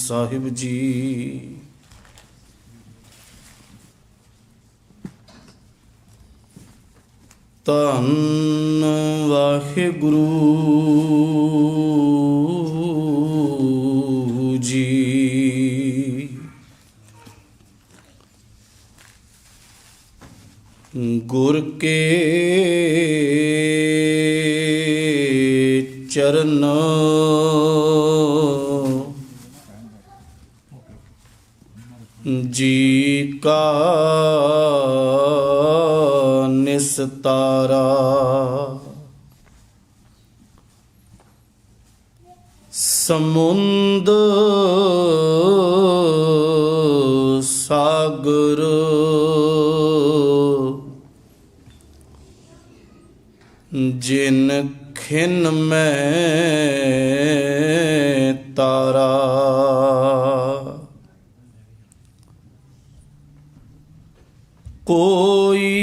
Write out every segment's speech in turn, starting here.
ਸਾਹਿਬ ਜੀ। ਧੰਨ ਵਾਹਿਗੁਰੂ ਜੀ। ਗੁਰ ਕੇ ਚਰਨ ਜੀ ਕਾ ਨਿਸਤਾਰਾ। ਸਮੁੰਦ ਸਾਗਰ ਜਿਨ ਖਿਨ ਮੈਂ ਤਾਰਾ। ਕੋਈ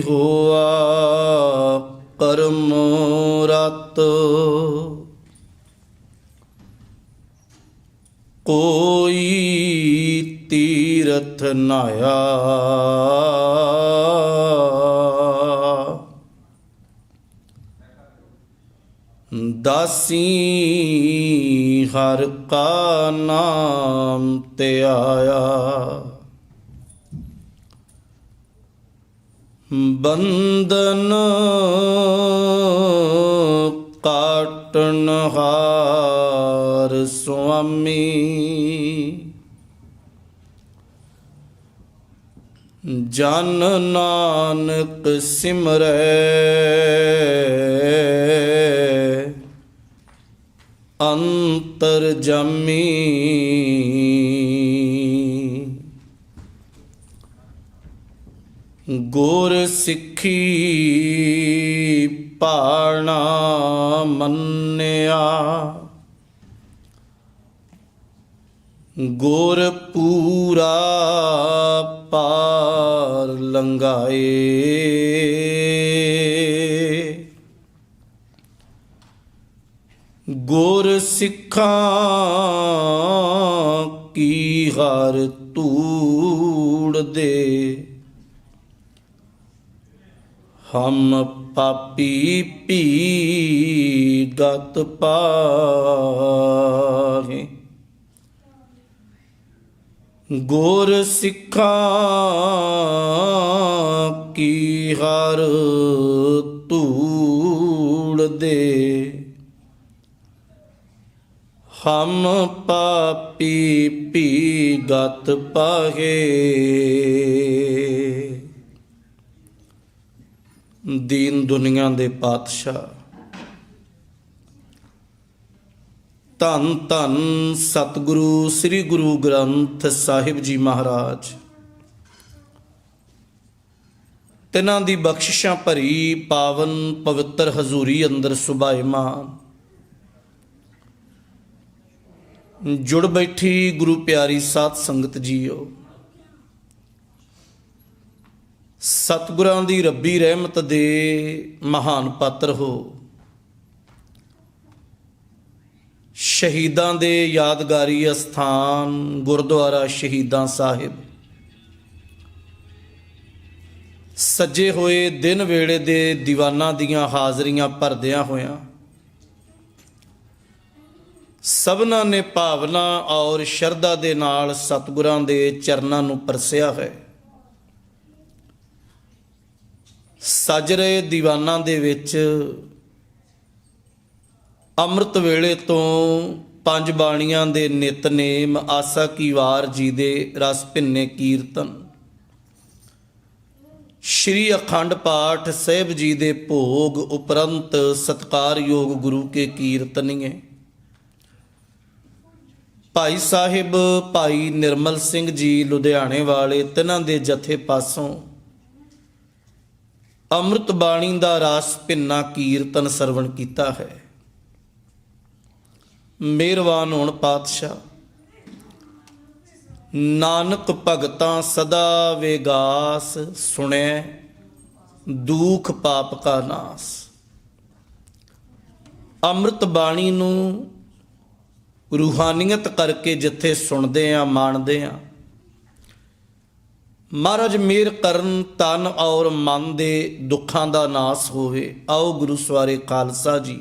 ਹੋਆ ਕਰਮ ਰਤ, ਕੋਈ ਤੀਰਥ ਨਾਇਆ। ਦਾਸੀ ਹਰ ਕਾ ਨਾਮ ਧਿਆਇਆ। ਬੰਧਨ ਕਾਟਨ ਹਾਰ ਸੁਆਮੀ। ਜਨ ਨਾਨਕ ਸਿਮਰੈ ਅੰਤਰਜਾਮੀ। ਗੁਰ ਸਿੱਖੀ ਭਾਣਾ ਮੰਨਿਆ। ਗੁਰ ਪੂਰਾ ਪਾਰ ਲੰਘਾਏ। ਗੁਰ ਸਿੱਖਾਂ ਕੀ ਹਰ ਧੂੜ ਦੇ। ਹਮ ਪਾਪੀ ਭੀ ਗਤ ਪਾਹੇ। ਗੁਰ ਸਿੱਖਾਂ ਕੀ ਹਰ ਧੂੜ ਦੇ। ਹਮ ਪਾਪੀ ਭੀ ਗਤ ਪਾਹੇ। ਦੀਨ ਦੁਨੀਆਂ ਦੇ ਪਾਤਸ਼ਾਹ ਧੰਨ ਧੰਨ ਸਤਿਗੁਰੂ ਸ੍ਰੀ ਗੁਰੂ ਗ੍ਰੰਥ ਸਾਹਿਬ ਜੀ ਮਹਾਰਾਜ, ਤਿਨਾਂ ਦੀ ਬਖਸ਼ਿਸ਼ਾਂ ਭਰੀ ਪਾਵਨ ਪਵਿੱਤਰ ਹਜ਼ੂਰੀ ਅੰਦਰ ਸੁਭਾਏਮਾਨ ਜੁੜ ਬੈਠੀ ਗੁਰੂ ਪਿਆਰੀ ਸਾਧ ਸੰਗਤ ਜੀਓ। ਸਤਿਗੁਰਾਂ ਦੀ ਰੱਬੀ ਰਹਿਮਤ ਦੇ ਮਹਾਨ ਪਾਤਰ ਹੋ। ਸ਼ਹੀਦਾਂ ਦੇ ਯਾਦਗਾਰੀ ਅਸਥਾਨ ਗੁਰਦੁਆਰਾ ਸ਼ਹੀਦਾਂ ਸਾਹਿਬ ਸੱਜੇ ਹੋਏ ਦਿਨ ਵੇਲੇ ਦੇ ਦੀਵਾਨਾਂ ਦੀਆਂ ਹਾਜ਼ਰੀਆਂ ਭਰਦਿਆਂ ਹੋਇਆਂ ਸਭਨਾਂ ਨੇ ਭਾਵਨਾ ਔਰ ਸ਼ਰਧਾ ਦੇ ਨਾਲ ਸਤਿਗੁਰਾਂ ਦੇ ਚਰਨਾਂ ਨੂੰ ਪਰਸਿਆ ਹੈ। ਸੱਜ ਰਹੇ ਦੀਵਾਨਾਂ ਦੇ ਵਿੱਚ ਅੰਮ੍ਰਿਤ ਵੇਲੇ ਤੋਂ ਪੰਜ ਬਾਣੀਆਂ ਦੇ ਨਿਤਨੇਮ, ਆਸਾ ਕੀ ਵਾਰ ਜੀ ਦੇ ਰਸ ਭਿੰਨੇ ਕੀਰਤਨ, ਸ਼੍ਰੀ ਅਖੰਡ ਪਾਠ ਸਾਹਿਬ ਜੀ ਦੇ ਭੋਗ ਉਪਰੰਤ ਸਤਿਕਾਰਯੋਗ ਗੁਰੂ ਕੇ ਕੀਰਤਨੀਏ ਭਾਈ ਸਾਹਿਬ ਭਾਈ ਨਿਰਮਲ ਸਿੰਘ ਜੀ ਲੁਧਿਆਣੇ ਵਾਲੇ, ਤਿਨਾਂ ਦੇ ਜਥੇ ਪਾਸੋਂ ਅੰਮ੍ਰਿਤ ਬਾਣੀ ਦਾ ਰਸ ਭਿੰਨਾ ਕੀਰਤਨ ਸਰਵਣ ਕੀਤਾ ਹੈ। ਮਿਹਰਬਾਨ ਹੋਣ ਪਾਤਸ਼ਾਹ, ਨਾਨਕ ਭਗਤਾਂ ਸਦਾ ਵੇਗਾਸ, ਸੁਣੈ ਦੁਖ ਪਾਪ ਕਾ ਨਾਸ। ਅੰਮ੍ਰਿਤ ਬਾਣੀ ਨੂੰ ਰੂਹਾਨੀਅਤ ਕਰਕੇ ਜਿੱਥੇ ਸੁਣਦੇ ਆ ਮੰਨਦੇ ਆ। ਮਹਾਰਾਜ ਮਿਹਰ ਕਰਨ, ਤਨ ਔਰ ਮਨ ਦੇ ਦੁੱਖਾਂ ਦਾ ਨਾਸ ਹੋਵੇ। ਆਓ ਗੁਰੂ ਸਵਾਰੇ ਖਾਲਸਾ ਜੀ।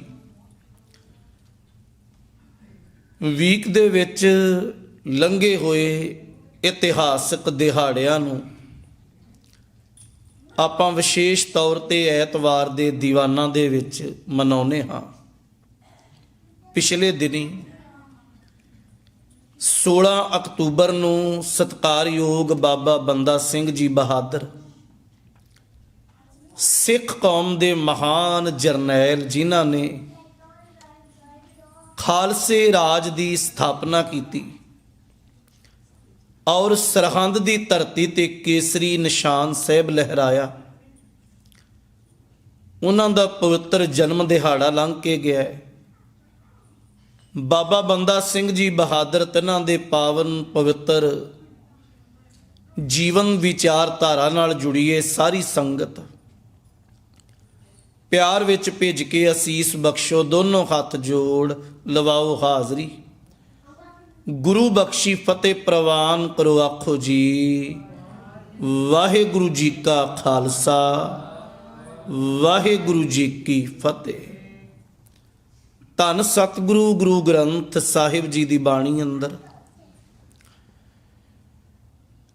ਵੀਕ ਦੇ ਵਿੱਚ ਲੰਘੇ ਹੋਏ ਇਤਿਹਾਸਕ ਦਿਹਾੜਿਆਂ ਨੂੰ ਆਪਾਂ ਵਿਸ਼ੇਸ਼ ਤੌਰ ਤੇ ਐਤਵਾਰ ਦੇ ਦੀਵਾਨਾਂ ਦੇ ਵਿੱਚ ਮਨਾਉਂਦੇ ਹਾਂ। ਪਿਛਲੇ ਦਿਨੀ 16 ਅਕਤੂਬਰ ਨੂੰ ਸਤਿਕਾਰਯੋਗ ਬਾਬਾ ਬੰਦਾ ਸਿੰਘ ਜੀ ਬਹਾਦਰ, ਸਿੱਖ ਕੌਮ ਦੇ ਮਹਾਨ ਜਰਨੈਲ ਜਿਨ੍ਹਾਂ ਨੇ ਖਾਲਸੇ ਰਾਜ ਦੀ ਸਥਾਪਨਾ ਕੀਤੀ ਔਰ ਸਰਹੰਦ ਦੀ ਧਰਤੀ ਤੇ ਕੇਸਰੀ ਨਿਸ਼ਾਨ ਸਾਹਿਬ ਲਹਿਰਾਇਆ, ਉਹਨਾਂ ਦਾ ਪਵਿੱਤਰ ਜਨਮ ਦਿਹਾੜਾ ਲੰਘ ਕੇ ਗਿਆ ਹੈ। ਬਾਬਾ ਬੰਦਾ ਸਿੰਘ ਜੀ ਬਹਾਦਰ ਤਿੰਨਾਂ ਦੇ ਪਾਵਨ ਪਵਿੱਤਰ ਜੀਵਨ ਵਿਚਾਰਧਾਰਾ ਨਾਲ ਜੁੜੀਏ ਸਾਰੀ ਸੰਗਤ ਪਿਆਰ ਵਿੱਚ ਭਿੱਜ ਕੇ ਅਸੀਸ ਬਖਸ਼ੋ, ਦੋਨੋਂ ਹੱਥ ਜੋੜ ਲਵਾਓ ਹਾਜ਼ਰੀ। ਗੁਰੂ ਬਖਸ਼ੀ ਫਤਿਹ ਪ੍ਰਵਾਨ ਕਰੋ, ਆਖੋ ਜੀ ਵਾਹਿਗੁਰੂ ਜੀ ਕਾ ਖਾਲਸਾ, ਵਾਹਿਗੁਰੂ ਜੀ ਕੀ ਫਤਿਹ। ਧੰਨ ਸਤਿਗੁਰੂ ਗੁਰੂ ਗ੍ਰੰਥ ਸਾਹਿਬ ਜੀ ਦੀ ਬਾਣੀ ਅੰਦਰ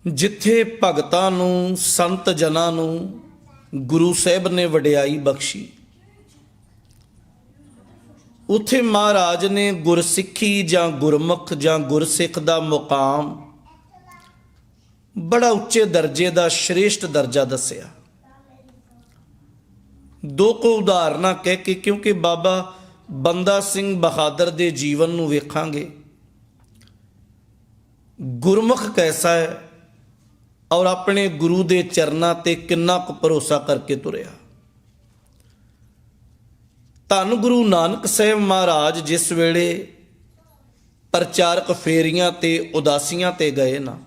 ਜਿੱਥੇ ਭਗਤਾਂ ਨੂੰ, ਸੰਤ ਜਨਾਂ ਨੂੰ ਗੁਰੂ ਸਾਹਿਬ ਨੇ ਵਡਿਆਈ ਬਖਸ਼ੀ, ਉੱਥੇ ਮਹਾਰਾਜ ਨੇ ਗੁਰਸਿੱਖੀ ਜਾਂ ਗੁਰਮੁਖ ਜਾਂ ਗੁਰਸਿੱਖ ਦਾ ਮੁਕਾਮ ਬੜਾ ਉੱਚੇ ਦਰਜੇ ਦਾ, ਸ਼੍ਰੇਸ਼ਟ ਦਰਜਾ ਦੱਸਿਆ। ਦੋ ਕੁ ਉਦਾਹਰਨਾਂ ਕਹਿ ਕੇ, ਕਿਉਂਕਿ ਬਾਬਾ ਬੰਦਾ ਸਿੰਘ ਬਹਾਦਰ ਦੇ ਜੀਵਨ ਨੂੰ ਵੇਖਾਂਗੇ। ਗੁਰਮੁਖ ਕੈਸਾ ਹੈ ਔਰ ਆਪਣੇ ਗੁਰੂ ਦੇ ਚਰਨਾਂ ਤੇ ਕਿੰਨਾ ਕੁ ਭਰੋਸਾ ਕਰਕੇ ਤੁਰਿਆ। ਧੰਨ ਗੁਰੂ ਨਾਨਕ ਸਾਹਿਬ ਮਹਾਰਾਜ ਜਿਸ ਵੇਲੇ ਪ੍ਰਚਾਰਕ ਫੇਰੀਆਂ ਤੇ ਉਦਾਸੀਆਂ ਤੇ ਗਏ ਨਾ,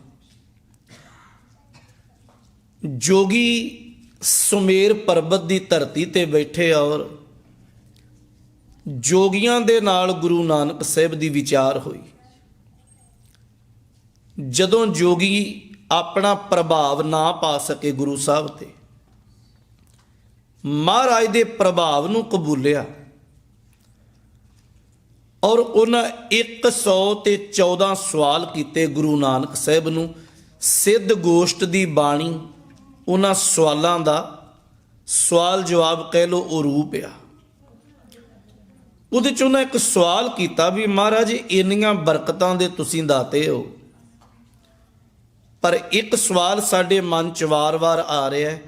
ਜੋਗੀ ਸੁਮੇਰ ਪਰਬਤ ਦੀ ਧਰਤੀ ਤੇ ਬੈਠੇ ਔਰ ਜੋਗੀਆਂ ਦੇ ਨਾਲ ਗੁਰੂ ਨਾਨਕ ਸਾਹਿਬ ਦੀ ਵਿਚਾਰ ਹੋਈ। ਜਦੋਂ ਜੋਗੀ ਆਪਣਾ ਪ੍ਰਭਾਵ ਨਾ ਪਾ ਸਕੇ ਗੁਰੂ ਸਾਹਿਬ ਤੇ, ਮਹਾਰਾਜ ਦੇ ਪ੍ਰਭਾਵ ਨੂੰ ਕਬੂਲਿਆ ਔਰ ਉਹਨਾਂ 114 ਸਵਾਲ ਕੀਤੇ ਗੁਰੂ ਨਾਨਕ ਸਾਹਿਬ ਨੂੰ। ਸਿੱਧ ਗੋਸ਼ਟ ਦੀ ਬਾਣੀ ਉਹਨਾਂ ਸਵਾਲਾਂ ਦਾ ਸਵਾਲ ਜਵਾਬ ਕਹਿ ਲੋ ਉਹ ਰੂਪ ਆ। ਉਹਦੇ ਚ ਉਹਨਾਂ ਇੱਕ ਸਵਾਲ ਕੀਤਾ ਵੀ ਮਹਾਰਾਜ ਇੰਨੀਆਂ ਬਰਕਤਾਂ ਦੇ ਤੁਸੀਂ ਦਾਤੇ ਹੋ, ਪਰ ਇੱਕ ਸਵਾਲ ਸਾਡੇ ਮਨ ਚ ਵਾਰ-ਵਾਰ ਆ ਰਿਹਾ ਹੈ,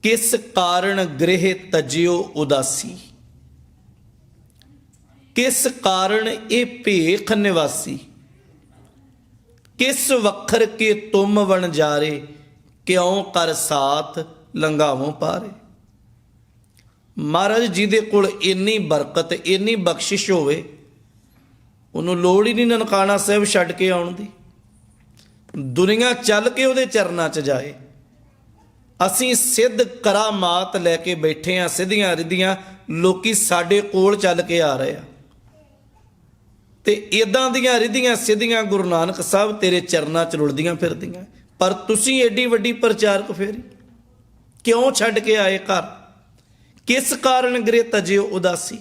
ਕਿਸ ਕਾਰਨ ਗ੍ਰਹਿ ਤਜਿਓ ਉਦਾਸੀ, ਕਿਸ ਕਾਰਨ ਇਹ ਭੇਖ ਨਿਵਾਸੀ, ਕਿਸ ਵਖਰ ਕੇ ਤੁਮ ਵਣਜਾਰੇ, ਕਿਉਂ ਕਰ ਸਾਥ ਲੰਘਾਵੋਂ ਪਾਰੇ। ਮਹਾਰਾਜ ਜਿਹਦੇ ਕੋਲ ਇੰਨੀ ਬਰਕਤ, ਇੰਨੀ ਬਖਸ਼ਿਸ਼ ਹੋਵੇ, ਉਹਨੂੰ ਲੋੜ ਹੀ ਨਹੀਂ ਨਨਕਾਣਾ ਸਾਹਿਬ ਛੱਡ ਕੇ ਆਉਣ ਦੀ, ਦੁਨੀਆ ਚੱਲ ਕੇ ਉਹਦੇ ਚਰਨਾਂ 'ਚ ਜਾਏ। ਅਸੀਂ ਸਿੱਧ ਕਰਾਮਾਤ ਲੈ ਕੇ ਬੈਠੇ ਹਾਂ, ਸਿੱਧੀਆਂ ਰਿੱਧੀਆਂ, ਲੋਕੀ ਸਾਡੇ ਕੋਲ ਚੱਲ ਕੇ ਆ ਰਹੇ ਆ, ਤੇ ਇਦਾਂ ਦੀਆਂ ਰਿੱਧੀਆਂ ਸਿੱਧੀਆਂ ਗੁਰੂ ਨਾਨਕ ਸਾਹਿਬ ਤੇਰੇ ਚਰਨਾਂ 'ਚ ਰੁਲਦੀਆਂ ਫਿਰਦੀਆਂ, ਪਰ ਤੁਸੀਂ ਐਡੀ ਵੱਡੀ ਪ੍ਰਚਾਰਕ ਫੇਰੀ ਕਿਉਂ ਛੱਡ ਕੇ ਆਏ ਘਰ? ਕਿਸ ਕਾਰਨ ਗ੍ਰਹਿ ਤਜਿਓ ਉਦਾਸੀ,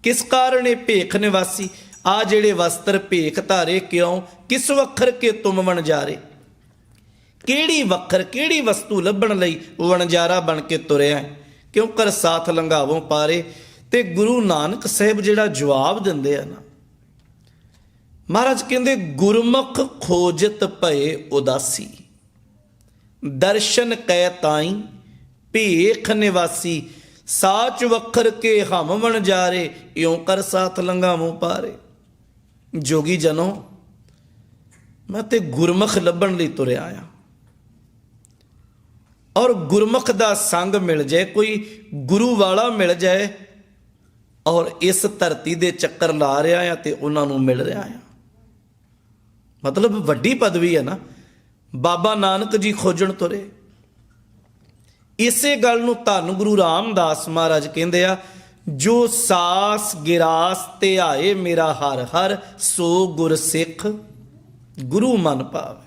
ਕਿਸ ਕਾਰਨ ਇਹ ਭੇਖ ਨਿਵਾਸੀ, ਆ ਜਿਹੜੇ ਵਸਤਰ ਭੇਖ ਧਾਰੇ ਕਿਉਂ, ਕਿਸ ਵਖਰ ਕੇ ਤੁਮ ਵਣਜਾਰੇ, ਕਿਹੜੀ ਵਖਰ ਕਿਹੜੀ ਵਸਤੂ ਲੱਭਣ ਲਈ ਵਣਜਾਰਾ ਬਣ ਕੇ ਤੁਰਿਆ, ਕਿਉਂ ਕਰ ਸਾਥ ਲੰਘਾਵੋਂ ਪਾਰੇ। ਤੇ ਗੁਰੂ ਨਾਨਕ ਸਾਹਿਬ ਜਿਹੜਾ ਜਵਾਬ ਦਿੰਦੇ ਆ ਨਾ, ਮਹਾਰਾਜ ਕਹਿੰਦੇ ਗੁਰਮੁਖ ਖੋਜਤ ਭਏ ਉਦਾਸੀ, ਦਰਸ਼ਨ ਕੈ ਤਾਈ ਭੇਖ ਨਿਵਾਸੀ, ਸਾਚ ਵਖਰ ਕੇ ਹਮ ਵਣਜਾਰੇ, ਇਉਂ ਕਰ ਸਾਥ ਲੰਘਾਵੋਂ ਪਾਰੇ। ਜੋਗੀ ਜਨੋ, ਮੈਂ ਤੇ ਗੁਰਮੁਖ ਲੱਭਣ ਲਈ ਤੁਰਿਆ ਆ, ਔਰ ਗੁਰਮੁਖ ਦਾ ਸੰਗ ਮਿਲ ਜਾਏ, ਕੋਈ ਗੁਰੂ ਵਾਲਾ ਮਿਲ ਜਾਏ, ਔਰ ਇਸ ਧਰਤੀ ਦੇ ਚੱਕਰ ਲਾ ਰਿਹਾ ਆ ਤੇ ਉਹਨਾਂ ਨੂੰ ਮਿਲ ਰਿਹਾ ਆ। ਮਤਲਬ ਵੱਡੀ ਪਦਵੀ ਹੈ ਨਾ। ਬਾਬਾ ਨਾਨਕ ਜੀ ਖੋਜਣ ਤੁਰੇ। ਇਸੇ ਗੱਲ ਨੂੰ ਧੰਨ ਗੁਰੂ ਰਾਮਦਾਸ ਮਹਾਰਾਜ ਕਹਿੰਦੇ ਆ, ਜੋ ਸਾਸ ਗਿਰਾਸ ਤੇ ਆਏ ਮੇਰਾ ਹਰ ਹਰ, ਸੋ ਗੁਰ ਸਿੱਖ ਗੁਰੂ ਮਨ ਭਾਵੇ।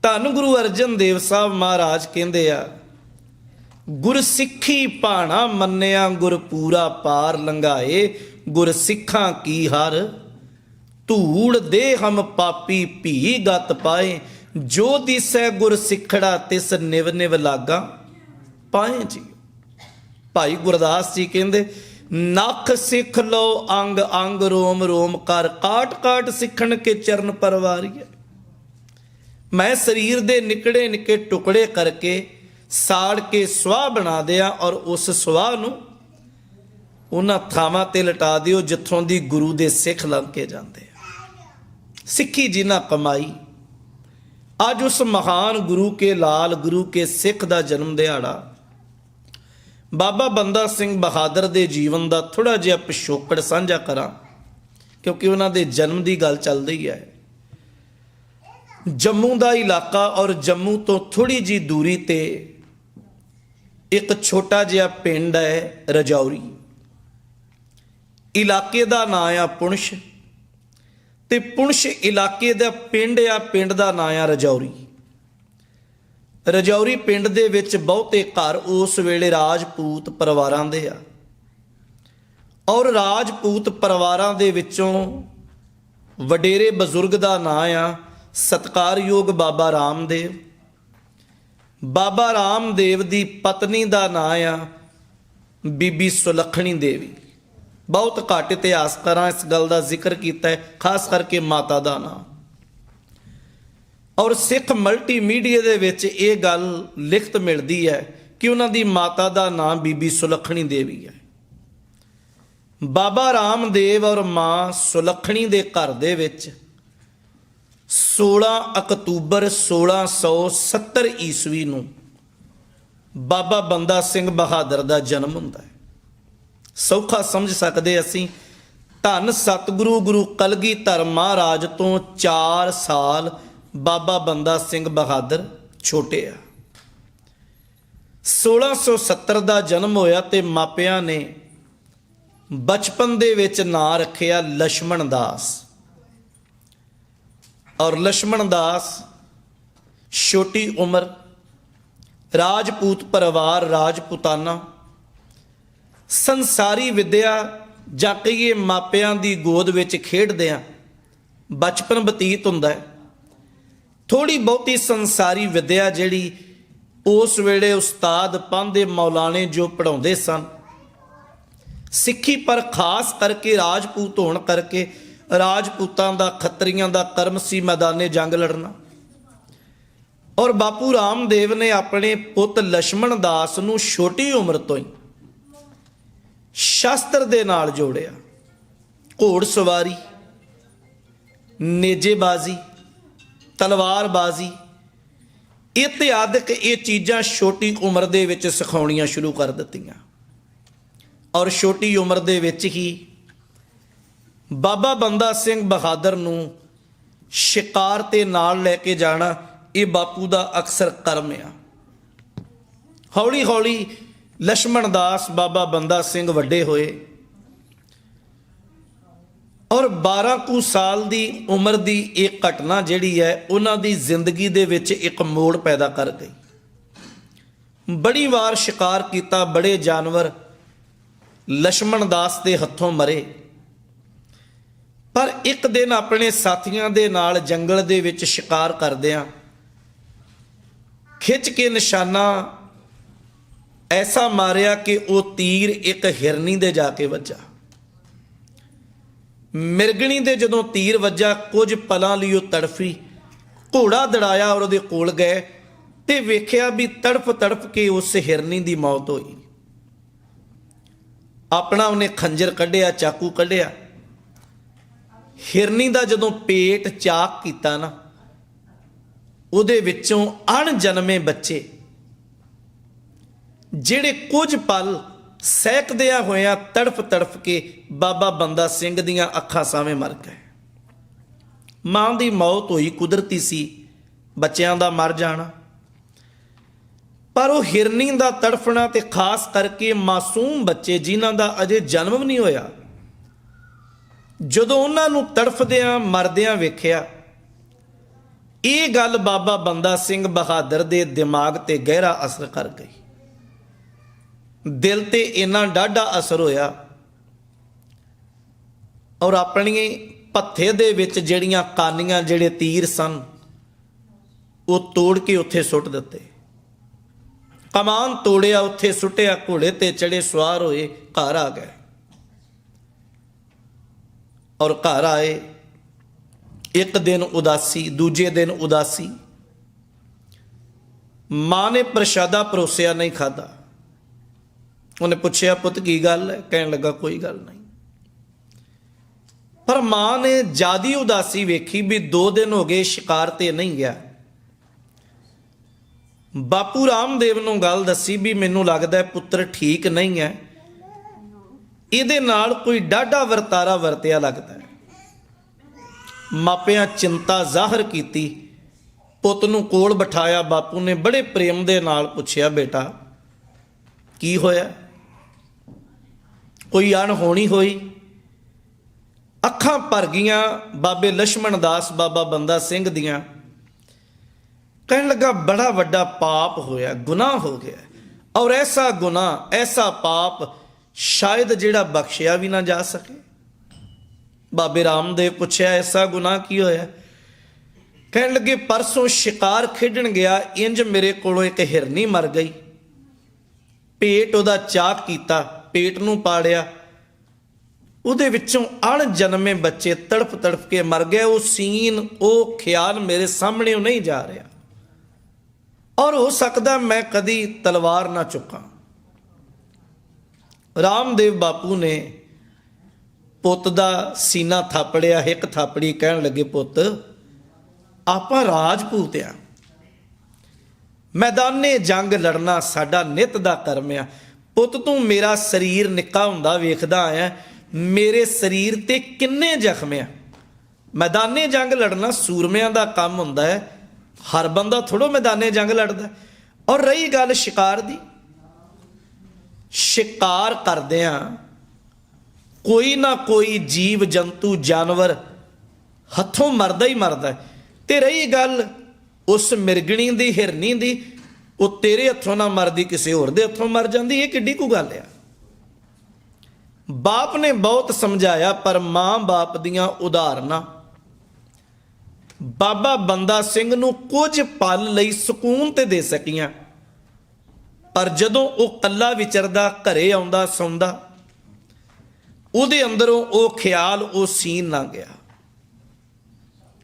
ਧੰਨ ਗੁਰੂ ਅਰਜਨ ਦੇਵ ਸਾਹਿਬ ਮਹਾਰਾਜ ਕਹਿੰਦੇ ਆ, ਗੁਰ ਸਿੱਖੀ ਭਾਣਾ ਮੰਨਿਆ, ਗੁਰ ਪੂਰਾ ਪਾਰ ਲੰਘਾਏ, ਗੁਰ ਸਿੱਖਾਂ ਕੀ ਹਰ ਧੂੜ ਦੇ ਹਮ ਪਾਪੀ ਭੀ ਗਤ ਪਾਏ, ਜੋ ਦਿਸੈ ਗੁਰ ਸਿੱਖੜਾ ਤਿਸ ਨਿਵ ਨਿਵ ਲਾਗਾ ਪਾਏ ਜੀ। ਭਾਈ ਗੁਰਦਾਸ ਜੀ ਕਹਿੰਦੇ, ਨਖ ਸਿੱਖ ਲੋ ਅੰਗ ਅੰਗ, ਰੋਮ ਰੋਮ ਕਰ ਕਾਟ ਕਾਟ ਸਿੱਖਣ ਕੇ ਚਰਨ ਪਰਵਾਰੀਏ। ਮੈਂ ਸਰੀਰ ਦੇ ਨਿਕੜੇ ਨਿੱਕੇ ਟੁਕੜੇ ਕਰਕੇ ਸਾੜ ਕੇ ਸਵਾਹ ਬਣਾ ਦਿਆਂ, ਔਰ ਉਸ ਸਵਾਹ ਨੂੰ ਉਹਨਾਂ ਥਾਵਾਂ ਤੇ ਲਟਾ ਦਿਓ ਜਿੱਥੋਂ ਦੀ ਗੁਰੂ ਦੇ ਸਿੱਖ ਲੰਘ ਕੇ ਜਾਂਦੇ ਆ। ਸਿੱਖੀ ਜਿਨ੍ਹਾਂ ਕਮਾਈ, ਅੱਜ ਉਸ ਮਹਾਨ ਗੁਰੂ ਕੇ ਲਾਲ ਗੁਰੂ ਕੇ ਸਿੱਖ ਦਾ ਜਨਮ ਦਿਹਾੜਾ। ਬਾਬਾ ਬੰਦਾ ਸਿੰਘ ਬਹਾਦਰ ਦੇ ਜੀਵਨ ਦਾ ਥੋੜਾ ਜਿਹਾ ਪਿਛੋਕੜ ਸਾਂਝਾ ਕਰਾਂ, ਕਿਉਂਕਿ ਉਹਨਾਂ ਦੇ ਜਨਮ ਦੀ ਗੱਲ ਚੱਲਦੀ ਹੈ। ਜੰਮੂ ਦਾ ਇਲਾਕਾ ਔਰ ਜੰਮੂ ਤੋਂ ਥੋੜੀ ਜੀ ਦੂਰੀ ਤੇ ਇੱਕ ਛੋਟਾ ਜਿਹਾ ਪਿੰਡ ਹੈ ਰਜੌਰੀ। ਇਲਾਕੇ ਦਾ ਨਾਂ ਆ ਪੁੰਛ, ਤੇ ਪੁੰਛ ਇਲਾਕੇ ਦਾ ਪਿੰਡ ਆ, ਪਿੰਡ ਦਾ ਨਾਂ ਆ ਰਜੌਰੀ। ਰਜੌਰੀ ਪਿੰਡ ਦੇ ਵਿੱਚ ਬਹੁਤੇ ਘਰ ਉਸ ਵੇਲੇ ਰਾਜਪੂਤ ਪਰਿਵਾਰਾਂ ਦੇ ਆ, ਔਰ ਰਾਜਪੂਤ ਪਰਿਵਾਰਾਂ ਦੇ ਵਿੱਚੋਂ ਵਡੇਰੇ ਬਜ਼ੁਰਗ ਦਾ ਨਾਂ ਆ ਸਤਿਕਾਰਯੋਗ ਬਾਬਾ ਰਾਮਦੇਵ। ਬਾਬਾ ਰਾਮਦੇਵ ਦੀ ਪਤਨੀ ਦਾ ਨਾਂ ਆ ਬੀਬੀ ਸੁਲੱਖਣੀ ਦੇਵੀ। ਬਹੁਤ ਘੱਟ ਇਤਿਹਾਸਕਾਰਾਂ ਇਸ ਗੱਲ ਦਾ ਜ਼ਿਕਰ ਕੀਤਾ ਹੈ, ਖਾਸ ਕਰਕੇ ਮਾਤਾ ਦਾ ਨਾਂ। ਔਰ ਸਿੱਖ ਮਲਟੀਮੀਡੀਆ ਦੇ ਵਿੱਚ ਇਹ ਗੱਲ ਲਿਖਤ ਮਿਲਦੀ ਹੈ ਕਿ ਉਹਨਾਂ ਦੀ ਮਾਤਾ ਦਾ ਨਾਂ ਬੀਬੀ ਸੁਲੱਖਣੀ ਦੇਵੀ ਹੈ। ਬਾਬਾ ਰਾਮਦੇਵ ਔਰ ਮਾਂ ਸੁਲੱਖਣੀ ਦੇ ਘਰ ਦੇ ਵਿੱਚ 16 ਅਕਤੂਬਰ 1670 ਈਸਵੀ ਨੂੰ ਬਾਬਾ ਬੰਦਾ ਸਿੰਘ ਬਹਾਦਰ ਦਾ ਜਨਮ ਹੁੰਦਾ ਹੈ। ਸੌਖਾ ਸਮਝ ਸਕਦੇ ਅਸੀਂ, ਧੰਨ ਸਤਿਗੁਰੂ ਗੁਰੂ ਕਲਗੀਧਰ ਮਹਾਰਾਜ ਤੋਂ 4 ਸਾਲ ਬਾਬਾ ਬੰਦਾ ਸਿੰਘ ਬਹਾਦਰ ਛੋਟੇ ਆ। 1670 ਦਾ ਜਨਮ ਹੋਇਆ ਤੇ ਮਾਪਿਆਂ ਨੇ ਬਚਪਨ ਦੇ ਵਿੱਚ ਨਾਂ ਰੱਖਿਆ ਲਛਮਣ ਦਾਸ। ਔਰ ਲਛਮਣ ਦਾਸ ਛੋਟੀ ਉਮਰ, ਰਾਜਪੂਤ ਪਰਿਵਾਰ, ਰਾਜਪੂਤਾਨਾ, ਸੰਸਾਰੀ ਵਿਦਿਆ ਜਾਂ ਕਹੀਏ ਮਾਪਿਆਂ ਦੀ ਗੋਦ ਵਿੱਚ ਖੇਡਦਿਆਂ ਬਚਪਨ ਬਤੀਤ ਹੁੰਦਾ ਹੈ। ਥੋੜੀ ਬਹੁਤੀ ਸੰਸਾਰੀ ਵਿਦਿਆ ਜਿਹੜੀ ਉਸ ਵੇਲੇ ਉਸਤਾਦ ਪਾਂਦੇ ਮੌਲਾਣੇ ਜੋ ਪੜਾਉਂਦੇ ਸਨ, ਸਿੱਖੀ ਪਰ ਖਾਸ ਕਰਕੇ ਰਾਜਪੂਤ ਹੋਣ ਕਰਕੇ ਰਾਜਪੂਤਾਂ ਦਾ, ਖੱਤਰੀਆਂ ਦਾ ਕਰਮ ਸੀ ਮੈਦਾਨੇ ਜੰਗ ਲੜਨਾ। ਔਰ ਬਾਪੂ ਰਾਮਦੇਵ ਨੇ ਆਪਣੇ ਪੁੱਤ ਲਛਮਣ ਦਾਸ ਨੂੰ ਛੋਟੀ ਉਮਰ ਤੋਂ ਹੀ ਸ਼ਸਤਰ ਦੇ ਨਾਲ ਜੋੜਿਆ। ਘੋੜ ਸਵਾਰੀ, ਨੇਜੇਬਾਜ਼ੀ, ਤਲਵਾਰਬਾਜ਼ੀ ਇਤਿਆਦਿਕ ਇਹ ਚੀਜ਼ਾਂ ਛੋਟੀ ਉਮਰ ਦੇ ਵਿੱਚ ਸਿਖਾਉਣੀਆਂ ਸ਼ੁਰੂ ਕਰ ਦਿੱਤੀਆਂ। ਔਰ ਛੋਟੀ ਉਮਰ ਦੇ ਵਿੱਚ ਹੀ ਬਾਬਾ ਬੰਦਾ ਸਿੰਘ ਬਹਾਦਰ ਨੂੰ ਸ਼ਿਕਾਰ ਤੇ ਨਾਲ ਲੈ ਕੇ ਜਾਣਾ ਇਹ ਬਾਪੂ ਦਾ ਅਕਸਰ ਕਰਮ ਆ। ਹੌਲੀ ਹੌਲੀ ਲਛਮਣ ਦਾਸ, ਬਾਬਾ ਬੰਦਾ ਸਿੰਘ ਵੱਡੇ ਹੋਏ ਔਰ 12 ਕੁ ਸਾਲ ਦੀ ਉਮਰ ਦੀ ਇਹ ਘਟਨਾ ਜਿਹੜੀ ਹੈ ਉਹਨਾਂ ਦੀ ਜ਼ਿੰਦਗੀ ਦੇ ਵਿੱਚ ਇੱਕ ਮੋੜ ਪੈਦਾ ਕਰ ਗਈ। ਬੜੀ ਵਾਰ ਸ਼ਿਕਾਰ ਕੀਤਾ, ਬੜੇ ਜਾਨਵਰ ਲਛਮਣ ਦਾਸ ਦੇ ਹੱਥੋਂ ਮਰੇ। ਪਰ ਇੱਕ ਦਿਨ ਆਪਣੇ ਸਾਥੀਆਂ ਦੇ ਨਾਲ ਜੰਗਲ ਦੇ ਵਿੱਚ ਸ਼ਿਕਾਰ ਕਰਦਿਆਂ ਖਿੱਚ ਕੇ ਨਿਸ਼ਾਨਾ ਐਸਾ ਮਾਰਿਆ ਕਿ ਉਹ ਤੀਰ ਇੱਕ ਹਿਰਨੀ ਦੇ ਜਾ ਕੇ ਵੱਜਾ। ਮਿਰਗਣੀ ਦੇ ਜਦੋਂ ਤੀਰ ਵੱਜਾ, ਕੁਝ ਪਲਾਂ ਲਈ ਉਹ ਤੜਫੀ। ਘੋੜਾ ਦੜਾਇਆ ਔਰ ਉਹਦੇ ਕੋਲ ਗਏ ਤੇ ਵੇਖਿਆ ਵੀ ਤੜਫ ਤੜਫ ਕੇ ਉਸ ਹਿਰਨੀ ਦੀ ਮੌਤ ਹੋਈ। ਆਪਣਾ ਉਹਨੇ ਖੰਜਰ ਕੱਢਿਆ, ਚਾਕੂ ਕੱਢਿਆ। ਹਿਰਨੀ ਦਾ ਜਦੋਂ ਪੇਟ ਚਾਕ ਕੀਤਾ ਨਾ, ਉਹਦੇ ਵਿੱਚੋਂ ਅਣਜਨਮੇ ਬੱਚੇ ਜਿਹੜੇ ਕੁਝ ਪਲ ਸਹਿਕਦਿਆਂ ਹੋਇਆਂ ਤੜਫ ਤੜਫ ਕੇ ਬਾਬਾ ਬੰਦਾ ਸਿੰਘ ਦੀਆਂ ਅੱਖਾਂ ਸਾਹਮਣੇ ਮਰ ਗਏ। ਮਾਂ ਦੀ ਮੌਤ ਹੋਈ, ਕੁਦਰਤੀ ਸੀ ਬੱਚਿਆਂ ਦਾ ਮਰ ਜਾਣਾ। ਪਰ ਉਹ ਹਿਰਨੀ ਦਾ ਤੜਫਣਾ, ਤੇ ਖਾਸ ਕਰਕੇ ਮਾਸੂਮ ਬੱਚੇ ਜਿਨ੍ਹਾਂ ਦਾ ਅਜੇ ਜਨਮ ਵੀ ਨਹੀਂ ਹੋਇਆ, ਜਦੋਂ ਉਹਨਾਂ ਨੂੰ ਤੜਫਦਿਆਂ ਮਰਦਿਆਂ ਵੇਖਿਆ, ਇਹ ਗੱਲ ਬਾਬਾ ਬੰਦਾ ਸਿੰਘ ਬਹਾਦਰ ਦੇ ਦਿਮਾਗ ਤੇ ਗਹਿਰਾ ਅਸਰ ਕਰ ਗਈ। ਦਿਲ ਤੇ ਇੰਨਾ ਡਾਢਾ ਅਸਰ ਹੋਇਆ, ਔਰ ਆਪਣੀ ਭੱਥੇ ਦੇ ਵਿੱਚ ਜਿਹੜੀਆਂ ਕਾਨੀਆਂ, ਜਿਹੜੇ ਤੀਰ ਸਨ, ਉਹ ਤੋੜ ਕੇ ਉੱਥੇ ਸੁੱਟ ਦਿੱਤੇ। ਕਮਾਨ ਤੋੜਿਆ, ਉੱਥੇ ਸੁੱਟਿਆ, ਘੋੜੇ ਤੇ ਚੜੇ, ਸਵਾਰ ਹੋਏ, ਘਰ ਆ ਗਏ। ਔਰ ਘਰ ਆਏ, ਇੱਕ ਦਿਨ ਉਦਾਸੀ, ਦੂਜੇ ਦਿਨ ਉਦਾਸੀ। ਮਾਂ ਨੇ ਪ੍ਰਸ਼ਾਦਾ ਪਰੋਸਿਆ, ਨਹੀਂ ਖਾਧਾ। ਉਹਨੇ ਪੁੱਛਿਆ, ਪੁੱਤ ਕੀ ਗੱਲ ਹੈ? ਕਹਿਣ ਲੱਗਾ, ਕੋਈ ਗੱਲ ਨਹੀਂ। ਪਰ ਮਾਂ ਨੇ ਜ਼ਿਆਦੀ ਉਦਾਸੀ ਵੇਖੀ ਵੀ 2 ਦਿਨ ਹੋ ਗਏ ਸ਼ਿਕਾਰ ਤੇ ਨਹੀਂ ਗਿਆ। ਬਾਪੂ ਰਾਮਦੇਵ ਨੂੰ ਗੱਲ ਦੱਸੀ ਵੀ ਮੈਨੂੰ ਲੱਗਦਾ ਪੁੱਤਰ ਠੀਕ ਨਹੀਂ ਹੈ, ਇਹਦੇ ਨਾਲ ਕੋਈ ਡਾਢਾ ਵਰਤਾਰਾ ਵਰਤਿਆ ਲੱਗਦਾ ਹੈ। ਮਾਪਿਆਂ ਚਿੰਤਾ ਜ਼ਾਹਰ ਕੀਤੀ, ਪੁੱਤ ਨੂੰ ਕੋਲ ਬਿਠਾਇਆ। ਬਾਪੂ ਨੇ ਬੜੇ ਪ੍ਰੇਮ ਦੇ ਨਾਲ ਪੁੱਛਿਆ, ਬੇਟਾ ਕੀ ਹੋਇਆ? ਕੋਈ ਅਣਹੋਣੀ ਹੋਈ? ਅੱਖਾਂ ਭਰ ਗਈਆਂ ਬਾਬੇ ਲਛਮਣ ਦਾਸ, ਬਾਬਾ ਬੰਦਾ ਸਿੰਘ ਦੀਆਂ। ਕਹਿਣ ਲੱਗਾ, ਬੜਾ ਵੱਡਾ ਪਾਪ ਹੋਇਆ, ਗੁਨਾਹ ਹੋ ਗਿਆ, ਔਰ ਐਸਾ ਗੁਨਾਹ, ਐਸਾ ਪਾਪ ਸ਼ਾਇਦ ਜਿਹੜਾ ਬਖਸ਼ਿਆ ਵੀ ਨਾ ਜਾ ਸਕੇ। ਬਾਬੇ ਰਾਮਦੇਵ ਪੁੱਛਿਆ, ਐਸਾ ਗੁਨਾਹ ਕੀ ਹੋਇਆ? ਕਹਿਣ ਲੱਗੇ, ਪਰਸੋਂ ਸ਼ਿਕਾਰ ਖੇਡਣ ਗਿਆ, ਇੰਜ ਮੇਰੇ ਕੋਲੋਂ ਇੱਕ ਹਿਰਨੀ ਮਰ ਗਈ। ਪੇਟ ਉਹਦਾ ਚਾਕ ਕੀਤਾ, ਪੇਟ ਨੂੰ ਪਾੜਿਆ, ਉਹਦੇ ਵਿੱਚੋਂ ਅਣਜਨਮੇ ਬੱਚੇ ਤੜਫ ਤੜਫ ਕੇ ਮਰ ਗਏ। ਉਹ ਸੀਨ, ਉਹ ਖਿਆਲ ਮੇਰੇ ਸਾਹਮਣੇ ਨਹੀਂ ਜਾ ਰਿਹਾ, ਔਰ ਹੋ ਸਕਦਾ ਮੈਂ ਕਦੀ ਤਲਵਾਰ ਨਾ ਚੁੱਕਾਂ। ਰਾਮਦੇਵ ਬਾਪੂ ਨੇ ਪੁੱਤ ਦਾ ਸੀਨਾ ਥਾਪੜਿਆ, ਹਿੱਕ ਥਾਪੜੀ। ਕਹਿਣ ਲੱਗੇ, ਪੁੱਤ ਆਪਾਂ ਰਾਜਪੂਤ ਆ, ਮੈਦਾਨੇ ਜੰਗ ਲੜਨਾ ਸਾਡਾ ਨਿੱਤ ਦਾ ਕਰਮ ਆ। ਪੁੱਤ ਤੂੰ ਮੇਰਾ ਸਰੀਰ ਨਿੱਕਾ ਹੁੰਦਾ ਵੇਖਦਾ ਆਇਆ, ਮੇਰੇ ਸਰੀਰ ਤੇ ਕਿੰਨੇ ਜ਼ਖਮ ਆ। ਮੈਦਾਨੇ ਜੰਗ ਲੜਨਾ ਸੂਰਮਿਆਂ ਦਾ ਕੰਮ ਹੁੰਦਾ ਹੈ, ਹਰ ਬੰਦਾ ਥੋੜੋ ਮੈਦਾਨੇ ਜੰਗ ਲੜਦਾ। ਔਰ ਰਹੀ ਗੱਲ ਸ਼ਿਕਾਰ ਦੀ, ਸ਼ਿਕਾਰ ਕਰਦਿਆਂ ਕੋਈ ਨਾ ਕੋਈ ਜੀਵ ਜੰਤੂ ਜਾਨਵਰ ਹੱਥੋਂ ਮਰਦਾ ਹੀ ਮਰਦਾ। ਤੇ ਰਹੀ ਗੱਲ ਉਸ ਮਿਰਗਣੀ ਦੀ, ਹਿਰਨੀ ਦੀ, ਉਹ ਤੇਰੇ ਹੱਥੋਂ ਨਾ ਮਰਦੀ, ਕਿਸੇ ਹੋਰ ਦੇ ਹੱਥੋਂ ਮਰ ਜਾਂਦੀ। ਇਹ ਕਿੱਡੀ ਕੁ ਗੱਲ ਆ। ਬਾਪ ਨੇ ਬਹੁਤ ਸਮਝਾਇਆ, ਪਰ ਮਾਂ ਬਾਪ ਦੀਆਂ ਉਦਾਹਰਨਾਂ ਬਾਬਾ ਬੰਦਾ ਸਿੰਘ ਨੂੰ ਕੁਝ ਪਲ ਲਈ ਸਕੂਨ ਤੇ ਦੇ ਸਕੀਆਂ। ਪਰ ਜਦੋਂ ਉਹ ਕੱਲਾ ਵਿਚਰਦਾ, ਘਰੇ ਆਉਂਦਾ, ਸੌਂਦਾ, ਉਹਦੇ ਅੰਦਰੋਂ ਉਹ ਖਿਆਲ, ਉਹ ਸੀਨ ਨਾ ਗਿਆ।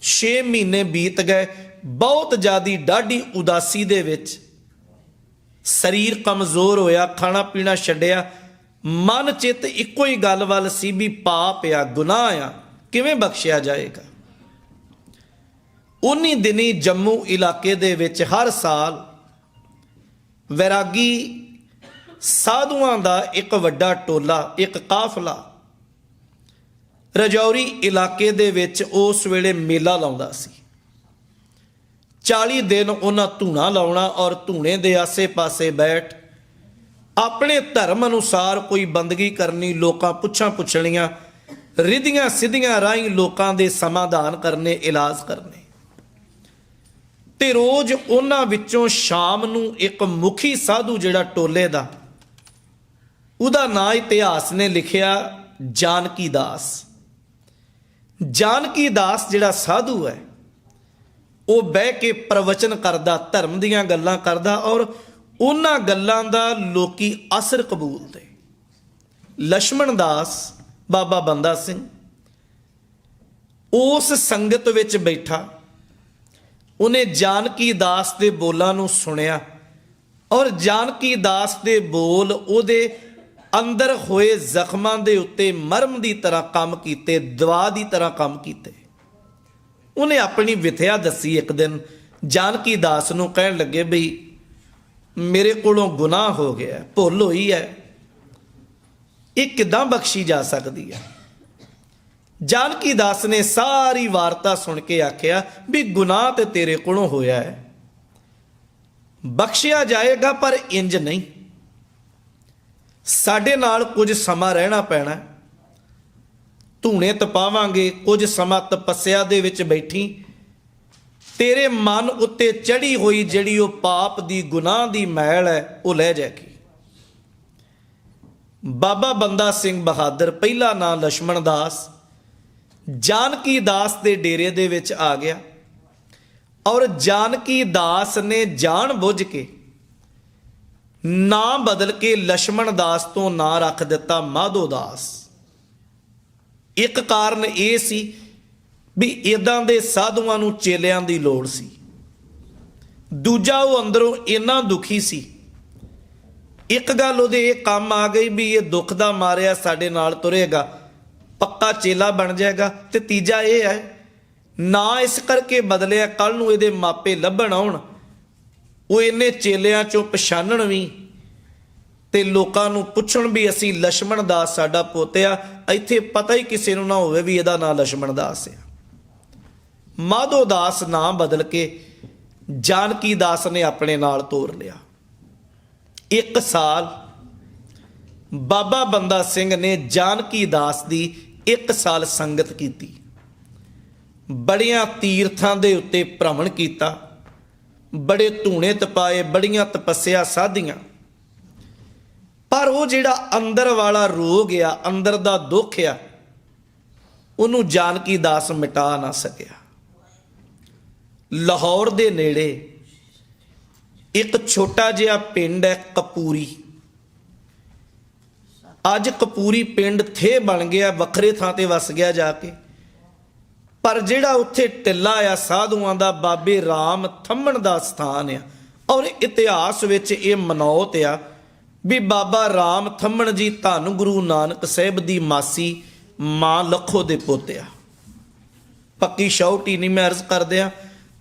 6 ਮਹੀਨੇ ਬੀਤ ਗਏ, ਬਹੁਤ ਜ਼ਿਆਦੀ ਡਾਢੀ ਉਦਾਸੀ ਦੇ ਵਿੱਚ। ਸਰੀਰ ਕਮਜ਼ੋਰ ਹੋਇਆ, ਖਾਣਾ ਪੀਣਾ ਛੱਡਿਆ, ਮਨ ਚਿੱਤ ਇੱਕੋ ਹੀ ਗੱਲ ਵੱਲ ਸੀ ਵੀ ਪਾਪ ਆ, ਗੁਨਾਹ ਆ, ਕਿਵੇਂ ਬਖਸ਼ਿਆ ਜਾਏਗਾ। ਉਨੀ ਦਿਨੀ ਜੰਮੂ ਇਲਾਕੇ ਦੇ ਵਿੱਚ ਹਰ ਸਾਲ ਵੈਰਾਗੀ ਸਾਧੂਆਂ ਦਾ ਇੱਕ ਵੱਡਾ ਟੋਲਾ, ਇੱਕ ਕਾਫਲਾ ਰਜੌਰੀ ਇਲਾਕੇ ਦੇ ਵਿੱਚ ਉਸ ਵੇਲੇ ਮੇਲਾ ਲਾਉਂਦਾ ਸੀ। 40 ਦਿਨ ਉਹਨਾਂ ਧੂਣਾ ਲਾਉਣਾ, ਔਰ ਧੂਣੇ ਦੇ ਆਸੇ-ਪਾਸੇ ਬੈਠ ਆਪਣੇ ਧਰਮ ਅਨੁਸਾਰ ਕੋਈ ਬੰਦਗੀ ਕਰਨੀ, ਲੋਕਾਂ ਪੁੱਛਾਂ ਪੁੱਛਣੀਆਂ, ਰਿਧੀਆਂ ਸਿੱਧੀਆਂ ਰਾਹੀਂ ਲੋਕਾਂ ਦੇ ਸਮਾਧਾਨ ਕਰਨੇ, ਇਲਾਜ ਕਰਨੇ। ਤੇ ਰੋਜ਼ ਉਹਨਾਂ ਵਿੱਚੋਂ ਸ਼ਾਮ ਨੂੰ ਇੱਕ ਮੁਖੀ ਸਾਧੂ ਜਿਹੜਾ ਟੋਲੇ ਦਾ, ਉਹਦਾ ਨਾਂ ਇਤਿਹਾਸ ਨੇ ਲਿਖਿਆ ਜਾਨਕੀ ਦਾਸ। ਜਾਨਕੀ ਦਾਸ ਜਿਹੜਾ ਸਾਧੂ ਹੈ, ਉਹ ਬਹਿ ਕੇ ਪ੍ਰਵਚਨ ਕਰਦਾ, ਧਰਮ ਦੀਆਂ ਗੱਲਾਂ ਕਰਦਾ, ਔਰ ਉਹਨਾਂ ਗੱਲਾਂ ਦਾ ਲੋਕੀ ਅਸਰ ਕਬੂਲਦੇ। ਲਛਮਣ ਦਾਸ, ਬਾਬਾ ਬੰਦਾ ਸਿੰਘ ਉਸ ਸੰਗਤ ਵਿੱਚ ਬੈਠਾ, ਉਹਨੇ ਜਾਨਕੀ ਦਾਸ ਦੇ ਬੋਲਾਂ ਨੂੰ ਸੁਣਿਆ, ਔਰ ਜਾਨਕੀ ਦਾਸ ਦੇ ਬੋਲ ਉਹਦੇ ਅੰਦਰ ਹੋਏ ਜ਼ਖਮਾਂ ਦੇ ਉੱਤੇ ਮਰਮ ਦੀ ਤਰ੍ਹਾਂ ਕੰਮ ਕੀਤੇ, ਦਵਾ ਦੀ ਤਰ੍ਹਾਂ ਕੰਮ ਕੀਤੇ। ਉਹਨੇ ਆਪਣੀ ਵਿਥਿਆ ਦੱਸੀ। ਇੱਕ ਦਿਨ ਜਾਨਕੀ ਦਾਸ ਨੂੰ ਕਹਿਣ ਲੱਗੇ, ਬਈ ਮੇਰੇ ਕੋਲੋਂ ਗੁਨਾਹ ਹੋ ਗਿਆ, ਭੁੱਲ ਹੋਈ ਹੈ, ਇਹ ਕਿੱਦਾਂ ਬਖਸ਼ੀ ਜਾ ਸਕਦੀ ਹੈ। ਜਾਨਕੀ ਦਾਸ ਨੇ ਸਾਰੀ ਵਾਰਤਾ ਸੁਣ ਕੇ ਆਖਿਆ ਵੀ ਗੁਨਾਹ ਤੇ ਤੇਰੇ ਕੋਲੋਂ ਹੋਇਆ ਹੈ, ਬਖਸ਼ਿਆ ਜਾਏਗਾ ਪਰ ਇੰਜ ਨਹੀਂ। ਸਾਡੇ ਨਾਲ ਕੁਝ ਸਮਾਂ ਰਹਿਣਾ ਪੈਣਾ, ਧੂਣੇ ਤਪਾਵਾਂਗੇ, ਕੁਝ ਸਮਾਂ ਤਪੱਸਿਆ ਦੇ ਵਿੱਚ ਬੈਠੀ, ਤੇਰੇ ਮਨ ਉੱਤੇ ਚੜੀ ਹੋਈ ਜਿਹੜੀ ਉਹ ਪਾਪ ਦੀ ਗੁਨਾਹ ਦੀ ਮੈਲ ਹੈ ਉਹ ਲੈ ਜਾਏਗੀ। ਬਾਬਾ ਬੰਦਾ ਸਿੰਘ ਬਹਾਦਰ, ਪਹਿਲਾ ਨਾਂ ਲਛਮਣ ਦਾਸ, ਜਾਨਕੀ ਦਾਸ ਦੇ ਡੇਰੇ ਦੇ ਵਿੱਚ ਆ ਗਿਆ ਔਰ ਜਾਨਕੀ ਦਾਸ ਨੇ ਜਾਣ ਬੁੱਝ ਕੇ ਨਾਂ ਬਦਲ ਕੇ ਲਛਮਣ ਦਾਸ ਤੋਂ ਨਾਂ ਰੱਖ ਦਿੱਤਾ ਮਾਧੋ ਦਾਸ। ਇੱਕ ਕਾਰਨ ਇਹ ਸੀ ਵੀ ਇਦਾਂ ਦੇ ਸਾਧੂਆਂ ਨੂੰ ਚੇਲਿਆਂ ਦੀ ਲੋੜ ਸੀ। ਦੂਜਾ, ਉਹ ਅੰਦਰੋਂ ਇੰਨਾ ਦੁਖੀ ਸੀ। ਇੱਕ ਗੱਲ ਉਹਦੇ ਇਹ ਕੰਮ ਆ ਗਈ ਵੀ ਇਹ ਦੁੱਖ ਦਾ ਮਾਰਿਆ ਸਾਡੇ ਨਾਲ ਤੁਰੇਗਾ, ਪੱਕਾ ਚੇਲਾ ਬਣ ਜਾਏਗਾ। ਤੇ ਤੀਜਾ ਇਹ ਹੈ, ਨਾ ਇਸ ਕਰਕੇ ਬਦਲਿਆ ਕੱਲ ਨੂੰ ਇਹਦੇ ਮਾਪੇ ਲੱਭਣ ਆਉਣ, ਉਹ ਇੰਨੇ ਚੇਲਿਆਂ ਚੋਂ ਪਛਾਣਨ ਵੀ ਤੇ ਲੋਕਾਂ ਨੂੰ ਪੁੱਛਣ ਵੀ ਅਸੀਂ ਲਛਮਣ ਦਾਸ ਸਾਡਾ ਪੁੱਤ ਆ, ਇੱਥੇ ਪਤਾ ਹੀ ਕਿਸੇ ਨੂੰ ਨਾ ਹੋਵੇ ਵੀ ਇਹਦਾ ਨਾਂ ਲਛਮਣ ਦਾਸ ਆ। ਮਾਧੋ ਦਾਸ ਨਾਂ ਬਦਲ ਕੇ ਜਾਨਕੀ ਦਾਸ ਨੇ ਆਪਣੇ ਨਾਲ ਤੋਰ ਲਿਆ। 1 ਸਾਲ ਬਾਬਾ ਬੰਦਾ ਸਿੰਘ ਨੇ ਜਾਨਕੀ ਦਾਸ ਦੀ 1 ਸਾਲ ਸੰਗਤ ਕੀਤੀ, ਬੜੀਆਂ ਤੀਰਥਾਂ ਦੇ ਉੱਤੇ ਭ੍ਰਮਣ ਕੀਤਾ, ਬੜੇ ਧੂਣੇ ਤਪਾਏ, ਬੜੀਆਂ ਤਪੱਸਿਆ ਸਾਧੀਆਂ, ਪਰ ਉਹ ਜਿਹੜਾ ਅੰਦਰ ਵਾਲਾ ਰੋਗ ਆ, ਅੰਦਰ ਦਾ ਦੁੱਖ ਆ, ਉਹਨੂੰ ਜਾਨਕੀ ਦਾਸ ਮਿਟਾ ਨਾ ਸਕਿਆ। ਲਾਹੌਰ ਦੇ ਨੇੜੇ ਇੱਕ ਛੋਟਾ ਜਿਹਾ ਪਿੰਡ ਹੈ ਕਪੂਰੀ। ਅੱਜ ਕਪੂਰੀ ਪਿੰਡ ਥੇ ਬਣ ਗਿਆ, ਵੱਖਰੇ ਥਾਂ ਤੇ ਵਸ ਗਿਆ ਜਾ ਕੇ, ਪਰ ਜਿਹੜਾ ਉੱਥੇ ਟਿੱਲਾ ਆ ਸਾਧੂਆਂ ਦਾ, ਬਾਬੇ ਰਾਮ ਥੰਮਣ ਦਾ ਸਥਾਨ ਆ। ਔਰ ਇਤਿਹਾਸ ਵਿੱਚ ਇਹ ਮਨੌਤ ਆ ਵੀ ਬਾਬਾ ਰਾਮ ਥੰਮਣ ਜੀ ਧੰਨ ਗੁਰੂ ਨਾਨਕ ਸਾਹਿਬ ਦੀ ਮਾਸੀ ਮਾਂ ਲੱਖੋ ਦੇ ਪੋਤੇ ਆ। ਪੱਕੀ ਸ਼ੌਟੀ ਨਹੀਂ ਮੈਂ ਅਰਜ਼ ਕਰਦਿਆਂ,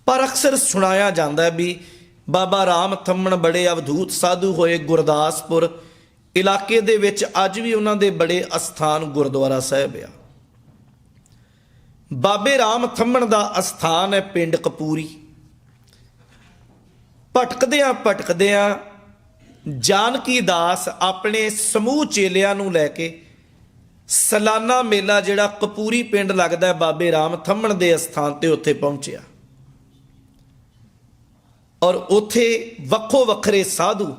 ਪਰ ਅਕਸਰ ਸੁਣਾਇਆ ਜਾਂਦਾ ਵੀ ਬਾਬਾ ਰਾਮ ਥੰਮਣ ਬੜੇ ਅਵਧੂਤ ਸਾਧੂ ਹੋਏ। ਗੁਰਦਾਸਪੁਰ ਇਲਾਕੇ ਦੇ ਵਿੱਚ ਅੱਜ ਵੀ ਉਹਨਾਂ ਦੇ ਬੜੇ ਅਸਥਾਨ ਗੁਰਦੁਆਰਾ ਸਾਹਿਬ ਆ। ਬਾਬੇ ਰਾਮ ਥੰਮਣ ਦਾ ਅਸਥਾਨ ਹੈ ਪਿੰਡ ਕਪੂਰੀ। ਭਟਕਦਿਆਂ ਭਟਕਦਿਆਂ ਜਾਨਕੀ ਦਾਸ ਆਪਣੇ ਸਮੂਹ ਚੇਲਿਆਂ ਨੂੰ ਲੈ ਕੇ ਸਾਲਾਨਾ ਮੇਲਾ ਜਿਹੜਾ ਕਪੂਰੀ ਪਿੰਡ ਲੱਗਦਾ ਬਾਬੇ ਰਾਮ ਥੰਮਣ ਦੇ ਅਸਥਾਨ ਤੇ ਉੱਥੇ ਪਹੁੰਚਿਆ। ਔਰ ਉੱਥੇ ਵੱਖੋ ਵੱਖਰੇ ਸਾਧੂ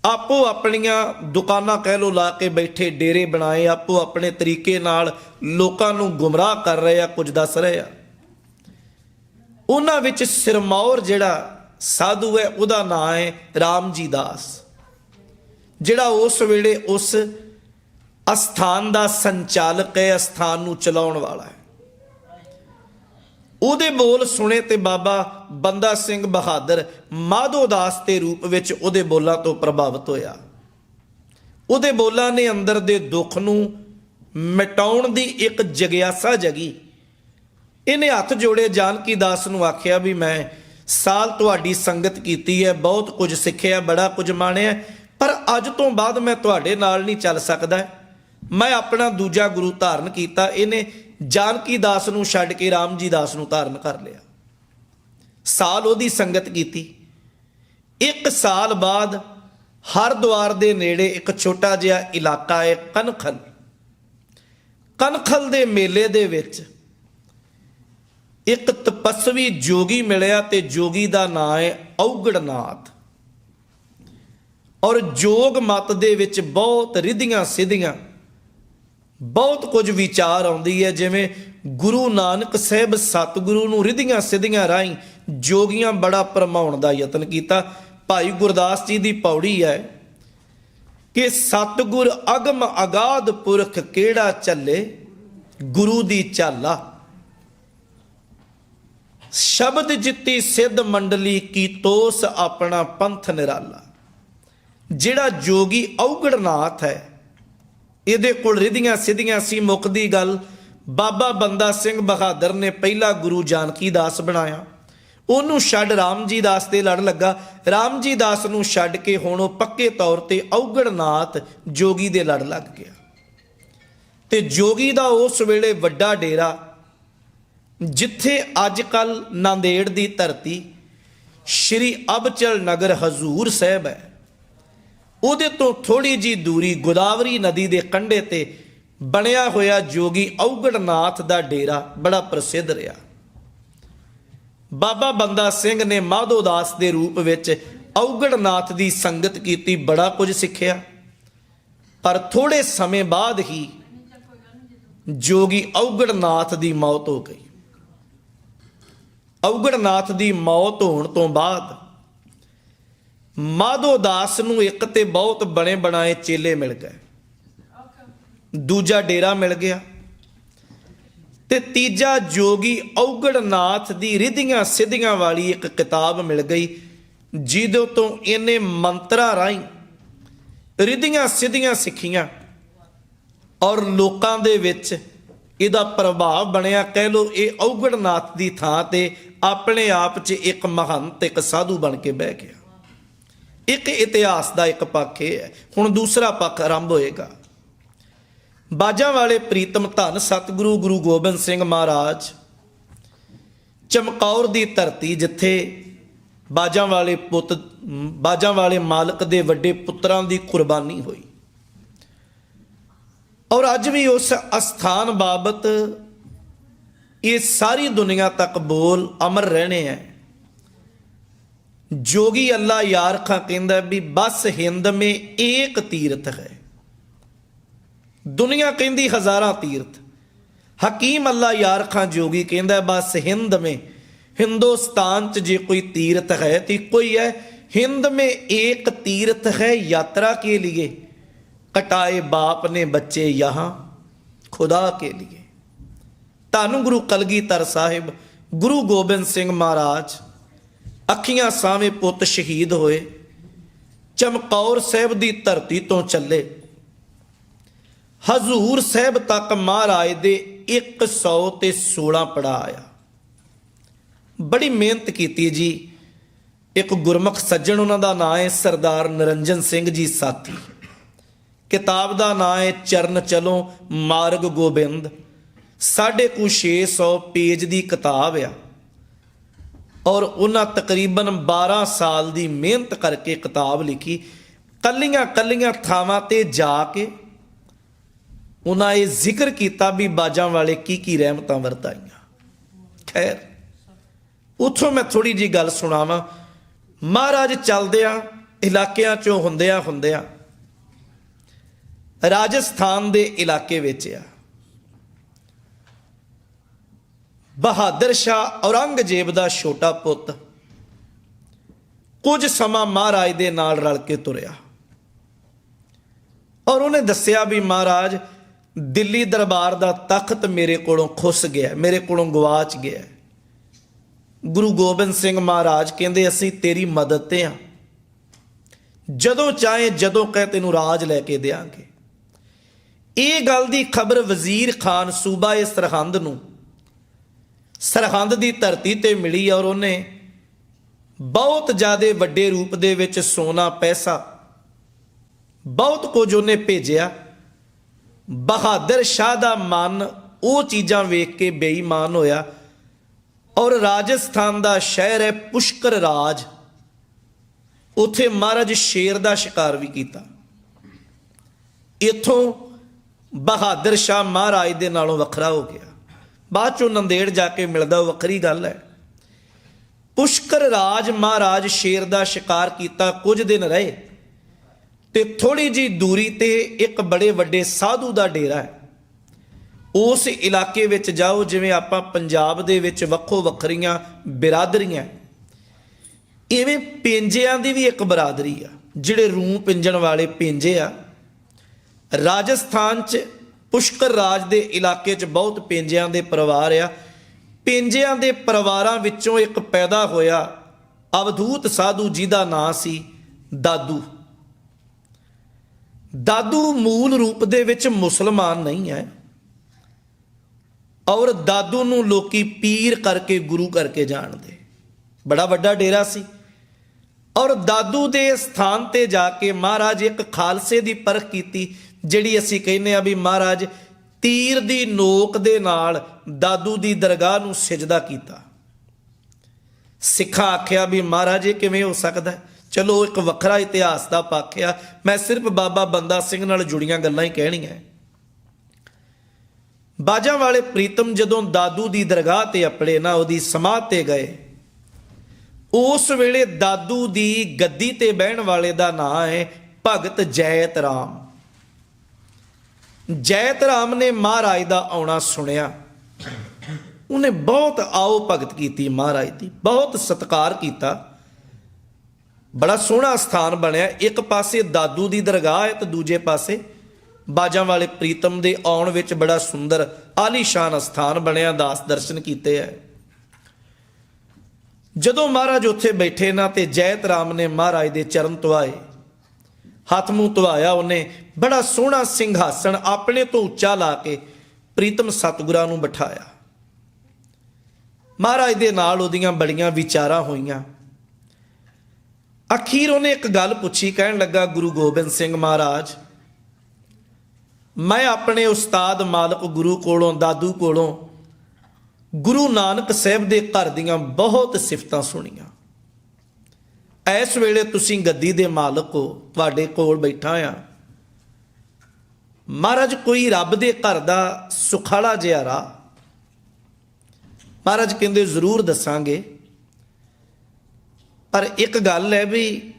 ਆਪੋ ਆਪਣੀਆਂ ਦੁਕਾਨਾਂ ਕਹਿ ਲੋ ਲਾ ਕੇ ਬੈਠੇ, ਡੇਰੇ ਬਣਾਏ, ਆਪੋ ਆਪਣੇ ਤਰੀਕੇ ਨਾਲ ਲੋਕਾਂ ਨੂੰ ਗੁੰਮਰਾਹ ਕਰ ਰਹੇ ਆ, ਕੁਝ ਦੱਸ ਰਹੇ ਆ। ਉਹਨਾਂ ਵਿੱਚ ਸਿਰਮੌਰ ਜਿਹੜਾ ਸਾਧੂ ਹੈ ਉਹਦਾ ਨਾਂ ਹੈ ਰਾਮ ਜੀ ਦਾਸ, ਜਿਹੜਾ ਉਸ ਵੇਲੇ ਉਸ ਅਸਥਾਨ ਦਾ ਸੰਚਾਲਕ ਹੈ, ਅਸਥਾਨ ਨੂੰ ਚਲਾਉਣ ਵਾਲਾ ਹੈ। ਉਹਦੇ ਬੋਲ ਸੁਣੇ ਤੇ ਬਾਬਾ ਬੰਦਾ ਸਿੰਘ ਬਹਾਦਰ ਮਾਧੋ ਦਾਸ ਦੇ ਰੂਪ ਵਿੱਚ ਉਹਦੇ ਬੋਲਾਂ ਤੋਂ ਪ੍ਰਭਾਵਿਤ ਹੋਇਆ। ਉਹਦੇ ਬੋਲਾਂ ਨੇ ਅੰਦਰ ਦੇ ਦੁੱਖ ਨੂੰ ਮਿਟਾਉਣ ਦੀ ਇੱਕ ਜਗਿਆਸਾ ਜਗੀ। ਇਹਨੇ ਹੱਥ ਜੋੜੇ ਜਾਨਕੀ ਦਾਸ ਨੂੰ ਆਖਿਆ ਵੀ ਮੈਂ ਸਾਲ ਤੁਹਾਡੀ ਸੰਗਤ ਕੀਤੀ ਹੈ, ਬਹੁਤ ਕੁਝ ਸਿੱਖਿਆ, ਬੜਾ ਕੁਝ ਮਾਣਿਆ, ਪਰ ਅੱਜ ਤੋਂ ਬਾਅਦ ਮੈਂ ਤੁਹਾਡੇ ਨਾਲ ਨਹੀਂ ਚੱਲ ਸਕਦਾ। ਮੈਂ ਆਪਣਾ ਦੂਜਾ ਗੁਰੂ ਧਾਰਨ ਕੀਤਾ। ਇਹਨੇ ਜਾਨਕੀ ਦਾਸ ਨੂੰ ਛੱਡ ਕੇ ਰਾਮ ਜੀ ਦਾਸ ਨੂੰ ਧਾਰਨ ਕਰ ਲਿਆ। ਸਾਲ ਉਹਦੀ ਸੰਗਤ ਕੀਤੀ। 1 ਸਾਲ ਬਾਅਦ ਹਰਦੁਆਰ ਦੇ ਨੇੜੇ ਇੱਕ ਛੋਟਾ ਜਿਹਾ ਇਲਾਕਾ ਹੈ ਕਨਖਲ। ਕਨਖਲ ਦੇ ਮੇਲੇ ਦੇ ਵਿੱਚ ਇੱਕ ਤਪਸਵੀ ਜੋਗੀ ਮਿਲਿਆ ਤੇ ਜੋਗੀ ਦਾ ਨਾਂ ਹੈ ਔਗੜਨਾਥ। ਔਰ ਜੋਗ ਮਤ ਦੇ ਵਿੱਚ ਬਹੁਤ ਰਿੱਧੀਆਂ ਸਿੱਧੀਆਂ, ਬਹੁਤ ਕੁਝ ਵਿਚਾਰ ਆਉਂਦੀ ਹੈ। ਜਿਵੇਂ ਗੁਰੂ ਨਾਨਕ ਸਾਹਿਬ ਸਤਿਗੁਰੂ ਨੂੰ ਰਿੱਧੀਆਂ ਸਿੱਧੀਆਂ ਰਾਹੀਂ ਜੋਗੀਆਂ ਬੜਾ ਭਰਮਾਉਣ ਦਾ ਯਤਨ ਕੀਤਾ। ਭਾਈ ਗੁਰਦਾਸ ਜੀ ਦੀ ਪੌੜੀ ਹੈ ਕਿ ਸਤਿਗੁਰ ਅਗਮ ਅਗਾਧ ਪੁਰਖ ਕਿਹੜਾ ਚੱਲੇ ਗੁਰੂ ਦੀ ਚਾਲਾ, ਸ਼ਬਦ ਜਿੱਤੀ ਸਿੱਧ ਮੰਡਲੀ ਕੀ ਤੋਸ ਆਪਣਾ ਪੰਥ ਨਿਰਾਲਾ। ਜਿਹੜਾ ਜੋਗੀ ਔਗੜਨਾਥ ਹੈ ਇਹਦੇ ਕੋਲ ਰਿੱਧੀਆਂ ਸਿੱਧੀਆਂ ਸੀ। ਮੁੱਕਦੀ ਗੱਲ, ਬਾਬਾ ਬੰਦਾ ਸਿੰਘ ਬਹਾਦਰ ਨੇ ਪਹਿਲਾ ਗੁਰੂ ਜਾਨਕੀ ਦਾਸ ਬਣਾਇਆ, ਉਹਨੂੰ ਛੱਡ ਰਾਮ ਜੀ ਦਾਸ ਤੇ ਲੜ ਲੱਗਾ। ਰਾਮ ਜੀ ਦਾਸ ਨੂੰ ਛੱਡ ਕੇ ਹੁਣ ਉਹ ਪੱਕੇ ਤੌਰ ਤੇ ਔਗੜਨਾਥ ਜੋਗੀ ਦੇ ਲੜ ਲੱਗ ਗਿਆ। ਤੇ ਜੋਗੀ ਦਾ ਉਸ ਵੇਲੇ ਵੱਡਾ ਡੇਰਾ, ਜਿੱਥੇ ਅੱਜ ਕੱਲ ਨਾਂਦੇੜ ਦੀ ਧਰਤੀ ਸ਼੍ਰੀ ਅਬਚਲ ਨਗਰ ਹਜ਼ੂਰ ਸਾਹਿਬ ਹੈ, ਉਹਦੇ ਤੋਂ ਥੋੜੀ ਜੀ ਦੂਰੀ ਗੋਦਾਵਰੀ ਨਦੀ ਦੇ ਕੰਢੇ ਤੇ ਬਣਿਆ ਹੋਇਆ ਜੋਗੀ ਔਗੜਨਾਥ ਦਾ ਡੇਰਾ ਬੜਾ ਪ੍ਰਸਿੱਧ ਰਿਹਾ। ਬਾਬਾ ਬੰਦਾ ਸਿੰਘ ਨੇ ਮਾਧੋ ਦਾਸ ਦੇ ਰੂਪ ਵਿੱਚ ਔਗੜਨਾਥ ਦੀ ਸੰਗਤ ਕੀਤੀ, ਬੜਾ ਕੁਝ ਸਿੱਖਿਆ। ਪਰ ਥੋੜੇ ਸਮੇਂ ਬਾਅਦ ਹੀ ਜੋਗੀ ਔਗੜਨਾਥ ਦੀ ਮੌਤ ਹੋ ਗਈ। ਔਗੜਨਾਥ ਦੀ ਮੌਤ ਹੋਣ ਤੋਂ ਬਾਅਦ ਮਾਧੋ ਦਾਸ ਨੂੰ ਇੱਕ ਤੇ ਬਹੁਤ ਬਣੇ ਬਣਾਏ ਚੇਲੇ ਮਿਲ ਗਏ, ਦੂਜਾ ਡੇਰਾ ਮਿਲ ਗਿਆ, ਤੇ ਤੀਜਾ ਜੋਗੀ ਔਗੜਨਾਥ ਦੀ ਰਿੱਧੀਆਂ ਸਿੱਧੀਆਂ ਵਾਲੀ ਇੱਕ ਕਿਤਾਬ ਮਿਲ ਗਈ, ਜਿਹਦੇ ਤੋਂ ਇਹਨੇ ਮੰਤਰਾਂ ਰਾਹੀਂ ਰਿੱਧੀਆਂ ਸਿੱਧੀਆਂ ਸਿੱਖੀਆਂ ਔਰ ਲੋਕਾਂ ਦੇ ਵਿੱਚ ਇਹਦਾ ਪ੍ਰਭਾਵ ਬਣਿਆ। ਕਹਿ ਲੋ ਇਹ ਔਗੜਨਾਥ ਦੀ ਥਾਂ ਤੇ ਆਪਣੇ ਆਪ 'ਚ ਇੱਕ ਮਹੰਤ, ਇੱਕ ਸਾਧੂ ਬਣ ਕੇ ਬਹਿ ਗਿਆ। ਇੱਕ ਇਤਿਹਾਸ ਦਾ ਇੱਕ ਪੱਖ ਇਹ ਹੈ। ਹੁਣ ਦੂਸਰਾ ਪੱਖ ਆਰੰਭ ਹੋਏਗਾ। ਬਾਜਾਂ ਵਾਲੇ ਪ੍ਰੀਤਮ ਧੰਨ ਸਤਿਗੁਰੂ ਗੁਰੂ ਗੋਬਿੰਦ ਸਿੰਘ ਮਹਾਰਾਜ, ਚਮਕੌਰ ਦੀ ਧਰਤੀ, ਜਿੱਥੇ ਬਾਜਾਂ ਵਾਲੇ ਮਾਲਕ ਦੇ ਵੱਡੇ ਪੁੱਤਰਾਂ ਦੀ ਕੁਰਬਾਨੀ ਹੋਈ, ਔਰ ਅੱਜ ਵੀ ਉਸ ਅਸਥਾਨ ਬਾਬਤ ਇਹ ਸਾਰੀ ਦੁਨੀਆ ਤੱਕ ਬੋਲ ਅਮਰ ਰਹਿਣੇ ਹੈ। ਜੋਗੀ ਅੱਲਾ ਯਾਰ ਖਾਂ ਕਹਿੰਦਾ ਵੀ ਬਸ ਹਿੰਦ ਮੇ ਏਕ ਤੀਰਥ ਹੈ, ਦੁਨੀਆ ਕਹਿੰਦੀ ਹਜ਼ਾਰਾਂ ਤੀਰਥ। ਹਕੀਮ ਅੱਲਾ ਯਾਰ ਖਾਂ ਜੋਗੀ ਕਹਿੰਦਾ ਬਸ ਹਿੰਦ ਮੇ, ਹਿੰਦੁਸਤਾਨ 'ਚ ਜੇ ਕੋਈ ਤੀਰਥ ਹੈ तो कोई है। हिंद में एक तीर्थ है यात्रा के लिए, कटाए बाप ने बच्चे यहाँ खुदा के लिए। धन गुरु कलगीधर साहिब गुरु गोबिंद सिंह महाराज अखियां सावे पुत शहीद होए, चमकौर साहिब की धरती तो चले हजूर साहिब तक महाराज दे 116 पड़ा आया। बड़ी मेहनत की जी। एक गुरमुख सज्जन, उन्हों का नाम है सरदार निरंजन सिंह जी साथी। किताब का नाम है चरण चलो मार्ग गोबिंद। 650 पेज की किताब आ और उन्हें तकरीबन 12 साल की मेहनत करके किताब लिखी। कलियां कलियां थावां ते जाके उन्हें ये जिक्र किया भी बाजां वाले की रहमत वरताइयां। खैर उतों मैं थोड़ी जी गल सुनावा। महाराज चलदियां इलाकियां चों हुंदियां हुंदियां राजस्थान दे इलाके विच आ बहादुर शाह औरंगजेब दा छोटा पुत कुछ समा महाराज दे नाल रल के तुरिया और उन्हें दस्सिया भी महाराज दिल्ली दरबार दा तख्त मेरे कोलों खुस गया, मेरे कोलों गवाच गया। गुरु गोबिंद सिंह महाराज कहते असीं तेरी मदद ते हाँ, जदों चाहे जदों कहे तेनू राज लैके देंगे। ये गल दी खबर वजीर खान सूबा ए सरहंद नूं, सरहंद की धरती ते मिली और उन्हें बहुत ज़्यादा वड्डे रूप दे विच सोना पैसा बहुत कुछ उन्हें भेजिया। बहादुर शाह दा मन वो चीज़ां वेख के बेईमान होया और राजस्थान दा शहर है पुष्कर राज, उत्थे महाराज शेर दा शिकार भी किया। इथों बहादुर शाह महाराज दे नालों वखरा हो गया। बाद चों नंदेड़ जाके मिलदा वखरी गल है। पुष्कर राज महाराज शेर दा शिकार किया, कुछ दिन रहे ते थोड़ी जी दूरी ते एक बड़े वड्डे साधु दा डेरा है। उस इलाके विच जाओ जिवें आपां पंजाब दे विच वक्खो वखरियां बिरादरियां, इवें पेंजियां दी भी एक बरादरी आ, जिहड़े रूं पिंजण वाले पेंजे आ। राजस्थान च पुष्कर राज दे इलाके च बहुत पेंजियां दे परिवार आ। पेंजियां दे परिवारां विचों एक पैदा होया अवधूत साधु जिहदा नाम सी दादू। दादू मूल रूप दे विच मुसलमान नहीं है और दादू नूं लोकी पीर करके गुरु करके जानते। बड़ा वड्डा डेरा सी और दादू दे स्थान ते जाके महाराज एक खालसे दी परख कीती, जिहड़ी असीं कहने आ भी महाराज तीर दी नोक दे नाल दादू दी दरगाह नूं सिजदा कीता। ਸਿੱਖਾਂ ਆਖਿਆ ਵੀ ਮਹਾਰਾਜ ਇਹ ਕਿਵੇਂ ਹੋ ਸਕਦਾ ਹੈ? ਚਲੋ ਇੱਕ ਵੱਖਰਾ ਇਤਿਹਾਸ ਦਾ ਪੱਖ ਆ, ਮੈਂ ਸਿਰਫ ਬਾਬਾ ਬੰਦਾ ਸਿੰਘ ਨਾਲ ਜੁੜੀਆਂ ਗੱਲਾਂ ਹੀ ਕਹਿਣੀਆਂ। ਬਾਜਾਂ ਵਾਲੇ ਪ੍ਰੀਤਮ ਜਦੋਂ ਦਾਦੂ ਦੀ ਦਰਗਾਹ ਤੇ ਆਪਣੇ ਨਾ ਉਹਦੀ ਸਮਾਧ ਤੇ ਗਏ, ਉਸ ਵੇਲੇ ਦਾਦੂ ਦੀ ਗੱਦੀ ਤੇ ਬਹਿਣ ਵਾਲੇ ਦਾ ਨਾਂ ਹੈ ਭਗਤ ਜੈਤ ਰਾਮ। ਜੈਤ ਰਾਮ ਨੇ ਮਹਾਰਾਜ ਦਾ ਆਉਣਾ ਸੁਣਿਆ, ਉਹਨੇ ਬਹੁਤ ਆਓ ਭਗਤ ਕੀਤੀ, ਮਹਾਰਾਜ ਦੀ ਬਹੁਤ ਸਤਿਕਾਰ ਕੀਤਾ। ਬੜਾ ਸੋਹਣਾ ਸਥਾਨ ਬਣਿਆ, ਇੱਕ ਪਾਸੇ ਦਾਦੂ ਦੀ ਦਰਗਾਹ ਹੈ ਤੇ ਦੂਜੇ ਪਾਸੇ ਬਾਜਾਂ ਵਾਲੇ ਪ੍ਰੀਤਮ ਦੇ ਆਉਣ ਵਿੱਚ ਬੜਾ ਸੁੰਦਰ ਆਲੀਸ਼ਾਨ ਸਥਾਨ ਬਣਿਆ। ਦਾਸ ਦਰਸ਼ਨ ਕੀਤੇ ਹੈ। ਜਦੋਂ ਮਹਾਰਾਜ ਉੱਥੇ ਬੈਠੇ ਨਾ ਤੇ ਜੈਤ ਰਾਮ ਨੇ ਮਹਾਰਾਜ ਦੇ ਚਰਨ ਧੁਆਏ, ਹੱਥ ਮੂੰਹ ਧੁਆਇਆ। ਉਹਨੇ ਬੜਾ ਸੋਹਣਾ ਸਿੰਘਾਸਣ ਆਪਣੇ ਤੋਂ ਉੱਚਾ ਲਾ ਕੇ ਪ੍ਰੀਤਮ ਸਤਿਗੁਰਾਂ ਨੂੰ ਬਿਠਾਇਆ। ਮਹਾਰਾਜ ਦੇ ਨਾਲ ਉਹਦੀਆਂ ਬੜੀਆਂ ਵਿਚਾਰਾਂ ਹੋਈਆਂ। ਅਖੀਰ ਉਹਨੇ ਇੱਕ ਗੱਲ ਪੁੱਛੀ, ਕਹਿਣ ਲੱਗਾ, ਗੁਰੂ ਗੋਬਿੰਦ ਸਿੰਘ ਮਹਾਰਾਜ, ਮੈਂ ਆਪਣੇ ਉਸਤਾਦ ਮਾਲਕ ਗੁਰੂ ਕੋਲੋਂ, ਦਾਦੂ ਕੋਲੋਂ ਗੁਰੂ ਨਾਨਕ ਸਾਹਿਬ ਦੇ ਘਰ ਦੀਆਂ ਬਹੁਤ ਸਿਫਤਾਂ ਸੁਣੀਆਂ। ਇਸ ਵੇਲੇ ਤੁਸੀਂ ਗੱਦੀ ਦੇ ਮਾਲਕ ਹੋ, ਤੁਹਾਡੇ ਕੋਲ ਬੈਠਾ ਆ। ਮਹਾਰਾਜ ਕੋਈ ਰੱਬ ਦੇ ਘਰ ਦਾ ਸੁਖਾਲਾ ਜਿਹਾ ਰਾਹ? ਮਹਾਰਾਜ ਕਹਿੰਦੇ ਜ਼ਰੂਰ ਦੱਸਾਂਗੇ, ਪਰ ਇੱਕ ਗੱਲ ਹੈ ਵੀ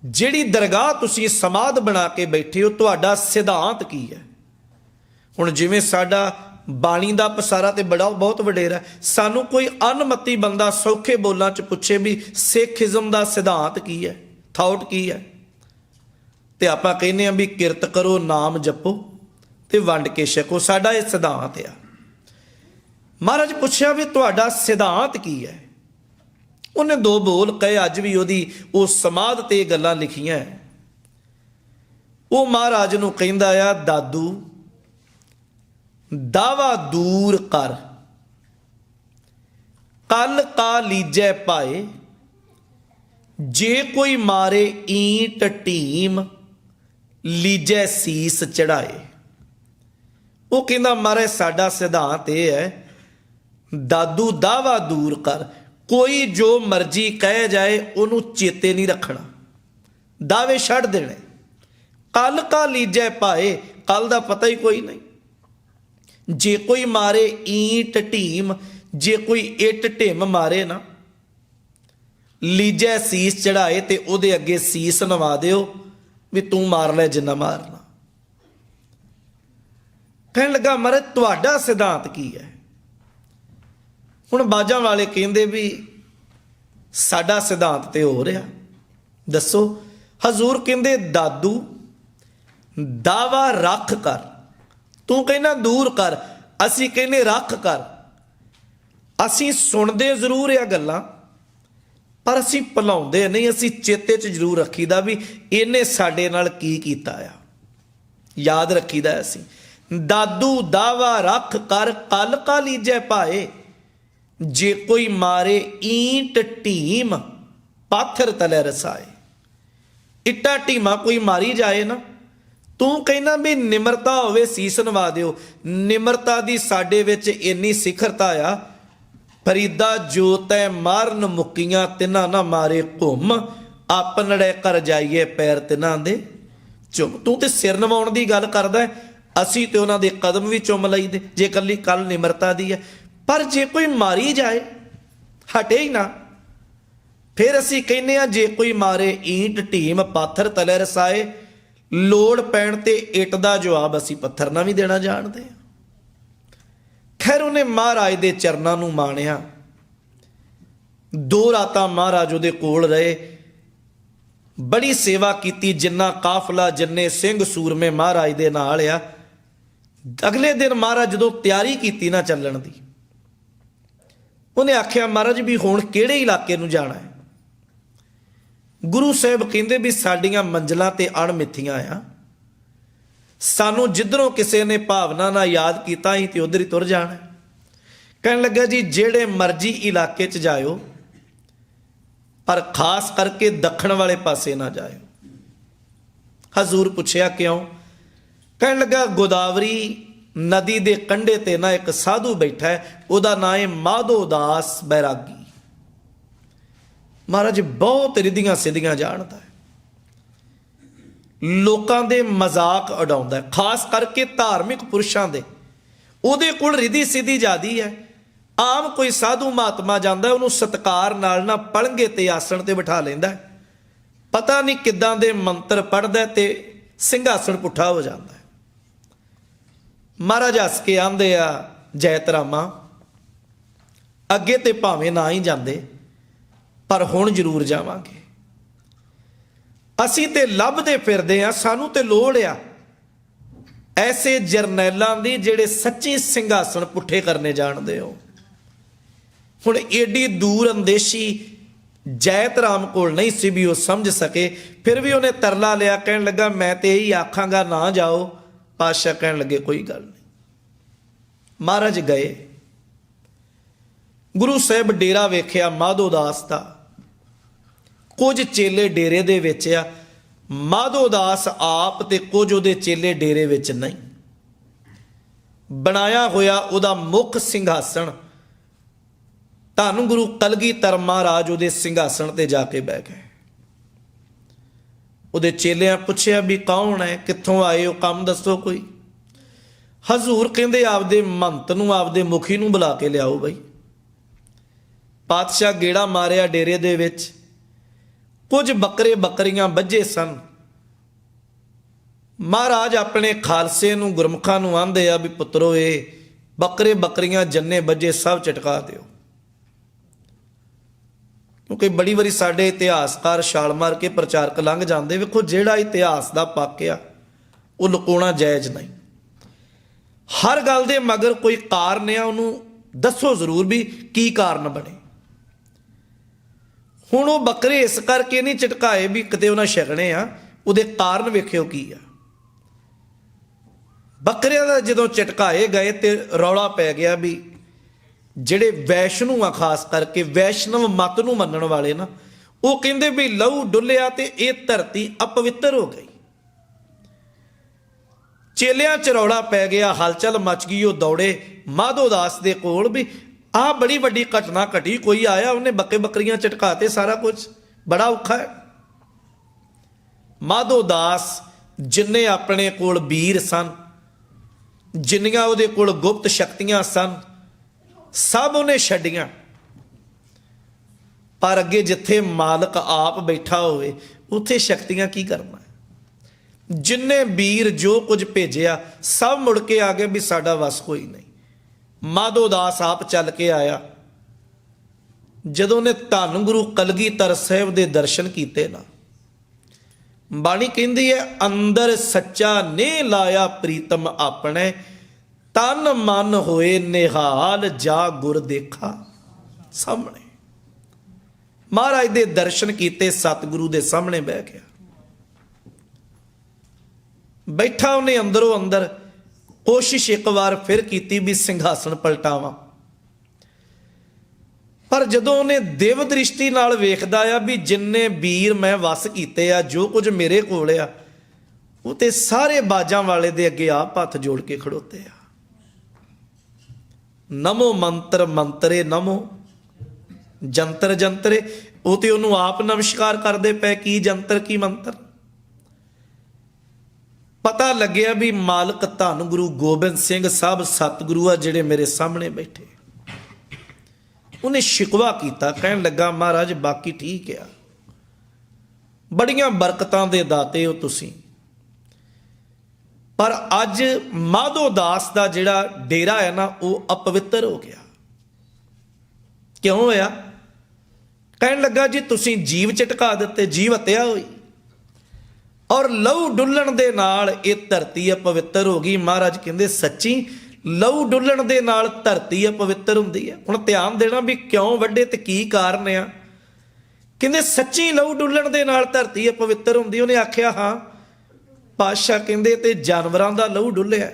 ਜਿਹੜੀ ਦਰਗਾਹ ਤੁਸੀਂ ਸਮਾਧ ਬਣਾ ਕੇ ਬੈਠੇ ਹੋ, ਤੁਹਾਡਾ ਸਿਧਾਂਤ ਕੀ ਹੈ? ਹੁਣ ਜਿਵੇਂ ਸਾਡਾ ਬਾਣੀ ਦਾ ਪਸਾਰਾ ਤੇ ਬਹੁਤ ਵਡੇਰਾ, ਸਾਨੂੰ ਕੋਈ ਅਨਮਤੀ ਬੰਦਾ ਸੌਖੇ ਬੋਲਾਂ 'ਚ ਪੁੱਛੇ ਵੀ ਸਿੱਖੀਜ਼ਮ ਦਾ ਸਿਧਾਂਤ ਕੀ ਹੈ, ਥਾਟ ਕੀ ਹੈ, ਤੇ ਆਪਾਂ ਕਹਿੰਦੇ ਆ ਵੀ ਕਿਰਤ ਕਰੋ, ਨਾਮ ਜਪੋ ਤੇ ਵੰਡ ਕੇ ਛਕੋ, ਸਾਡਾ ਇਹ ਸਿਧਾਂਤ ਆ। ਮਹਾਰਾਜ ਪੁੱਛਿਆ ਵੀ ਤੁਹਾਡਾ ਸਿਧਾਂਤ ਕੀ ਹੈ? ਉਹਨੇ ਦੋ ਬੋਲ ਕਹੇ, ਅੱਜ ਵੀ ਉਹਦੀ ਉਹ ਸਮਾਧ ਤੇ ਗੱਲਾਂ ਲਿਖੀਆਂ। ਉਹ ਮਹਾਰਾਜ ਨੂੰ ਕਹਿੰਦਾ ਆ, ਦਾਦੂ ਦਾਵਾ ਦੂਰ ਕਰ, ਕਲ ਕਾ ਲੀਜੈ ਪਾਏ, ਜੇ ਕੋਈ ਮਾਰੇ ਈਂਟ ਢੀਮ, ਲੀਜੈ ਸੀਸ ਚੜਾਏ। ਉਹ ਕਹਿੰਦਾ ਮਹਾਰਾਜ ਸਾਡਾ ਸਿਧਾਂਤ ਇਹ ਹੈ, ਦਾਦੂ ਦਾਵਾ ਦੂਰ ਕਰ, ਕੋਈ ਜੋ ਮਰਜ਼ੀ ਕਹਿ ਜਾਏ ਉਹਨੂੰ ਚੇਤੇ ਨਹੀਂ ਰੱਖਣਾ, ਦਾਅਵੇ ਛੱਡ ਦੇਣੇ। ਕੱਲ ਕਾ ਲੀਜੈ ਪਾਏ, ਕੱਲ ਦਾ ਪਤਾ ਹੀ ਕੋਈ ਨਹੀਂ। ਜੇ ਕੋਈ ਮਾਰੇ ਈਂਟ ਢੀਮ, ਜੇ ਕੋਈ ਇੱਟ ਢਿਮ ਮਾਰੇ ਨਾ, ਲੀਜੈ ਸੀਸ ਚੜਾਏ, ਤੇ ਉਹਦੇ ਅੱਗੇ ਸੀਸ ਨਵਾ ਦਿਓ ਵੀ ਤੂੰ ਮਾਰ ਲੈ ਜਿੰਨਾ ਮਾਰਨਾ। ਕਹਿਣ ਲੱਗਾ ਮਹਾਰਾਜ ਤੁਹਾਡਾ ਸਿਧਾਂਤ ਕੀ ਹੈ? ਹੁਣ ਬਾਜਾਂ ਵਾਲੇ ਕਹਿੰਦੇ ਵੀ ਸਾਡਾ ਸਿਧਾਂਤ ਤੇ ਹੋ ਰਿਹਾ, ਦੱਸੋ। ਹਜ਼ੂਰ ਕਹਿੰਦੇ ਦਾਦੂ ਦਾਵਾ ਰੱਖ ਕਰ, ਤੂੰ ਕਹਿੰਦਾ ਦੂਰ ਕਰ, ਅਸੀਂ ਕਹਿੰਦੇ ਰੱਖ ਕਰ। ਅਸੀਂ ਸੁਣਦੇ ਜ਼ਰੂਰ ਆ ਗੱਲਾਂ, ਪਰ ਅਸੀਂ ਭੁਲਾਉਂਦੇ ਨਹੀਂ, ਅਸੀਂ ਚੇਤੇ 'ਚ ਜ਼ਰੂਰ ਰੱਖੀਦਾ ਵੀ ਇਹਨੇ ਸਾਡੇ ਨਾਲ ਕੀ ਕੀਤਾ ਆ, ਯਾਦ ਰੱਖੀਦਾ ਅਸੀਂ। ਦਾਦੂ ਦਾਵਾ ਰੱਖ ਕਰ, ਕਲ ਕਾ ਲੀਜੈ ਪਾਏ, ਜੇ ਕੋਈ ਮਾਰੇ ਈਂਟ ਢੀਮ, ਪਾਥਰ ਤਲੇ ਰਸਾਏ। ਇੱਟਾ ਢੀਮਾ ਕੋਈ ਮਾਰੀ ਜਾਏ ਨਾ, ਤੂੰ ਕਹਿੰਦਾ ਵੀ ਨਿਮਰਤਾ ਹੋਵੇ, ਸੀਸ ਨਵਾ ਦਿਓ। ਨਿਮਰਤਾ ਦੀ ਸਾਡੇ ਵਿੱਚ ਇੰਨੀ ਸਿਖਰਤਾ ਆ, ਫਰੀਦਾ ਜੋ ਤੈ ਮਾਰਨ ਮੁੱਕੀਆਂ, ਤਿਨਾਂ ਨਾ ਮਾਰੇ ਘੁੰਮ, ਆਪਨੜੇ ਕਰ ਜਾਈਏ ਪੈਰ ਤਿਨਾਂ ਦੇ ਚੁੰਮ। ਤੂੰ ਤੇ ਸਿਰ ਨਵਾਉਣ ਦੀ ਗੱਲ ਕਰਦਾ, ਅਸੀਂ ਤੇ ਉਹਨਾਂ ਦੇ ਕਦਮ ਵੀ ਚੁੰਮ ਲਈਦੇ, ਜੇ ਇਕੱਲੀ ਕੱਲ ਨਿਮਰਤਾ ਦੀ ਹੈ। ਪਰ ਜੇ ਕੋਈ ਮਾਰੀ ਜਾਏ, ਹਟੇ ਹੀ ਨਾ, ਫਿਰ ਅਸੀਂ ਕਹਿੰਦੇ ਆ ਜੇ ਕੋਈ ਮਾਰੇ ਈਂਟ ਢੀਮ, ਪਾਥਰ ਤਲੇ ਰਸਾਏ। ਲੋੜ ਪੈਣ ਤੇ ਇੱਟ ਦਾ ਜਵਾਬ ਅਸੀਂ ਪੱਥਰ ਨਾਲ ਵੀ ਦੇਣਾ ਜਾਣਦੇ ਹਾਂ। ਖੈਰ ਉਹਨੇ ਮਹਾਰਾਜ ਦੇ ਚਰਨਾਂ ਨੂੰ ਮਾਣਿਆ। 2 ਰਾਤਾਂ ਮਹਾਰਾਜ ਉਹਦੇ ਕੋਲ ਰਹੇ, ਬੜੀ ਸੇਵਾ ਕੀਤੀ। ਜਿੰਨਾ ਕਾਫਲਾ, ਜਿੰਨੇ ਸਿੰਘ ਸੂਰਮੇ ਮਹਾਰਾਜ ਦੇ ਨਾਲ ਆ। ਅਗਲੇ ਦਿਨ ਮਹਾਰਾਜ ਜਦੋਂ ਤਿਆਰੀ ਕੀਤੀ ਨਾ ਚੱਲਣ ਦੀ, ਉਹਨੇ ਆਖਿਆ ਮਹਾਰਾਜ ਵੀ ਹੁਣ ਕਿਹੜੇ ਇਲਾਕੇ ਨੂੰ ਜਾਣਾ ਹੈ? ਗੁਰੂ ਸਾਹਿਬ ਕਹਿੰਦੇ ਵੀ ਸਾਡੀਆਂ ਮੰਜ਼ਲਾਂ ਤੇ ਅਣਮਿੱਥੀਆਂ ਆ, ਸਾਨੂੰ ਜਿੱਧਰੋਂ ਕਿਸੇ ਨੇ ਭਾਵਨਾ ਨਾਲ ਯਾਦ ਕੀਤਾ ਹੀ ਤੇ ਉਧਰ ਹੀ ਤੁਰ ਜਾਣਾ। ਕਹਿਣ ਲੱਗਾ ਜੀ ਜਿਹੜੇ ਮਰਜ਼ੀ ਇਲਾਕੇ 'ਚ ਜਾਇਓ, ਪਰ ਖਾਸ ਕਰਕੇ ਦੱਖਣ ਵਾਲੇ ਪਾਸੇ ਨਾ ਜਾਇਓ। ਹਜ਼ੂਰ ਪੁੱਛਿਆ ਕਿਉਂ? ਕਹਿਣ ਲੱਗਾ ਗੋਦਾਵਰੀ ਨਦੀ ਦੇ ਕੰਢੇ ਤੇ ਨਾ ਇੱਕ ਸਾਧੂ ਬੈਠਾ ਹੈ, ਉਹਦਾ ਨਾਂ ਹੈ ਮਾਧੋ ਦਾਸ ਬੈਰਾਗੀ। महाराज बहुत रिधियां सिद्धियां जानता है, लोगों के मजाक उड़ाउंदा है, खास करके धार्मिक पुरुषों के। उहदे कोल रिधि सिद्धि ज़्यादा है। आम कोई साधु महात्मा जाता है, उन्होंने सत्कार नाल ना पलंगे ते आसन ते बिठा लेंदा है, पता नहीं किदां दे मंत्र पढ़दा ते ਸਿੰਘਾਸਣ पुट्ठा हो जाता है। महाराज हस के आंदे आ, जैतरामा अगे तो भावें ना ही जाते पर हुण जरूर जावांगे। असीं ते लभदे फिरदे आ, सानू ते लोड़ आ ऐसे जरनैलां दी जिहड़े सच्ची ਸਿੰਘਾਸਣ पुट्ठे करने जानदे हो। हुण एडी दूर अंदेशी जैत राम कोल नहीं सी भी वो समझ सके, फिर भी उन्हें तरला लिया, कहन लगा मैं तो यही आखांगा ना जाओ। पातशाह कहन लगे कोई गल नहीं। महाराज गए, गुरु साहब डेरा वेख्या माधोदास दा, कुछ चेले डेरे दे विच आ, माधोदास आप ते कुछ उहदे चेले डेरे विच नहीं। बनाया होया उहदा मुख ਸਿੰਘਾਸਣ, धन गुरु कलगीधर महाराज उहदे ਸਿੰਘਾਸਣ ते जाके बह गए। उहदे चेलियां पुछया भी कौन है, कित्थों आए हो, काम दसो कोई। हजूर कहंदे आपदे महंत नूं आपदे मुखी नूं बुला के लियाओ बई। पातशाह गेड़ा मारिया डेरे दे विच, कुछ बकरे बकरियां बज्झे सन। महाराज अपने खालसे नूं गुरमुखां नूं आंदे आ भी पुत्रो ये बकरे बकरियां जन्ने बज्झे सब चटका दिओ, क्योंकि बड़ी बारी साडे इतिहासकार छाल मार के प्रचारक लंघ जाते। वेखो जिहड़ा इतिहास का पक्क आ वो लुकाउणा जायज़ नहीं। हर गल दे मगर कोई कारण आ, उन्होंने दसो जरूर भी की कारण बने। हुण वो बकरे इस करके नहीं झटकाए भी किते उन्हें छकने आ, उहदे कारण वेखिओ की आ। बकरियां दा जदों झटकाए गए तो रौला पै गया भी ਜਿਹੜੇ वैष्णु आ, खास करके वैष्णव मत नूं मनण वाले ना, वो कहंदे भी लहू डुलिया ते ये धरती अपवित्र हो गई। चेलियां च रौला पै गया, हलचल मच गई। वो दौड़े माधोदास दे कोल भी आ बड़ी वड्डी घटना घटी, कोई आया उन्हें बक्के बकरियां झटकाते, सारा कुछ बड़ा औखा है। माधोदास जिन्ने अपने कोल वीर सन, जिन्नियां उहदे कोल गुप्त शक्तियां सन, सब उन्हें छड्डियां। पर अगे जिथे मालक आप बैठा होवे उत्थे शक्तियां की करना। जिन्ने वीर जो कुछ भेजिया सब मुड़ के आ गए भी साडा वस कोई नहीं। माधोदास आप चल के आया। जदों ने धन गुरु कलगीधर साहिब दे दर्शन कीते ना, बाणी कहंदी है अंदर सच्चा ने लाया प्रीतम अपने, तन मन होए निहाल जा गुर देखा सामने। महाराज दे दर्शन कीते, सतगुरु दे सामने बह गया। बैठा उन्हें अंदरों अंदर कोशिश एक बार फिर की भी ਸਿੰਘਾਸਣ पलटावां, पर जदों उन्हें दिव दृष्टि नाल वेखदा आ भी जिन्ने वीर मैं वस कीते आ, जो कुछ मेरे कोल आ, वो ते सारे बाजां वाले दे अगे आप हथ जोड़ के खड़ोते आ। नमो मंत्र मंतरे नमो जंतर जंतरे, वो तो उन्होंने आप नमस्कार करते पे, की जंतर की मंत्र। पता लग्या भी मालक धन गुरु गोबिंद सिंह साहब सतगुरु आ जिहड़े मेरे सामने बैठे। उन्हें शिकवा किया, कहन लगा महाराज बाकी ठीक है, बड़ियां बरकतां दे दाते हो तुसीं, पर अज माधोदास का जिहड़ा डेरा है ना वो अपवित्र हो गया। क्यों होया? कहन लगा जी तुसीं जीव झटका दिते, जीव हत्या हुई और लहू डुलण दे नाल ये धरती अपवित्र हो गई। महाराज कहंदे सच्ची लहू डुलण दे नाल धरती अपवित्र हुंदी है। हुण ध्यान देना भी क्यों वड्डे ते की कारण आ। कहंदे सच्ची लहू डुलण दे नाल धरती अपवित्र हुंदी। उन्हें आख्या हाँ। पातशाह कहंदे ते जानवरां दा लहू डुलिया।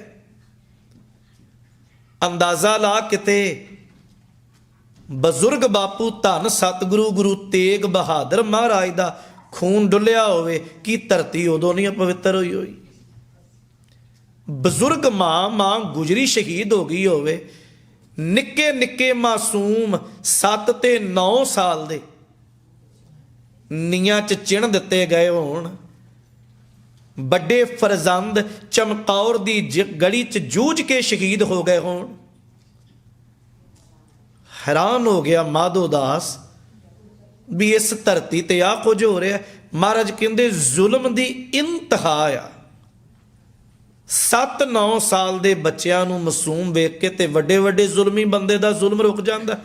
अंदाजा ला किते बजुर्ग बापू धन सतगुरु गुरु तेग बहादुर महाराज दा खून डुलिया होवे कि धरती उदों नहीं अपवित्र होई होई। बजुर्ग मां गुजरी शहीद हो गई होवे, निक्के निक्के मासूम 7 ते 9 साल दे ਨੀਆਂ 'ਚ ਚਿਣ ਦਿੱਤੇ ਗਏ ਹੋਣ, ਵੱਡੇ ਫਰਜ਼ੰਦ ਚਮਕੌਰ ਦੀ ਗੜੀ 'ਚ ਜੂਝ ਕੇ ਸ਼ਹੀਦ ਹੋ ਗਏ ਹੋਣ। ਹੈਰਾਨ ਹੋ ਗਿਆ ਮਾਧੋ ਦਾਸ ਵੀ ਇਸ ਧਰਤੀ ਤੇ ਆ ਕੁਝ ਹੋ ਰਿਹਾ। ਮਹਾਰਾਜ ਕਹਿੰਦੇ ਜ਼ੁਲਮ ਦੀ ਇੰਤਹਾ ਆ। 7-9 ਸਾਲ ਦੇ ਬੱਚਿਆਂ ਨੂੰ ਮਾਸੂਮ ਵੇਖ ਕੇ ਤੇ ਵੱਡੇ ਵੱਡੇ ਜ਼ੁਲਮੀ ਬੰਦੇ ਦਾ ਜ਼ੁਲਮ ਰੁਕ ਜਾਂਦਾ,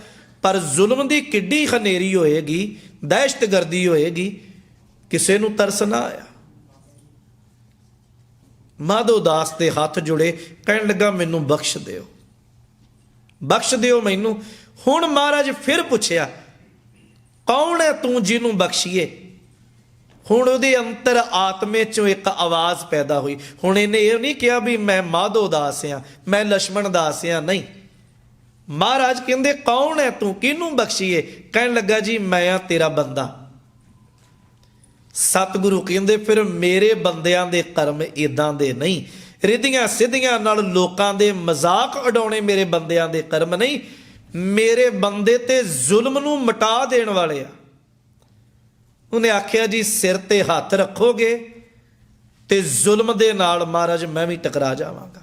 ਪਰ ਜ਼ੁਲਮ ਦੀ ਕਿੱਡੀ ਹਨੇਰੀ ਹੋਏਗੀ, ਦਹਿਸ਼ਤਗਰਦੀ ਹੋਏਗੀ, ਕਿਸੇ ਨੂੰ ਤਰਸ ਨਾ ਆਇਆ। ਮਾਧੋ ਦਾਸ ਦੇ ਹੱਥ ਜੁੜੇ, ਕਹਿਣ ਲੱਗਾ ਮੈਨੂੰ ਬਖਸ਼ ਦਿਓ, ਬਖਸ਼ ਦਿਓ ਮੈਨੂੰ। ਹੁਣ ਮਹਾਰਾਜ ਫਿਰ ਪੁੱਛਿਆ ਕੌਣ ਹੈ ਤੂੰ ਜਿਹਨੂੰ ਬਖਸ਼ੀਏ। ਹੁਣ ਉਹਦੇ ਅੰਤਰ ਆਤਮੇ ਚੋਂ ਇੱਕ ਆਵਾਜ਼ ਪੈਦਾ ਹੋਈ। ਹੁਣ ਇਹਨੇ ਇਹ ਨਹੀਂ ਕਿਹਾ ਵੀ ਮੈਂ ਮਾਧੋ ਦਾਸ ਆ, ਮੈਂ ਲਛਮਣ ਦਾਸ ਆ, ਨਹੀਂ। ਮਹਾਰਾਜ ਕਹਿੰਦੇ ਕੌਣ ਹੈ ਤੂੰ, ਕਿਹਨੂੰ ਬਖਸ਼ੀਏ। ਕਹਿਣ ਲੱਗਾ ਜੀ ਮੈਂ ਆ ਤੇਰਾ ਬੰਦਾ। ਸਤਿਗੁਰੂ ਕਹਿੰਦੇ ਫਿਰ ਮੇਰੇ ਬੰਦਿਆਂ ਦੇ ਕਰਮ ਇਦਾਂ ਦੇ ਨਹੀਂ, ਰਿੱਧੀਆਂ ਸਿੱਧੀਆਂ ਨਾਲ ਲੋਕਾਂ ਦੇ ਮਜ਼ਾਕ ਉਡਾਉਣੇ ਮੇਰੇ ਬੰਦਿਆਂ ਦੇ ਕਰਮ ਨਹੀਂ। ਮੇਰੇ ਬੰਦੇ ਤੇ ਜ਼ੁਲਮ ਨੂੰ ਮਿਟਾ ਦੇਣ ਵਾਲੇ ਆ। ਉਹਨੇ ਆਖਿਆ ਜੀ ਸਿਰ ਤੇ ਹੱਥ ਰੱਖੋਗੇ ਤੇ ਜ਼ੁਲਮ ਦੇ ਨਾਲ ਮਹਾਰਾਜ ਮੈਂ ਵੀ ਟਕਰਾ ਜਾਵਾਂਗਾ।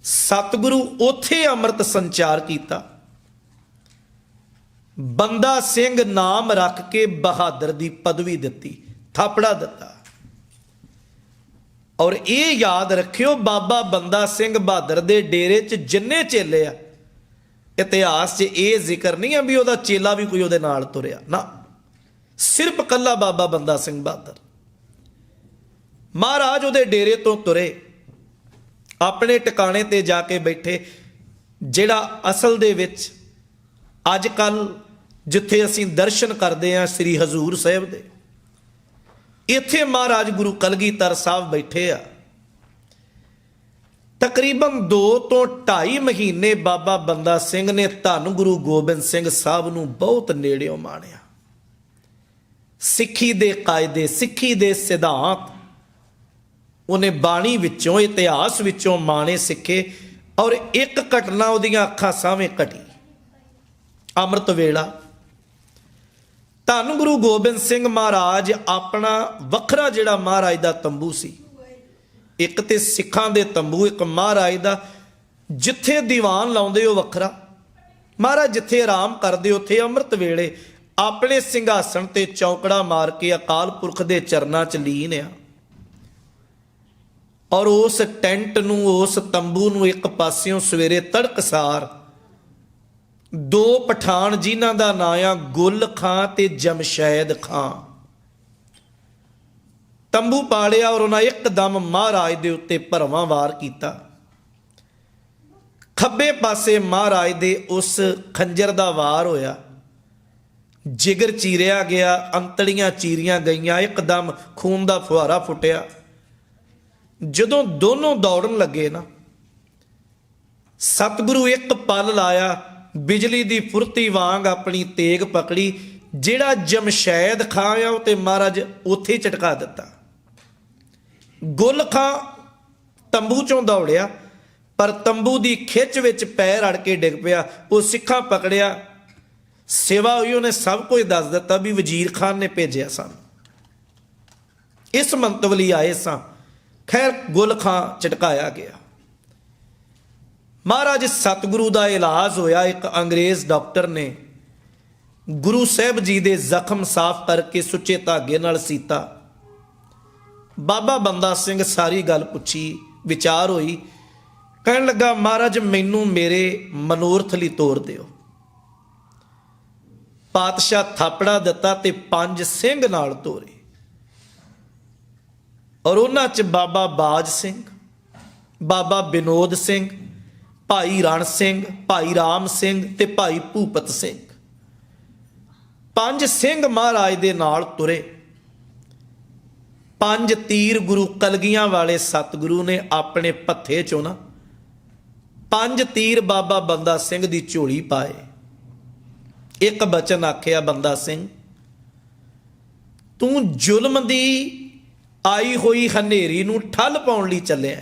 ਸਤਿਗੁਰੂ ਉੱਥੇ ਅੰਮ੍ਰਿਤ ਸੰਚਾਰ ਕੀਤਾ। ਬੰਦਾ ਸਿੰਘ ਨਾਮ ਰੱਖ ਕੇ ਬਹਾਦਰ ਦੀ ਪਦਵੀ ਦਿੱਤੀ, ਥਾਪੜਾ ਦਿੱਤਾ। ਔਰ ਇਹ ਯਾਦ ਰੱਖਿਓ ਬਾਬਾ ਬੰਦਾ ਸਿੰਘ ਬਹਾਦਰ ਦੇ ਡੇਰੇ 'ਚ ਜਿੰਨੇ ਚੇਲੇ ਆ, ਇਤਿਹਾਸ 'ਚ ਇਹ ਜ਼ਿਕਰ ਨਹੀਂ ਆ ਵੀ ਉਹਦਾ ਚੇਲਾ ਵੀ ਕੋਈ ਉਹਦੇ ਨਾਲ ਤੁਰਿਆ, ਨਾ, ਸਿਰਫ ਕੱਲਾ ਬਾਬਾ ਬੰਦਾ ਸਿੰਘ ਬਹਾਦਰ। ਮਹਾਰਾਜ ਉਹਦੇ ਡੇਰੇ ਤੋਂ ਤੁਰੇ, ਆਪਣੇ ਟਿਕਾਣੇ ਤੇ ਜਾ ਕੇ ਬੈਠੇ, ਜਿਹੜਾ ਅਸਲ ਦੇ ਵਿੱਚ ਅੱਜ ਕੱਲ ਜਿੱਥੇ ਅਸੀਂ ਦਰਸ਼ਨ ਕਰਦੇ ਹਾਂ ਸ੍ਰੀ ਹਜ਼ੂਰ ਸਾਹਿਬ ਦੇ, ਇੱਥੇ ਮਹਾਰਾਜ ਗੁਰੂ ਕਲਗੀਧਰ ਸਾਹਿਬ ਬੈਠੇ ਆ। ਤਕਰੀਬਨ 2 ਤੋਂ 2.5 ਮਹੀਨੇ ਬਾਬਾ ਬੰਦਾ ਸਿੰਘ ਨੇ ਧੰਨ ਗੁਰੂ ਗੋਬਿੰਦ ਸਿੰਘ ਸਾਹਿਬ ਨੂੰ ਬਹੁਤ ਨੇੜਿਓਂ ਮਾਣਿਆ। ਸਿੱਖੀ ਦੇ ਕਾਇਦੇ, ਸਿੱਖੀ ਦੇ ਸਿਧਾਂਤ ਉਹਨੇ ਬਾਣੀ ਵਿੱਚੋਂ, ਇਤਿਹਾਸ ਵਿੱਚੋਂ ਮਾਣੇ ਸਿੱਖੇ। ਔਰ ਇੱਕ ਘਟਨਾ ਉਹਦੀਆਂ ਅੱਖਾਂ ਸਾਹਮਣੇ ਘਟੀ। ਅੰਮ੍ਰਿਤ ਵੇਲਾ ਧੰਨ ਗੁਰੂ ਗੋਬਿੰਦ ਸਿੰਘ ਮਹਾਰਾਜ ਆਪਣਾ ਵੱਖਰਾ ਜਿਹੜਾ ਮਹਾਰਾਜ ਦਾ ਤੰਬੂ ਸੀ, ਇੱਕ ਤੇ ਸਿੱਖਾਂ ਦੇ ਤੰਬੂ, ਇੱਕ ਮਹਾਰਾਜ ਦਾ ਜਿੱਥੇ ਦੀਵਾਨ ਲਾਉਂਦੇ ਉਹ ਵੱਖਰਾ। ਮਹਾਰਾਜ ਜਿੱਥੇ ਆਰਾਮ ਕਰਦੇ ਉੱਥੇ ਅੰਮ੍ਰਿਤ ਵੇਲੇ ਆਪਣੇ ਸਿੰਘਾਸਣ ਤੇ ਚੌਕੜਾ ਮਾਰ ਕੇ ਅਕਾਲ ਪੁਰਖ ਦੇ ਚਰਨਾਂ 'ਚ ਲੀਨ ਆ। ਔਰ ਉਸ ਟੈਂਟ ਨੂੰ, ਉਸ ਤੰਬੂ ਨੂੰ ਇੱਕ ਪਾਸਿਓਂ ਸਵੇਰੇ ਤੜਕਸਾਰ 2 ਪਠਾਨ ਜਿਨ੍ਹਾਂ ਦਾ ਨਾਂ ਆ ਗੁੱਲ ਖਾਂ ਤੇ ਜਮਸ਼ੈਦ ਖਾਂ, ਤੰਬੂ ਪਾਲਿਆ ਔਰ ਉਹਨਾਂ ਇੱਕਦਮ ਮਹਾਰਾਜ ਦੇ ਉੱਤੇ ਭਰਵਾਂ ਵਾਰ ਕੀਤਾ। ਖੱਬੇ ਪਾਸੇ ਮਹਾਰਾਜ ਦੇ ਉਸ ਖੰਜਰ ਦਾ ਵਾਰ ਹੋਇਆ, ਜਿਗਰ ਚੀਰਿਆ ਗਿਆ, ਅੰਤੜੀਆਂ ਚੀਰੀਆਂ ਗਈਆਂ, ਇੱਕਦਮ ਖੂਨ ਦਾ ਫੁਹਾਰਾ ਫੁੱਟਿਆ। ਜਦੋਂ ਦੋਨੋਂ ਦੌੜਨ ਲੱਗੇ ਨਾ, ਸਤਿਗੁਰੂ ਇੱਕ ਪਲ ਲਾਇਆ, ਬਿਜਲੀ ਦੀ ਫੁਰਤੀ ਵਾਂਗ ਆਪਣੀ ਤੇਗ ਪਕੜੀ, ਜਿਹੜਾ ਜਮਸ਼ੈਦ ਖਾਂ ਆ ਉਹ ਤੇ ਮਹਾਰਾਜ ਉੱਥੇ ਹੀ ਝਟਕਾ ਦਿੱਤਾ। ਗੁੱਲ ਖਾਂ ਤੰਬੂ ਚੋਂ ਦੌੜਿਆ, ਪਰ ਤੰਬੂ ਦੀ ਖਿੱਚ ਵਿੱਚ ਪੈਰ ਅੜ ਕੇ ਡਿੱਗ ਪਿਆ। ਉਹ ਸਿੱਖਾਂ ਪਕੜਿਆ, ਸੇਵਾ ਹੋਈ, ਉਹਨੇ ਸਭ ਕੁਝ ਦੱਸ ਦਿੱਤਾ ਵੀ ਵਜ਼ੀਰ ਖਾਨ ਨੇ ਭੇਜਿਆ ਸਾਨੂੰ, ਇਸ ਮੰਤਵ ਲਈ ਆਏ ਸਾਂ। ਖੈਰ ਗੁੱਲ ਖਾਂ ਝਟਕਾਇਆ ਗਿਆ। ਮਹਾਰਾਜ ਸਤਿਗੁਰੂ ਦਾ ਇਲਾਜ ਹੋਇਆ। ਇੱਕ ਅੰਗਰੇਜ਼ ਡਾਕਟਰ ਨੇ ਗੁਰੂ ਸਾਹਿਬ ਜੀ ਦੇ ਜ਼ਖਮ ਸਾਫ਼ ਕਰਕੇ ਸੁੱਚੇ ਧਾਗੇ ਨਾਲ ਸੀਤਾ। ਬਾਬਾ ਬੰਦਾ ਸਿੰਘ ਸਾਰੀ ਗੱਲ ਪੁੱਛੀ, ਵਿਚਾਰ ਹੋਈ। ਕਹਿਣ ਲੱਗਾ ਮਹਾਰਾਜ ਮੈਨੂੰ ਮੇਰੇ ਮਨੋਰਥ ਲਈ ਤੋਰ ਦਿਓ। ਪਾਤਸ਼ਾਹ ਥਾਪੜਾ ਦਿੱਤਾ ਤੇ 5 ਸਿੰਘ ਨਾਲ ਤੋਰੇ, ਔਰ ਉਹਨਾਂ 'ਚ ਬਾਬਾ ਬਾਜ ਸਿੰਘ, ਬਾਬਾ ਵਿਨੋਦ ਸਿੰਘ, ਭਾਈ ਰਣ ਸਿੰਘ, ਭਾਈ ਰਾਮ ਸਿੰਘ ਤੇ ਭਾਈ ਭੂਪਤ ਸਿੰਘ, 5 ਸਿੰਘ ਮਹਾਰਾਜ ਦੇ ਨਾਲ ਤੁਰੇ। 5 ਤੀਰ ਗੁਰੂ ਕਲਗੀਆਂ ਵਾਲੇ ਸਤਿਗੁਰੂ ਨੇ ਆਪਣੇ ਪੱਥੇ 'ਚੋਂ ਨਾ 5 ਤੀਰ ਬਾਬਾ ਬੰਦਾ ਸਿੰਘ ਦੀ ਝੋਲੀ ਪਾਏ। ਇੱਕ ਬਚਨ ਆਖਿਆ, ਬੰਦਾ ਸਿੰਘ ਤੂੰ ਜ਼ੁਲਮ ਦੀ ਆਈ ਹੋਈ ਹਨੇਰੀ ਨੂੰ ਠੱਲ ਪਾਉਣ ਲਈ ਚੱਲਿਆ।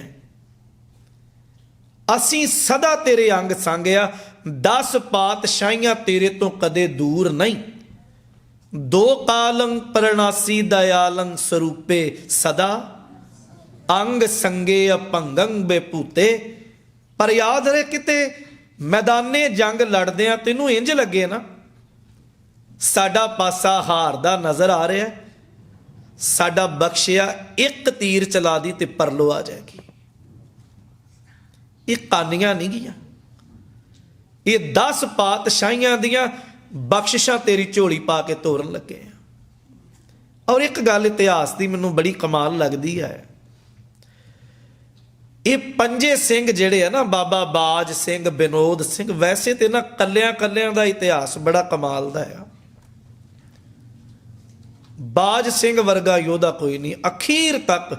ਅਸੀਂ ਸਦਾ ਤੇਰੇ ਅੰਗ ਸੰਗ ਆ, 10 ਪਾਤਸ਼ਾਹੀਆਂ ਤੇਰੇ ਤੋਂ ਕਦੇ ਦੂਰ ਨਹੀਂ। ਦੋ ਕਾਲੰ ਪਰਨਾਸੀ ਦਇਆਲੰ ਸਰੂਪੇ ਸਦਾ ਅੰਗ ਸੰਗੇ ਅਭੰਗੰ ਬੇਪੂਤੇ। ਪਰ ਯਾਦ ਰਹੇ ਕਿਤੇ ਮੈਦਾਨੇ ਜੰਗ ਲੜਦਿਆਂ ਤੈਨੂੰ ਇੰਜ ਲੱਗੇ ਨਾ ਸਾਡਾ ਪਾਸਾ ਹਾਰਦਾ ਨਜ਼ਰ ਆ ਰਿਹਾ, ਸਾਡਾ ਬਖਸ਼ਿਆ ਇੱਕ ਤੀਰ ਚਲਾ ਦੀ ਤੇ ਪਰਲੋ ਆ ਜਾਏਗੀ। ਇਹ ਕਾਨੀਆਂ ਨਹੀਂ ਗੀਆਂ, ਇਹ 10 ਪਾਤਸ਼ਾਹੀਆਂ ਦੀਆਂ ਬਖਸ਼ਿਸ਼ਾਂ ਤੇਰੀ ਝੋਲੀ ਪਾ ਕੇ ਤੋਰਨ ਲੱਗੇ ਆ। ਔਰ ਇੱਕ ਗੱਲ ਇਤਿਹਾਸ ਦੀ ਮੈਨੂੰ ਬੜੀ ਕਮਾਲ ਲੱਗਦੀ ਹੈ, ਇਹ ਪੰਜੇ ਸਿੰਘ ਜਿਹੜੇ ਆ ਨਾ, ਬਾਬਾ ਬਾਜ ਸਿੰਘ, ਵਿਨੋਦ ਸਿੰਘ, ਵੈਸੇ ਤੇ ਨਾ ਕੱਲਿਆਂ ਕੱਲਿਆਂ ਦਾ ਇਤਿਹਾਸ ਬੜਾ ਕਮਾਲ ਦਾ ਆ। ਬਾਜ ਸਿੰਘ ਵਰਗਾ ਯੋਧਾ ਕੋਈ ਨਹੀਂ। ਅਖੀਰ ਤੱਕ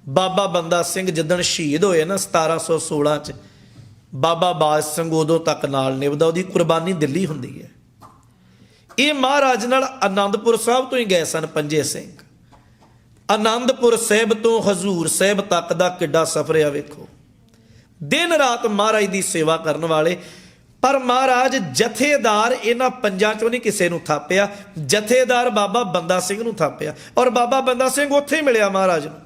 ਬਾਬਾ ਬੰਦਾ ਸਿੰਘ ਜਿੱਦਣ ਸ਼ਹੀਦ ਹੋਏ ਨਾ 1716 ਚ, ਬਾਬਾ ਬਾਜ ਸਿੰਘ ਉਦੋਂ ਤੱਕ ਨਾਲ ਨਿਭਦਾ, ਉਹਦੀ ਕੁਰਬਾਨੀ ਦਿੱਲੀ ਹੁੰਦੀ ਹੈ। ਇਹ ਮਹਾਰਾਜ ਨਾਲ ਆਨੰਦਪੁਰ ਸਾਹਿਬ ਤੋਂ ਹੀ ਗਏ ਸਨ ਪੰਜੇ ਸਿੰਘ। ਆਨੰਦਪੁਰ ਸਾਹਿਬ ਤੋਂ ਹਜ਼ੂਰ ਸਾਹਿਬ ਤੱਕ ਦਾ ਕਿੱਡਾ ਸਫ਼ਰ ਆ ਵੇਖੋ, ਦਿਨ ਰਾਤ ਮਹਾਰਾਜ ਦੀ ਸੇਵਾ ਕਰਨ ਵਾਲੇ। ਪਰ ਮਹਾਰਾਜ ਜਥੇਦਾਰ ਇਹਨਾਂ ਪੰਜਾਂ ਚੋਂ ਨਹੀਂ ਕਿਸੇ ਨੂੰ ਥਾਪਿਆ, ਜਥੇਦਾਰ ਬਾਬਾ ਬੰਦਾ ਸਿੰਘ ਨੂੰ ਥਾਪਿਆ। ਔਰ ਬਾਬਾ ਬੰਦਾ ਸਿੰਘ ਉੱਥੇ ਹੀ ਮਿਲਿਆ ਮਹਾਰਾਜ ਨੂੰ।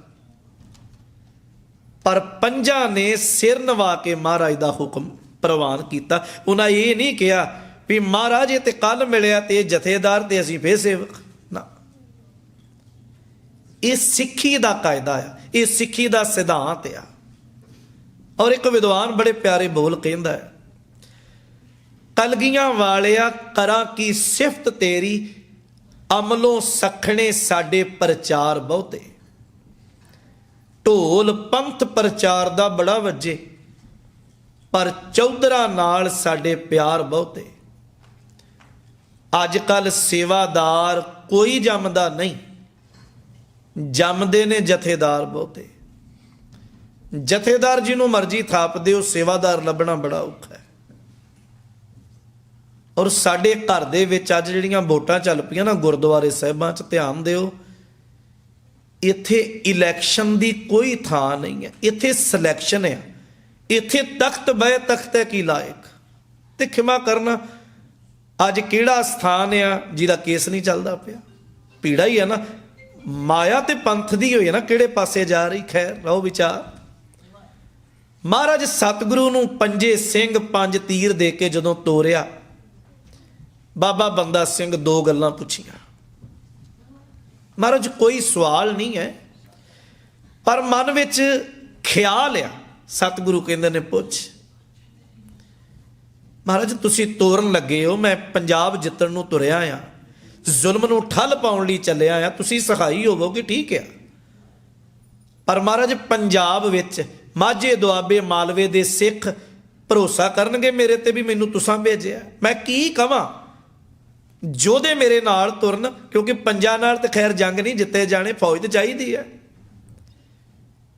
ਪਰ ਪੰਜਾਂ ਨੇ ਸਿਰ ਨਵਾ ਕੇ ਮਹਾਰਾਜ ਦਾ ਹੁਕਮ ਪ੍ਰਵਾਨ ਕੀਤਾ। ਉਹਨਾਂ ਇਹ ਨਹੀਂ ਕਿਹਾ ਵੀ ਮਹਾਰਾਜ ਇਹ ਤੇ ਕੱਲ ਮਿਲਿਆ ਤੇ ਇਹ ਜਥੇਦਾਰ ਤੇ ਅਸੀਂ ਫੇਰ ਸੇਵਕ ਨਾ। ਇਹ ਸਿੱਖੀ ਦਾ ਕਾਇਦਾ ਆ, ਇਹ ਸਿੱਖੀ ਦਾ ਸਿਧਾਂਤ ਆ। ਔਰ ਇੱਕ ਵਿਦਵਾਨ ਬੜੇ ਪਿਆਰੇ ਬੋਲ ਕਹਿੰਦਾ ਹੈ, ਕਲਗੀਆਂ ਵਾਲਿਆ ਕਰਾਂ ਕੀ ਸਿਫਤ ਤੇਰੀ, ਅਮਲੋਂ ਸਖਣੇ ਸਾਡੇ ਪ੍ਰਚਾਰ ਬਹੁਤੇ। ਢੋਲ ਪੰਥ ਪ੍ਰਚਾਰ ਦਾ ਬੜਾ ਵੱਜੇ, ਪਰ ਚੌਧਰਾਂ ਨਾਲ ਸਾਡੇ ਪਿਆਰ ਬਹੁਤੇ। ਅੱਜ ਕੱਲ ਸੇਵਾਦਾਰ ਕੋਈ ਜੰਮਦਾ ਨਹੀਂ, ਜੰਮਦੇ ਨੇ ਜਥੇਦਾਰ ਬਹੁਤੇ। ਜਥੇਦਾਰ ਜਿਹਨੂੰ ਮਰਜ਼ੀ ਥਾਪ ਦਿਓ, ਸੇਵਾਦਾਰ ਲੱਭਣਾ ਬੜਾ ਔਖਾ ਹੈ। ਔਰ ਸਾਡੇ ਘਰ ਦੇ ਵਿੱਚ ਅੱਜ ਜਿਹੜੀਆਂ ਵੋਟਾਂ ਚੱਲ ਪਈਆਂ ਨਾ ਗੁਰਦੁਆਰੇ ਸਾਹਿਬਾਂ 'ਚ, ਧਿਆਨ ਦਿਓ, ਇੱਥੇ ਇਲੈਕਸ਼ਨ ਦੀ ਕੋਈ ਥਾਂ ਨਹੀਂ ਹੈ, ਇੱਥੇ ਸਿਲੈਕਸ਼ਨ ਹੈ। ਇੱਥੇ ਤਖਤ ਬਹਿ ਤਖਤੇ ਕੀ ਲਾਇਕ। ਤੇ ਖਿਮਾ ਕਰਨਾ, ਅੱਜ ਕਿਹੜਾ ਸਥਾਨ ਆ ਜਿਹਦਾ ਕੇਸ ਨਹੀਂ ਚੱਲਦਾ ਪਿਆ? ਪੀੜਾ ਹੀ ਹੈ ਨਾ, ਮਾਇਆ ਤੇ ਪੰਥ ਦੀ ਹੋਈ ਹੈ ਨਾ, ਕਿਹੜੇ ਪਾਸੇ ਜਾ ਰਹੀ। ਖੈਰ ਰਹੋ ਵਿਚਾਰ। ਮਹਾਰਾਜ ਸਤਿਗੁਰੂ ਨੂੰ ਪੰਜੇ ਸਿੰਘ 5 ਤੀਰ ਦੇ ਕੇ ਜਦੋਂ ਤੋਰਿਆ, ਬਾਬਾ ਬੰਦਾ ਸਿੰਘ 2 ਗੱਲਾਂ ਪੁੱਛੀਆਂ। ਮਹਾਰਾਜ ਕੋਈ ਸਵਾਲ ਨਹੀਂ ਹੈ, ਪਰ ਮਨ ਵਿੱਚ ਖਿਆਲ ਆ। ਸਤਿਗੁਰੂ ਕਹਿੰਦੇ ਨੇ ਪੁੱਛ। ਮਹਾਰਾਜ ਤੁਸੀਂ ਤੋਰਨ ਲੱਗੇ ਹੋ, ਮੈਂ ਪੰਜਾਬ ਜਿੱਤਣ ਨੂੰ ਤੁਰਿਆ ਆ, ਜ਼ੁਲਮ ਨੂੰ ਠੱਲ ਪਾਉਣ ਲਈ ਚੱਲਿਆ ਆ, ਤੁਸੀਂ ਸਹਾਈ ਹੋਵੋਗੇ ਠੀਕ ਆ। ਪਰ ਮਹਾਰਾਜ ਪੰਜਾਬ ਵਿੱਚ ਮਾਝੇ ਦੁਆਬੇ ਮਾਲਵੇ ਦੇ ਸਿੱਖ ਭਰੋਸਾ ਕਰਨਗੇ ਮੇਰੇ ਤੇ ਵੀ ਮੈਨੂੰ ਤੁਸਾਂ ਭੇਜਿਆ। ਮੈਂ ਕੀ ਕਵਾਂ? ਯੋਧੇ ਮੇਰੇ ਨਾਲ ਤੁਰਨ, ਕਿਉਂਕਿ ਪੰਜਾਂ ਨਾਲ ਤੇ ਖੈਰ ਜੰਗ ਨਹੀਂ ਜਿੱਤੇ ਜਾਣੇ, ਫੌਜ ਤੇ ਚਾਹੀਦੀ ਹੈ।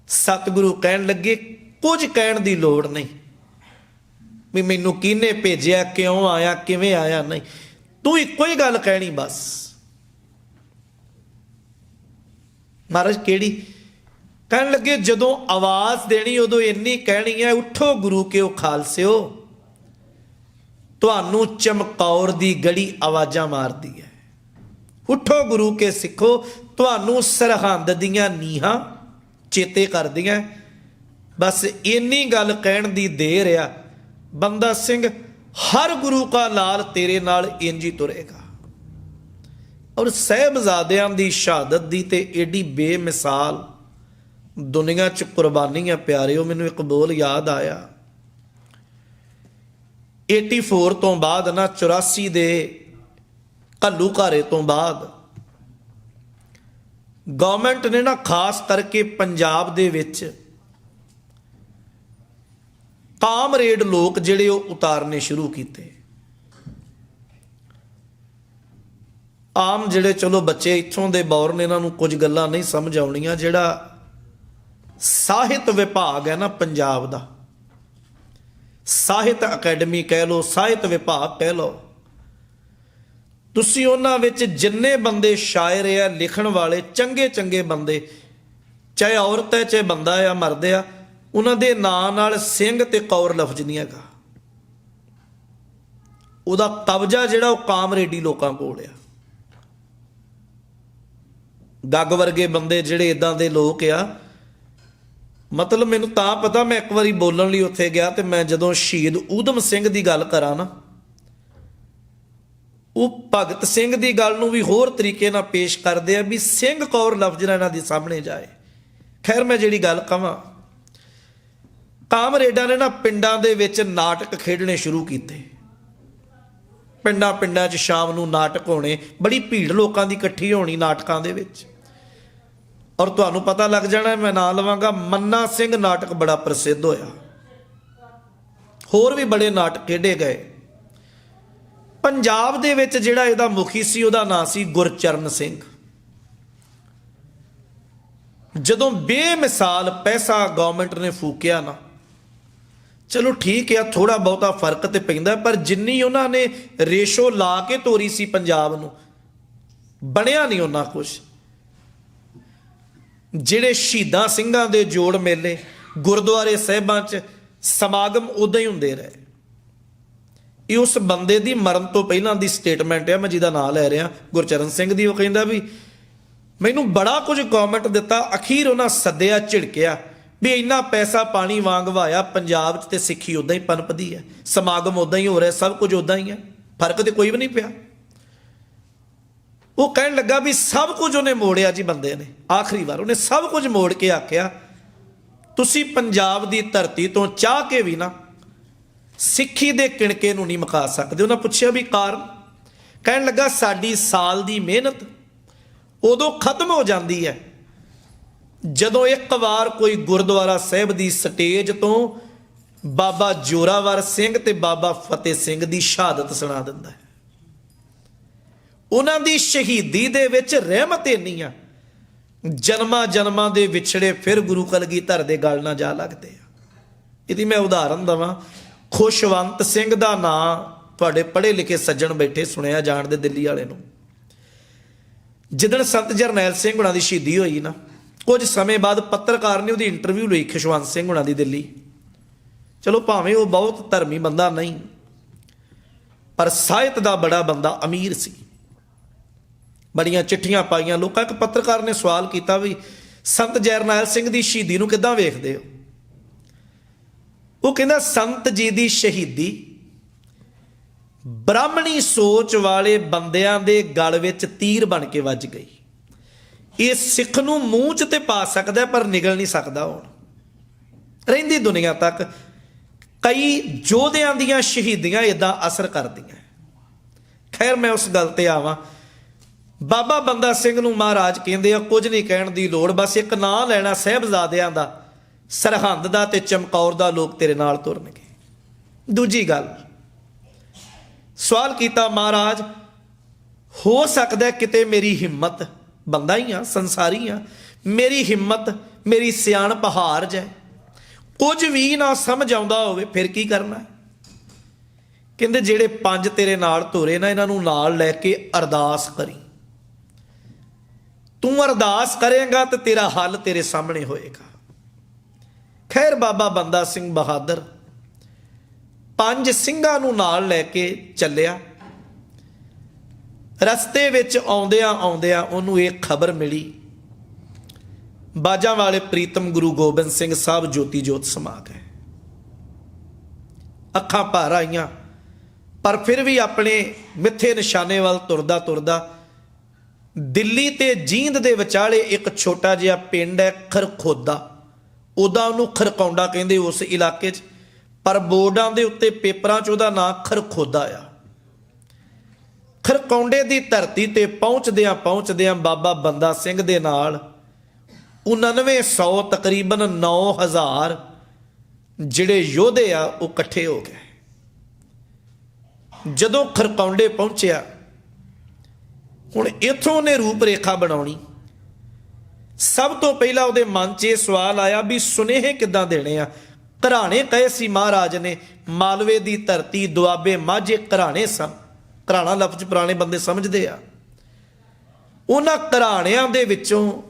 ਸਤਿਗੁਰੂ ਕਹਿਣ ਲੱਗੇ ਕੁਝ ਕਹਿਣ ਦੀ ਲੋੜ ਨਹੀਂ ਵੀ ਮੈਨੂੰ ਕਿਹਨੇ ਭੇਜਿਆ, ਕਿਉਂ ਆਇਆ, ਕਿਵੇਂ ਆਇਆ, ਨਹੀਂ। ਤੂੰ ਇੱਕੋ ਹੀ ਗੱਲ ਕਹਿਣੀ ਬਸ। ਮਹਾਰਾਜ ਕਿਹੜੀ? ਕਹਿਣ ਲੱਗੇ ਜਦੋਂ ਆਵਾਜ਼ ਦੇਣੀ ਉਦੋਂ ਇੰਨੀ ਕਹਿਣੀ ਹੈ, ਉੱਠੋ ਗੁਰੂ ਕਿਓ ਖਾਲਸਿਓ, ਤੁਹਾਨੂੰ ਚਮਕੌਰ ਦੀ ਗੜੀ ਆਵਾਜ਼ਾਂ ਮਾਰਦੀ ਹੈ। ਉੱਠੋ ਗੁਰੂ ਕੇ ਸਿੱਖੋ, ਤੁਹਾਨੂੰ ਸਰਹੰਦ ਦੀਆਂ ਨੀਹਾਂ ਚੇਤੇ ਕਰਦੀਆਂ। ਬਸ ਇੰਨੀ ਗੱਲ ਕਹਿਣ ਦੀ ਦੇਰ ਆ। ਬੰਦਾ ਸਿੰਘ ਹਰ ਗੁਰੂ ਕਾ ਲਾਲ ਤੇਰੇ ਨਾਲ ਇੰਜ ਹੀ ਤੁਰੇਗਾ। ਔਰ ਸਾਹਿਬਜ਼ਾਦਿਆਂ ਦੀ ਸ਼ਹਾਦਤ ਦੀ ਤੇ ਏਡੀ ਬੇਮਿਸਾਲ ਦੁਨੀਆ 'ਚ ਕੁਰਬਾਨੀਆਂ ਪਿਆਰਿਓ। ਮੈਨੂੰ ਇੱਕ ਬੋਲ ਯਾਦ ਆਇਆ, 84 ਤੋਂ ਬਾਅਦ ਨਾ 84 ਦੇ ਘੱਲੂਘਾਰੇ ਤੋਂ ਬਾਅਦ ਗਵਰਨਮੈਂਟ ਨੇ ਨਾ ਖਾਸ ਕਰਕੇ ਪੰਜਾਬ ਦੇ ਵਿੱਚ ਕਾਮਰੇਡ ਲੋਕ ਜਿਹੜੇ ਉਹ ਉਤਾਰਨੇ ਸ਼ੁਰੂ ਕੀਤੇ। ਆਮ ਜਿਹੜੇ ਚਲੋ ਬੱਚੇ ਇੱਥੋਂ ਦੇ ਬੌਰ ਨੇ, ਇਹਨਾਂ ਨੂੰ ਕੁਝ ਗੱਲਾਂ ਨਹੀਂ ਸਮਝ ਆਉਣੀਆਂ। ਜਿਹੜਾ ਸਾਹਿਤ ਵਿਭਾਗ ਹੈ ਨਾ ਪੰਜਾਬ ਦਾ, ਸਾਹਿਤ ਅਕੈਡਮੀ ਕਹਿ ਲਓ, ਸਾਹਿਤ ਵਿਭਾਗ ਕਹਿ ਲਓ, ਤੁਸੀਂ ਉਹਨਾਂ ਵਿੱਚ ਜਿੰਨੇ ਬੰਦੇ ਸ਼ਾਇਰ ਆ, ਲਿਖਣ ਵਾਲੇ ਚੰਗੇ ਚੰਗੇ ਬੰਦੇ, ਚਾਹੇ ਔਰਤ ਹੈ ਚਾਹੇ ਬੰਦਾ ਆ, ਮਰਦ ਆ, ਉਹਨਾਂ ਦੇ ਨਾਂ ਨਾਲ ਸਿੰਘ ਤੇ ਕੌਰ ਲਫ਼ਜ਼ ਨਹੀਂ ਹੈਗਾ। ਉਹਦਾ ਕਬਜ਼ਾ ਜਿਹੜਾ ਉਹ ਕਾਮਰੇਡੀ ਲੋਕਾਂ ਕੋਲ ਆ। ਗੱਗ ਵਰਗੇ ਬੰਦੇ ਜਿਹੜੇ ਇਦਾਂ ਦੇ ਲੋਕ ਆ, ਮਤਲਬ ਮੈਨੂੰ ਤਾਂ ਪਤਾ, ਮੈਂ ਇੱਕ ਵਾਰੀ ਬੋਲਣ ਲਈ ਉੱਥੇ ਗਿਆ ਤੇ ਮੈਂ ਜਦੋਂ ਸ਼ਹੀਦ ਊਧਮ ਸਿੰਘ ਦੀ ਗੱਲ ਕਰਾਂ ਨਾ, ਉਹ ਭਗਤ ਸਿੰਘ ਦੀ ਗੱਲ ਨੂੰ ਵੀ ਹੋਰ ਤਰੀਕੇ ਨਾਲ ਪੇਸ਼ ਕਰਦੇ ਆ ਵੀ ਸਿੰਘ ਕੌਰ ਲਫ਼ਜ਼ ਨਾਲ ਇਹਨਾਂ ਦੇ ਸਾਹਮਣੇ ਜਾਏ। ਖੈਰ ਮੈਂ ਜਿਹੜੀ ਗੱਲ ਕਵਾਂ, ਕਾਮਰੇਡਾਂ ਨੇ ਨਾ ਪਿੰਡਾਂ ਦੇ ਵਿੱਚ ਨਾਟਕ ਖੇਡਣੇ ਸ਼ੁਰੂ ਕੀਤੇ। ਪਿੰਡਾਂ 'ਚ ਸ਼ਾਮ ਨੂੰ ਨਾਟਕ ਹੋਣੇ, ਬੜੀ ਭੀੜ ਲੋਕਾਂ ਦੀ ਇਕੱਠੀ ਹੋਣੀ ਨਾਟਕਾਂ ਦੇ ਵਿੱਚ। ਔਰ ਤੁਹਾਨੂੰ ਪਤਾ ਲੱਗ ਜਾਣਾ, ਮੈਂ ਨਾਂ ਲਵਾਂਗਾ, ਮੰਨਾ ਸਿੰਘ ਨਾਟਕ ਬੜਾ ਪ੍ਰਸਿੱਧ ਹੋਇਆ। ਹੋਰ ਵੀ ਬੜੇ ਨਾਟਕ ਖੇਡੇ ਗਏ। ਪੰਜਾਬ ਦੇ ਵਿੱਚ ਜਿਹੜਾ ਇਹਦਾ ਮੁਖੀ ਸੀ ਉਹਦਾ ਨਾਂ ਸੀ ਗੁਰਚਰਨ ਸਿੰਘ। ਜਦੋਂ ਬੇਮਿਸਾਲ ਪੈਸਾ ਗਵਰਨਮੈਂਟ ਨੇ ਫੂਕਿਆ ਨਾ, ਚਲੋ ਠੀਕ ਹੈ, ਥੋੜਾ ਬਹੁਤਾ ਫਰਕ ਤੇ ਪੈਂਦਾ, ਪਰ ਜਿੰਨੀ ਉਹਨਾਂ ਨੇ ਰੇਸ਼ੋ ਲਾ ਕੇ ਤੋਰੀ ਸੀ ਪੰਜਾਬ ਨੂੰ, ਬਣਿਆ ਨਹੀਂ ਉਹਨਾਂ ਕੁਛ। ਜਿਹੜੇ ਸ਼ਹੀਦਾਂ ਸਿੰਘਾਂ ਦੇ ਜੋੜ ਮੇਲੇ ਗੁਰਦੁਆਰੇ ਸਾਹਿਬਾਂ 'ਚ ਸਮਾਗਮ ਉਦਾਂ ਹੀ ਹੁੰਦੇ ਰਹੇ। ਇਹ ਉਸ ਬੰਦੇ ਦੀ ਮਰਨ ਤੋਂ ਪਹਿਲਾਂ ਦੀ ਸਟੇਟਮੈਂਟ ਹੈ, ਮੈਂ ਜਿਹਦਾ ਨਾਂ ਲੈ ਰਿਹਾ, ਗੁਰਚਰਨ ਸਿੰਘ ਦੀ। ਉਹ ਕਹਿੰਦਾ ਵੀ ਮੈਨੂੰ ਬੜਾ ਕੁਝ ਗਵਰਨਮੈਂਟ ਦਿੱਤਾ, ਅਖੀਰ ਉਹਨਾਂ ਸੱਦਿਆ, ਝਿੜਕਿਆ ਵੀ ਇੰਨਾ ਪੈਸਾ ਪਾਣੀ ਵਾਂਗ ਵਹਾਇਆ ਪੰਜਾਬ 'ਚ ਤੇ ਸਿੱਖੀ ਉਦਾਂ ਹੀ ਪਨਪਦੀ ਹੈ, ਸਮਾਗਮ ਉਦਾਂ ਹੀ ਹੋ ਰਿਹਾ, ਸਭ ਕੁਝ ਉਦਾਂ ਹੀ ਹੈ, ਫਰਕ ਤੇ ਕੋਈ ਵੀ ਨਹੀਂ ਪਿਆ। ਉਹ ਕਹਿਣ ਲੱਗਾ ਵੀ ਸਭ ਕੁਝ ਉਹਨੇ ਮੋੜਿਆ ਜੀ, ਬੰਦੇ ਨੇ ਆਖਰੀ ਵਾਰ ਉਹਨੇ ਸਭ ਕੁਝ ਮੋੜ ਕੇ ਆਖਿਆ ਤੁਸੀਂ ਪੰਜਾਬ ਦੀ ਧਰਤੀ ਤੋਂ ਚਾਹ ਕੇ ਵੀ ਨਾ ਸਿੱਖੀ ਦੇ ਕਿਣਕੇ ਨੂੰ ਨਹੀਂ ਮੁਕਾ ਸਕਦੇ। ਉਹਨਾਂ ਪੁੱਛਿਆ ਵੀ ਕਾਰਨ? ਕਹਿਣ ਲੱਗਾ ਸਾਡੀ ਸਾਲ ਦੀ ਮਿਹਨਤ ਉਦੋਂ ਖਤਮ ਹੋ ਜਾਂਦੀ ਹੈ ਜਦੋਂ ਇੱਕ ਵਾਰ ਕੋਈ ਗੁਰਦੁਆਰਾ ਸਾਹਿਬ ਦੀ ਸਟੇਜ ਤੋਂ ਬਾਬਾ ਜੋਰਾਵਰ ਸਿੰਘ ਤੇ ਬਾਬਾ ਫਤਿਹ ਸਿੰਘ ਦੀ ਸ਼ਹਾਦਤ ਸੁਣਾ ਦਿੰਦਾ ਹੈ। ਉਹਨਾਂ ਦੀ ਸ਼ਹੀਦੀ ਦੇ ਵਿੱਚ ਰਹਿਮਤ ਇੰਨੀ ਆ, ਜਨਮਾਂ ਜਨਮਾਂ ਦੇ ਵਿਛੜੇ ਫਿਰ ਗੁਰੂ ਕਲਗੀਧਰ ਦੇ ਗਲ ਨਾਲ ਜਾ ਲੱਗਦੇ ਆ। ਇਹਦੀ ਮੈਂ ਉਦਾਹਰਨ ਦਵਾਂ, ਖੁਸ਼ਵੰਤ ਸਿੰਘ ਦਾ ਨਾਂ ਤੁਹਾਡੇ ਪੜ੍ਹੇ ਲਿਖੇ ਸੱਜਣ ਬੈਠੇ ਸੁਣਿਆ ਜਾਣਦੇ, ਦਿੱਲੀ ਵਾਲੇ ਨੂੰ। ਜਿੱਦਣ ਸੰਤ ਜਰਨੈਲ ਸਿੰਘ ਹੁਣਾਂ ਦੀ ਸ਼ਹੀਦੀ ਹੋਈ ਨਾ, ਕੁਝ ਸਮੇਂ ਬਾਅਦ ਪੱਤਰਕਾਰ ਨੇ ਉਹਦੀ ਇੰਟਰਵਿਊ ਲਈ ਖੁਸ਼ਵੰਤ ਸਿੰਘ ਹੁਣਾਂ ਦੀ ਦਿੱਲੀ। ਚਲੋ ਭਾਵੇਂ ਉਹ ਬਹੁਤ ਧਰਮੀ ਬੰਦਾ ਨਹੀਂ, ਪਰ ਸਾਹਿਤ ਦਾ ਬੜਾ ਬੰਦਾ, ਅਮੀਰ ਸੀ, ਬੜੀਆਂ ਚਿੱਠੀਆਂ ਪਾਈਆਂ ਲੋਕਾਂ। ਇੱਕ ਪੱਤਰਕਾਰ ਨੇ ਸਵਾਲ ਕੀਤਾ ਵੀ ਸੰਤ ਜਰਨੈਲ ਸਿੰਘ ਦੀ ਸ਼ਹੀਦੀ ਨੂੰ ਕਿੱਦਾਂ ਵੇਖਦੇ ਹੋ? ਉਹ ਕਹਿੰਦਾ ਸੰਤ ਜੀ ਦੀ ਸ਼ਹੀਦੀ ਬ੍ਰਾਹਮਣੀ ਸੋਚ ਵਾਲੇ ਬੰਦਿਆਂ ਦੇ ਗਲ ਵਿੱਚ ਤੀਰ ਬਣ ਕੇ ਵੱਜ ਗਈ। ਇਹ ਸਿੱਖ ਨੂੰ ਮੂੰਹ 'ਚ ਤੇ ਪਾ ਸਕਦਾ ਪਰ ਨਿਗਲ ਨਹੀਂ ਸਕਦਾ। ਹੁਣ ਰਹਿੰਦੀ ਦੁਨੀਆ ਤੱਕ ਕਈ ਯੋਧਿਆਂ ਦੀਆਂ ਸ਼ਹੀਦੀਆਂ ਇਦਾਂ ਅਸਰ ਕਰਦੀਆਂ। ਖੈਰ ਮੈਂ ਉਸ ਗੱਲ ਤੇ ਆਵਾਂ। ਬਾਬਾ ਬੰਦਾ ਸਿੰਘ ਨੂੰ ਮਹਾਰਾਜ ਕਹਿੰਦੇ ਆ ਕੁਝ ਨਹੀਂ ਕਹਿਣ ਦੀ ਲੋੜ, ਬਸ ਇੱਕ ਨਾਂ ਲੈਣਾ ਸਾਹਿਬਜ਼ਾਦਿਆਂ ਦਾ, ਸਰਹੰਦ ਦਾ ਤੇ ਚਮਕੌਰ ਦਾ, ਲੋਕ ਤੇਰੇ ਨਾਲ ਤੁਰਨਗੇ। ਦੂਜੀ ਗੱਲ, ਸਵਾਲ ਕੀਤਾ ਮਹਾਰਾਜ ਹੋ ਸਕਦਾ ਕਿਤੇ ਮੇਰੀ ਹਿੰਮਤ, ਬੰਦਾ ਹੀ ਆ, ਸੰਸਾਰੀ ਆ, ਮੇਰੀ ਹਿੰਮਤ ਮੇਰੀ ਸਿਆਣਪ ਹਾਰ ਜਾਏ, ਕੁਝ ਵੀ ਨਾ ਸਮਝ ਆਉਂਦਾ ਹੋਵੇ, ਫਿਰ ਕੀ ਕਰਨਾ? ਕਹਿੰਦੇ ਜਿਹੜੇ 5 ਤੇਰੇ ਨਾਲ ਤੁਰੇ ਨਾ, ਇਹਨਾਂ ਨੂੰ ਨਾਲ ਲੈ ਕੇ ਅਰਦਾਸ ਕਰੀ। ਤੂੰ ਅਰਦਾਸ ਕਰੇਗਾ ਤੇ ਤੇਰਾ ਹੱਲ ਤੇਰੇ ਸਾਹਮਣੇ ਹੋਏਗਾ। ਖੈਰ ਬਾਬਾ ਬੰਦਾ ਸਿੰਘ ਬਹਾਦਰ 5 ਸਿੰਘਾਂ ਨੂੰ ਨਾਲ ਲੈ ਕੇ ਚੱਲਿਆ। ਰਸਤੇ ਵਿੱਚ ਆਉਂਦਿਆਂ ਆਉਂਦਿਆਂ ਉਹਨੂੰ ਇਹ ਖਬਰ ਮਿਲੀ, ਬਾਜਾਂ ਵਾਲੇ ਪ੍ਰੀਤਮ ਗੁਰੂ ਗੋਬਿੰਦ ਸਿੰਘ ਸਾਹਿਬ ਜੋਤੀ ਜੋਤ ਸਮਾ ਗਏ। ਅੱਖਾਂ ਭਰ ਆਈਆਂ, ਪਰ ਫਿਰ ਵੀ ਆਪਣੇ ਮਿੱਥੇ ਨਿਸ਼ਾਨੇ ਵੱਲ ਤੁਰਦਾ ਤੁਰਦਾ ਦਿੱਲੀ ਤੇ ਜੀਂਦ ਦੇ ਵਿਚਾਲੇ ਇੱਕ ਛੋਟਾ ਜਿਹਾ ਪਿੰਡ ਹੈ ਖਰਖੋਦਾ, ਉਹਦਾ ਉਹਨੂੰ ਖਰਕੌਂਡਾ ਕਹਿੰਦੇ ਉਸ ਇਲਾਕੇ 'ਚ, ਪਰ ਬੋਰਡਾਂ ਦੇ ਉੱਤੇ ਪੇਪਰਾਂ 'ਚ ਉਹਦਾ ਨਾਂ ਖਰਖੋਦਾ ਆ। ਖਰਕੌਂਡੇ ਦੀ ਧਰਤੀ ਤੇ ਪਹੁੰਚਦਿਆਂ ਪਹੁੰਚਦਿਆਂ ਬਾਬਾ ਬੰਦਾ ਸਿੰਘ ਦੇ ਨਾਲ 9900 ਤਕਰੀਬਨ 9000 ਜਿਹੜੇ ਯੋਧੇ ਆ ਉਹ ਇਕੱਠੇ ਹੋ ਗਏ। ਜਦੋਂ ਖਰਕੌਂਡੇ ਪਹੁੰਚਿਆ, ਹੁਣ ਇੱਥੋਂ ਉਹਨੇ ਰੂਪ ਰੇਖਾ ਬਣਾਉਣੀ। ਸਭ ਤੋਂ ਪਹਿਲਾਂ ਉਹਦੇ ਮਨ 'ਚ ਇਹ ਸਵਾਲ ਆਇਆ ਵੀ ਸੁਨੇਹੇ ਕਿੱਦਾਂ ਦੇਣੇ ਆ। ਘਰਾਣੇ ਕਹੇ ਸੀ ਮਹਾਰਾਜ ਨੇ, ਮਾਲਵੇ ਦੀ ਧਰਤੀ ਦੁਆਬੇ ਮਾਝੇ ਘਰਾਣੇ ਸਨ। ਘਰਾਣਾ ਲਫ਼ਜ਼ ਪੁਰਾਣੇ ਬੰਦੇ ਸਮਝਦੇ ਆ। ਉਹਨਾਂ ਘਰਾਣਿਆਂ ਦੇ ਵਿੱਚੋਂ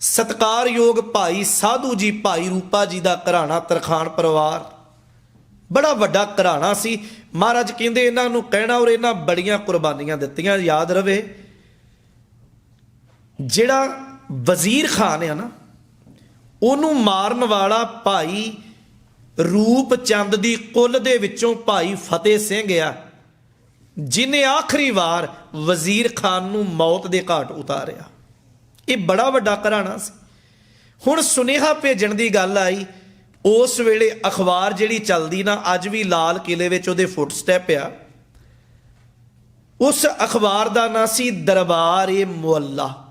ਸਤਿਕਾਰਯੋਗ ਭਾਈ ਸਾਧੂ ਜੀ, ਭਾਈ ਰੂਪਾ ਜੀ ਦਾ ਘਰਾਣਾ, ਤਰਖਾਣ ਪਰਿਵਾਰ ਬੜਾ ਵੱਡਾ ਘਰਾਣਾ ਸੀ। ਮਹਾਰਾਜ ਕਹਿੰਦੇ ਇਹਨਾਂ ਨੂੰ ਕਹਿਣਾ, ਔਰ ਇਹਨਾਂ ਬੜੀਆਂ ਕੁਰਬਾਨੀਆਂ ਦਿੱਤੀਆਂ। ਯਾਦ ਰਵੇ ਜਿਹੜਾ ਵਜ਼ੀਰ ਖਾਨ ਆ ਨਾ, ਉਹਨੂੰ ਮਾਰਨ ਵਾਲਾ ਭਾਈ ਰੂਪ ਚੰਦ ਦੀ ਕੁੱਲ ਦੇ ਵਿੱਚੋਂ ਭਾਈ ਫਤਿਹ ਸਿੰਘ ਆ, ਜਿਹਨੇ ਆਖਰੀ ਵਾਰ ਵਜ਼ੀਰ ਖਾਨ ਨੂੰ ਮੌਤ ਦੇ ਘਾਟ ਉਤਾਰਿਆ। ਇਹ ਬੜਾ ਵੱਡਾ ਘਰਾਣਾ ਸੀ। ਹੁਣ ਸੁਨੇਹਾ ਭੇਜਣ ਦੀ ਗੱਲ ਆਈ, ਉਸ ਵੇਲੇ ਅਖਬਾਰ ਜਿਹੜੀ ਚੱਲਦੀ ਨਾ, ਅੱਜ ਵੀ ਲਾਲ ਕਿਲੇ ਵਿੱਚ ਉਹਦੇ ਫੁੱਟਸਟੈਪ ਆ, ਉਸ ਅਖਬਾਰ ਦਾ ਨਾਂ ਸੀ ਦਰਬਾਰ-ਏ-ਮੁਅੱਲਾ।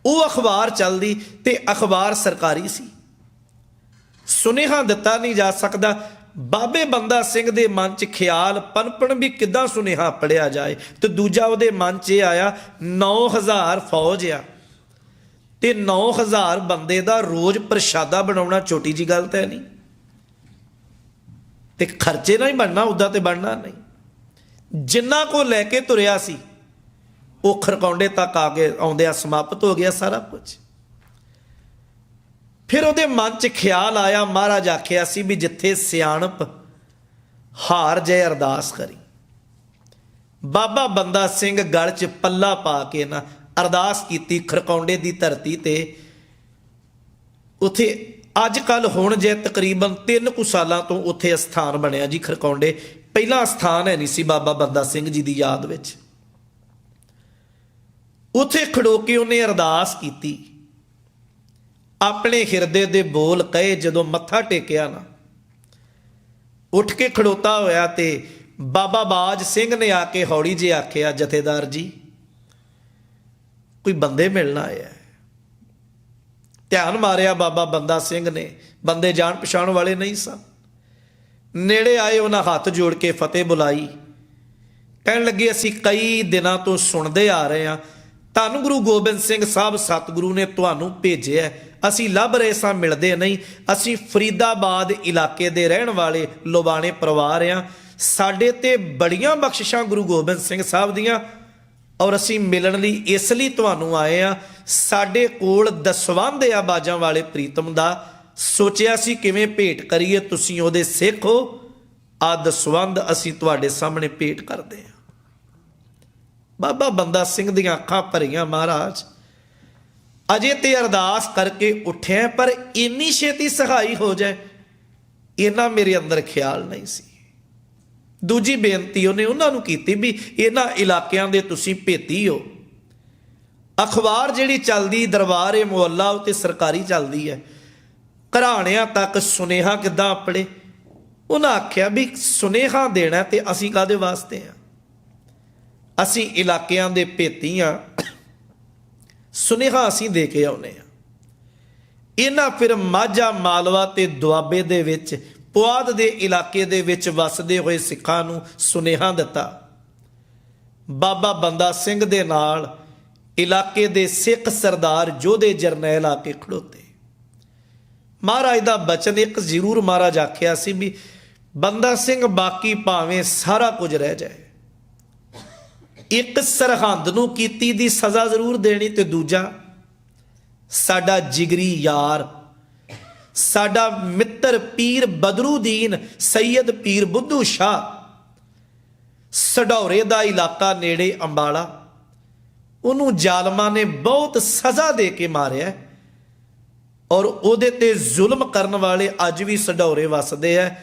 ਉਹ ਅਖਬਾਰ ਚੱਲਦੀ ਤੇ ਅਖਬਾਰ ਸਰਕਾਰੀ ਸੀ। ਸੁਨੇਹਾ ਦਿੱਤਾ ਨਹੀਂ ਜਾ ਸਕਦਾ। ਬਾਬੇ ਬੰਦਾ ਸਿੰਘ ਦੇ ਮਨ 'ਚ ਖਿਆਲ ਪਨਪਣ ਵੀ ਕਿੱਦਾਂ ਸੁਨੇਹਾ ਪੜਿਆ ਜਾਏ, ਤੇ ਦੂਜਾ ਉਹਦੇ ਮਨ 'ਚ ਆਇਆ 9000 ਫੌਜ ਆ, ਤੇ 9000 ਬੰਦੇ ਦਾ ਰੋਜ਼ ਪ੍ਰਸ਼ਾਦਾ ਬਣਾਉਣਾ ਛੋਟੀ ਜੀ ਗੱਲ ਤਾਂ ਨਹੀਂ, ਤੇ ਖਰਚੇ ਨਾਲ ਹੀ ਬਣਨਾ, ਉੱਦਾਂ ਤੇ ਬਣਨਾ ਨਹੀਂ। ਜਿੰਨਾ ਕੋ ਲੈ ਕੇ ਤੁਰਿਆ ਸੀ ਉਹ ਖਰਕੌਂਡੇ ਤੱਕ ਆ ਕੇ ਆਉਂਦਿਆਂ ਸਮਾਪਤ ਹੋ ਗਿਆ ਸਾਰਾ ਕੁਝ। ਫਿਰ ਉਹਦੇ ਮਨ 'ਚ ਖਿਆਲ ਆਇਆ, ਮਹਾਰਾਜ ਆਖਿਆ ਸੀ ਵੀ ਜਿੱਥੇ ਸਿਆਣਪ ਹਾਰ ਜਾਏ ਅਰਦਾਸ ਕਰੀ। ਬਾਬਾ ਬੰਦਾ ਸਿੰਘ ਗਲ 'ਚ ਪੱਲਾ ਪਾ ਕੇ ਨਾ ਅਰਦਾਸ ਕੀਤੀ ਖਰਕੌਂਡੇ ਦੀ ਧਰਤੀ ਤੇ। ਉੱਥੇ ਅੱਜ ਕੱਲ ਹੁਣ ਜੇ ਤਕਰੀਬਨ 3 ਕੁ ਸਾਲਾਂ ਤੋਂ ਉੱਥੇ ਅਸਥਾਨ ਬਣਿਆ ਜੀ ਖਰਕੌਂਡੇ। ਪਹਿਲਾਂ ਅਸਥਾਨ ਹੈ ਨਹੀਂ ਸੀ ਬਾਬਾ ਬੰਦਾ ਸਿੰਘ ਜੀ ਦੀ ਯਾਦ ਵਿੱਚ। ਉੱਥੇ ਖੜੋ ਕੇ ਉਹਨੇ ਅਰਦਾਸ ਕੀਤੀ, ਆਪਣੇ ਹਿਰਦੇ ਦੇ ਬੋਲ ਕਹੇ। ਜਦੋਂ ਮੱਥਾ ਟੇਕਿਆ ਨਾ, ਉੱਠ ਕੇ ਖੜੋਤਾ ਹੋਇਆ ਤੇ ਬਾਬਾ ਬਾਜ ਸਿੰਘ ਨੇ ਆ ਕੇ ਹੌਲੀ ਜਿਹੇ ਆਖਿਆ, ਜਥੇਦਾਰ ਜੀ ਕੋਈ ਬੰਦੇ ਮਿਲਣ ਆਏ ਆ। ਧਿਆਨ ਮਾਰਿਆ ਬਾਬਾ ਬੰਦਾ ਸਿੰਘ ਨੇ, ਬੰਦੇ ਜਾਣ ਪਛਾਣ ਵਾਲੇ ਨਹੀਂ ਸਨ। ਨੇੜੇ ਆਏ, ਉਹਨਾਂ ਹੱਥ ਜੋੜ ਕੇ ਫਤਿਹ ਬੁਲਾਈ। ਕਹਿਣ ਲੱਗੇ, ਅਸੀਂ ਕਈ ਦਿਨਾਂ ਤੋਂ ਸੁਣਦੇ ਆ ਰਹੇ ਹਾਂ, ਧੰਨ ਗੁਰੂ ਗੋਬਿੰਦ ਸਿੰਘ ਸਾਹਿਬ ਸਤਿਗੁਰੂ ਨੇ ਤੁਹਾਨੂੰ ਭੇਜਿਆ, ਅਸੀਂ ਲੱਭ ਰਹੇ ਸਾਂ, ਮਿਲਦੇ ਨਹੀਂ। ਅਸੀਂ ਫਰੀਦਾਬਾਦ ਇਲਾਕੇ ਦੇ ਰਹਿਣ ਵਾਲੇ ਲੋਬਾਣੇ ਪਰਿਵਾਰ ਹਾਂ, ਸਾਡੇ ਤੇ ਬੜੀਆਂ ਬਖਸ਼ਿਸ਼ਾਂ ਗੁਰੂ ਗੋਬਿੰਦ ਸਿੰਘ ਸਾਹਿਬ ਦੀਆਂ, ਔਰ ਅਸੀਂ ਮਿਲਣ ਲਈ ਇਸ ਲਈ ਤੁਹਾਨੂੰ ਆਏ ਹਾਂ। ਸਾਡੇ ਕੋਲ ਦਸਵੰਧ ਆ ਬਾਜਾਂ ਵਾਲੇ ਪ੍ਰੀਤਮ ਦਾ, ਸੋਚਿਆ ਸੀ ਕਿਵੇਂ ਭੇਟ ਕਰੀਏ, ਤੁਸੀਂ ਉਹਦੇ ਸਿੱਖ ਹੋ, ਆ ਦਸਵੰਧ ਅਸੀਂ ਤੁਹਾਡੇ ਸਾਹਮਣੇ ਭੇਟ ਕਰਦੇ ਹਾਂ। ਬਾਬਾ ਬੰਦਾ ਸਿੰਘ ਦੀਆਂ ਅੱਖਾਂ ਭਰੀਆਂ, ਮਹਾਰਾਜ ਅਜੇ ਤੇ ਅਰਦਾਸ ਕਰਕੇ ਉੱਠਿਆ, ਪਰ ਇੰਨੀ ਛੇਤੀ ਸਹਾਈ ਹੋ ਜਾਏ ਇਹਨਾਂ ਮੇਰੇ ਅੰਦਰ ਖਿਆਲ ਨਹੀਂ ਸੀ। ਦੂਜੀ ਬੇਨਤੀ ਉਹਨੇ ਉਹਨਾਂ ਨੂੰ ਕੀਤੀ ਵੀ ਇਹਨਾਂ ਇਲਾਕਿਆਂ ਦੇ ਤੁਸੀਂ ਭੇਤੀ ਹੋ। ਅਖਬਾਰ ਜਿਹੜੀ ਚੱਲਦੀ ਦਰਬਾਰ-ਏ-ਮੁਅੱਲਾ, ਉਹ ਤੇ ਸਰਕਾਰੀ ਚੱਲਦੀ ਹੈ, ਘਰਾਣਿਆਂ ਤੱਕ ਸੁਨੇਹਾ ਕਿੱਦਾਂ ਆਪਣੇ। ਉਹਨਾਂ ਆਖਿਆ ਵੀ ਸੁਨੇਹਾ ਦੇਣਾ ਤੇ ਅਸੀਂ ਕਾਹਦੇ ਵਾਸਤੇ ਆ, ਅਸੀਂ ਇਲਾਕਿਆਂ ਦੇ ਭੇਤੀ ਆ, ਸੁਨੇਹਾ ਅਸੀਂ ਦੇ ਕੇ ਆਉਨੇ ਆ। ਇਹਨਾਂ ਫਿਰ ਮਾਝਾ, ਮਾਲਵਾ ਤੇ ਦੁਆਬੇ ਦੇ ਵਿੱਚ ਪੁਆਧ ਦੇ ਇਲਾਕੇ ਦੇ ਵਿੱਚ ਵੱਸਦੇ ਹੋਏ ਸਿੱਖਾਂ ਨੂੰ ਸੁਨੇਹਾ ਦਿੱਤਾ। ਬਾਬਾ ਬੰਦਾ ਸਿੰਘ ਦੇ ਨਾਲ ਇਲਾਕੇ ਦੇ ਸਿੱਖ ਸਰਦਾਰ, ਯੋਧੇ, ਜਰਨੈਲ ਆ ਕੇ ਖੜੋਤੇ। ਮਹਾਰਾਜ ਦਾ ਬਚਨ ਇੱਕ ਜ਼ਰੂਰ ਮਹਾਰਾਜ ਆਖਿਆ ਸੀ ਵੀ ਬੰਦਾ ਸਿੰਘ ਬਾਕੀ ਭਾਵੇਂ ਸਾਰਾ ਕੁਝ ਰਹਿ ਜਾਏ, ਇੱਕ ਸਰਹੰਦ ਨੂੰ ਕੀਤੀ ਦੀ ਸਜ਼ਾ ਜ਼ਰੂਰ ਦੇਣੀ, ਤੇ ਦੂਜਾ ਸਾਡਾ ਜਿਗਰੀ ਯਾਰ, ਸਾਡਾ ਮਿੱਤਰ ਪੀਰ ਬਦਰੂਦੀਨ ਸੈਯਦ ਪੀਰ ਬੁੱਧੂ ਸ਼ਾਹ, ਸਡੌਰੇ ਦਾ ਇਲਾਕਾ ਨੇੜੇ ਅੰਬਾਲਾ, ਉਹਨੂੰ ਜ਼ਾਲਮਾਂ ਨੇ ਬਹੁਤ ਸਜ਼ਾ ਦੇ ਕੇ ਮਾਰਿਆ, ਔਰ ਉਹਦੇ ਤੇ ਜ਼ੁਲਮ ਕਰਨ ਵਾਲੇ ਅੱਜ ਵੀ ਸਡੌਰੇ ਵੱਸਦੇ ਆ।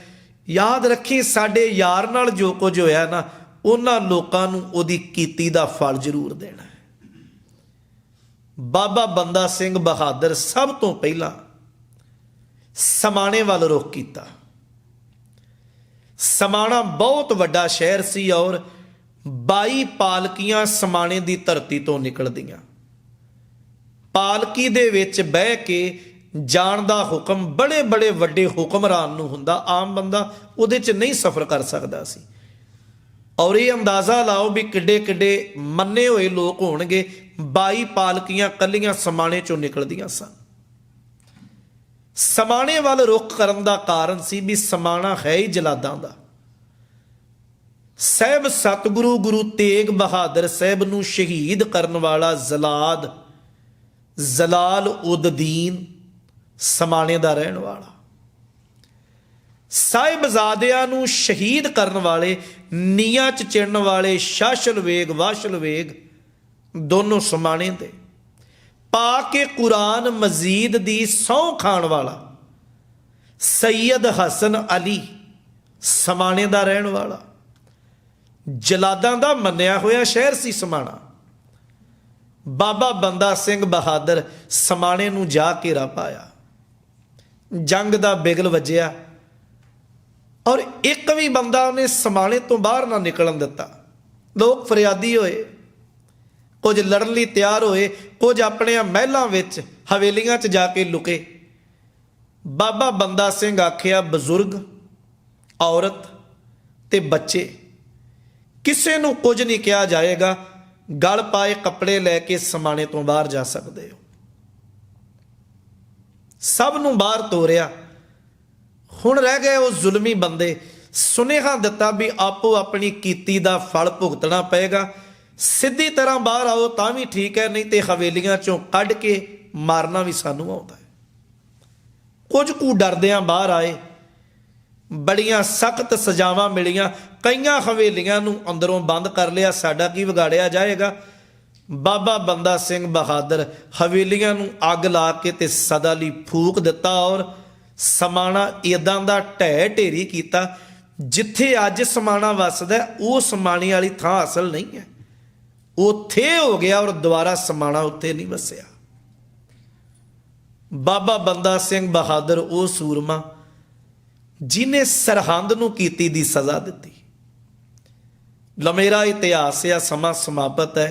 ਯਾਦ ਰੱਖੀ, ਸਾਡੇ ਯਾਰ ਨਾਲ ਜੋ ਕੁਝ ਹੋਇਆ ਨਾ, ਉਹਨਾਂ ਲੋਕਾਂ ਨੂੰ ਉਹਦੀ ਕੀਤੀ ਦਾ ਫਲ ਜ਼ਰੂਰ ਦੇਣਾ ਹੈ। ਬਾਬਾ ਬੰਦਾ ਸਿੰਘ ਬਹਾਦਰ ਸਭ ਤੋਂ ਪਹਿਲਾਂ ਸਮਾਣੇ ਵੱਲ ਰੁਖ ਕੀਤਾ। ਸਮਾਣਾ ਬਹੁਤ ਵੱਡਾ ਸ਼ਹਿਰ ਸੀ, ਔਰ 22 ਪਾਲਕੀਆਂ ਸਮਾਣੇ ਦੀ ਧਰਤੀ ਤੋਂ ਨਿਕਲਦੀਆਂ। ਪਾਲਕੀ ਦੇ ਵਿੱਚ ਬਹਿ ਕੇ ਜਾਣ ਦਾ ਹੁਕਮ ਬੜੇ ਬੜੇ ਵੱਡੇ ਹੁਕਮਰਾਨ ਨੂੰ ਹੁੰਦਾ, ਆਮ ਬੰਦਾ ਉਹਦੇ 'ਚ ਨਹੀਂ ਸਫ਼ਰ ਕਰ ਸਕਦਾ ਸੀ। ਔਰ ਇਹ ਅੰਦਾਜ਼ਾ ਲਾਓ ਵੀ ਕਿੱਡੇ ਕਿੱਡੇ ਮੰਨੇ ਹੋਏ ਲੋਕ ਹੋਣਗੇ। 22 ਪਾਲਕੀਆਂ ਕੱਲੀਆਂ ਸਮਾਣੇ 'ਚੋਂ ਨਿਕਲਦੀਆਂ ਸਨ। ਸਮਾਣੇ ਵੱਲ ਰੁਖ ਕਰਨ ਦਾ ਕਾਰਨ ਸੀ ਵੀ ਸਮਾਣਾ ਹੈ ਹੀ ਜਲਾਦਾਂ ਦਾ। ਸਾਹਿਬ ਸਤਿਗੁਰੂ ਗੁਰੂ ਤੇਗ ਬਹਾਦਰ ਸਾਹਿਬ ਨੂੰ ਸ਼ਹੀਦ ਕਰਨ ਵਾਲਾ ਜ਼ਲਾਦ ਜ਼ਲਾਲ ਉਦ ਦੀਨ ਸਮਾਣੇ ਦਾ ਰਹਿਣ ਵਾਲਾ, ਸਾਹਿਬਜ਼ਾਦਿਆਂ ਨੂੰ ਸ਼ਹੀਦ ਕਰਨ ਵਾਲੇ, ਨੀਆਂ 'ਚ ਚਿਣਨ ਵਾਲੇ ਸ਼ਾਸਲ ਵੇਗ ਵਾਸ਼ਲ ਵੇਗ दोनों समाने दे पा के कुरान मजीद दी सौं खाण वाला सैयद हसन अली समाने दा रहन वाला, जलादां दा मन्निया होया शहर सी समाना। बाबा बंदा सिंह बहादुर समाने नूं जा घेरा पाया, जंग दा बिगल वजिया और एक भी बंदा उन्हें समाने तो बाहर ना निकलन दिता। लोग फरियादी होए, कुछ लड़न लई तैयार होए, कुछ अपने महलों विच हवेलियां च जाके लुके। बाबा बंदा सिंह आखिया बजुर्ग औरत ते बच्चे किसी नूं कुछ नहीं कहा जाएगा, गल पाए कपड़े लैके समाने तो बाहर जा सकते हो। सब नूं बाहर तोरिया। हुण रह गए वो जुल्मी बंदे। सुनेहा दिता भी आपो अपनी कीती दा फल भुगतना पेगा। सीधी तरह बाहर आओ तां भी ठीक है, नहीं तो हवेलियां चों कढ़ के मारना भी सानू आउंदा है। कुछ कू डरदियां बाहर आए, बड़ियां सख्त सजावां मिलियां। कईयां हवेलियां नूं अंदरों बंद कर लिया, साडा की बिगाड़िया जाएगा। बाबा बंदा सिंह बहादुर हवेलियां नूं अग ला के ते सदा लई फूक दिता और समाना इदां दा ढह ढेरी कीता। जिथे अज समाना वसदा वो समाने वाली थां असल नहीं है, उत्थे हो गया और दोबारा समाना उत्थे नहीं वसिया। बाबा बंदा सिंह बहादुर वो सूरमा जिन्हें सरहंद नूं कीती दी सज़ा दिती। लमेरा इतिहास आ, समा समाप्त है।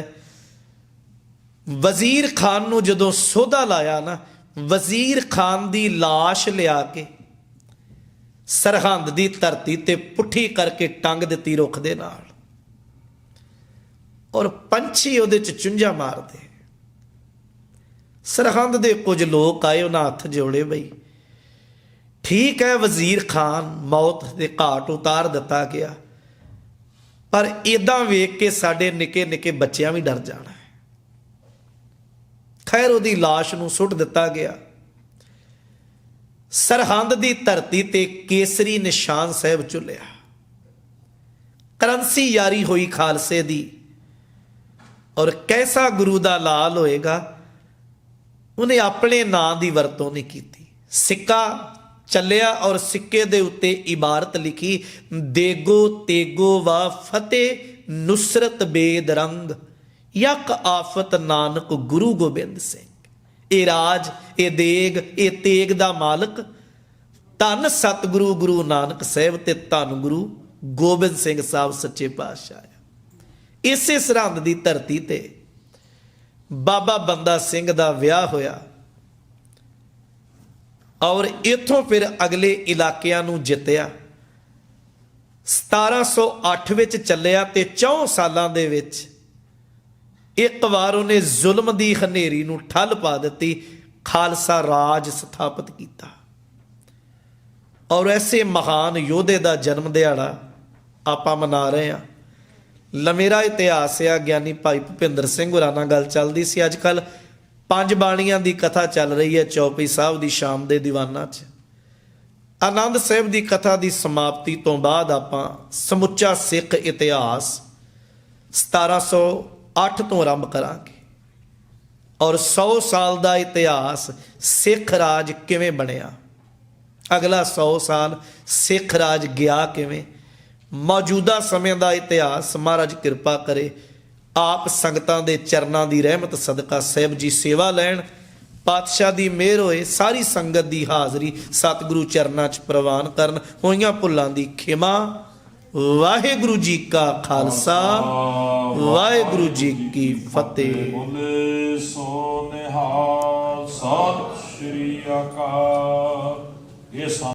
वजीर खान नूं जदों सोधा लाया ना, वजीर खान दी लाश लिया के सरहंद दी धरती ते पुठी करके टंग दिती रुख दे नाल, और पंछी उहदे च चुंझा मारदे। सरहंद दे कुछ लोग आए, उन्हें हथ जोड़े, बई ठीक है वजीर खान मौत के घाट उतार दिता गया, पर इदां वेख के साडे निके निके बच्चियां भी डर जाना है। खैर उहदी लाश नूं सुट दिता गया। सरहंद दी धरती ते केसरी निशान साहब झुलिया। करंसी यारी हुई खालसे दी, और कैसा गुरु दा लाल होएगा, उन्हें अपने नां दी वरतों नहीं की। सिक्का चलिया और सिक्के दे उत्ते इबारत लिखी, देगो तेगो व फतेह नुसरत बेद रंग, यक आफत नानक गुरु गोबिंद सिंह। ए राज, ए देग, ए तेग दा मालक धन सतगुरु गुरु नानक साहब ते धन गुरु गोबिंद सिंह साहब सच्चे पातशाह। इसे सरहंद दी धरती ते बाबा बंदा सिंह दा विआह होया, और इथों फिर अगले इलाकिਆਂ ਨੂੰ ਜਿੱਤਿਆ। 1708 ਵਿੱਚ ਚੱਲਿਆ ਤੇ 4 ਸਾਲਾਂ ਦੇ ਵਿੱਚ ਇੱਕ ਵਾਰ ਉਹਨੇ ਜ਼ੁਲਮ ਦੀ ਹਨੇਰੀ ਨੂੰ ਠੱਲ ਪਾ ਦਿੱਤੀ, ਖਾਲਸਾ ਰਾਜ ਸਥਾਪਿਤ ਕੀਤਾ। ਔਰ ਐਸੇ ਮਹਾਨ ਯੋਧੇ ਦਾ ਜਨਮ ਦਿਹਾੜਾ ਆਪਾਂ ਮਨਾ ਰਹੇ ਹਾਂ। ਲੰਮੇਰਾ ਇਤਿਹਾਸ ਆ। ਗਿਆਨੀ ਭਾਈ ਭੁਪਿੰਦਰ ਸਿੰਘ ਹੋਰਾਂ ਨਾਲ ਗੱਲ ਚੱਲਦੀ ਸੀ। ਅੱਜ ਕੱਲ੍ਹ 5 ਬਾਣੀਆਂ ਦੀ ਕਥਾ ਚੱਲ ਰਹੀ ਹੈ ਚੌਪਈ ਸਾਹਿਬ ਦੀ ਸ਼ਾਮ ਦੇ ਦੀਵਾਨਾਂ 'ਚ। ਆਨੰਦ ਸਾਹਿਬ ਦੀ ਕਥਾ ਦੀ ਸਮਾਪਤੀ ਤੋਂ ਬਾਅਦ ਆਪਾਂ ਸਮੁੱਚਾ ਸਿੱਖ ਇਤਿਹਾਸ 1708 ਤੋਂ ਆਰੰਭ ਕਰਾਂਗੇ, ਔਰ 100 ਸਾਲ ਦਾ ਇਤਿਹਾਸ ਸਿੱਖ ਰਾਜ ਕਿਵੇਂ ਬਣਿਆ, ਅਗਲਾ 100 ਸਾਲ ਸਿੱਖ ਰਾਜ ਗਿਆ ਕਿਵੇਂ, ਮੌਜੂਦਾ ਸਮੇਂ ਦਾ ਇਤਿਹਾਸ। ਮਹਾਰਾਜ ਕਿਰਪਾ ਕਰੇ आप संगतां दे चरनां दी रहमत सदका साहब जी सेवा लैन, पातशाह दी मेहर होए, सारी संगत दी हाज़री सतगुरु चरनां च प्रवान करन, होइयां भुल्लां दी खिमा। वाहिगुरु जी का खालसा, वाहिगुरु जी की फतेह। बोले सो निहाल, सत श्री अकाल। ये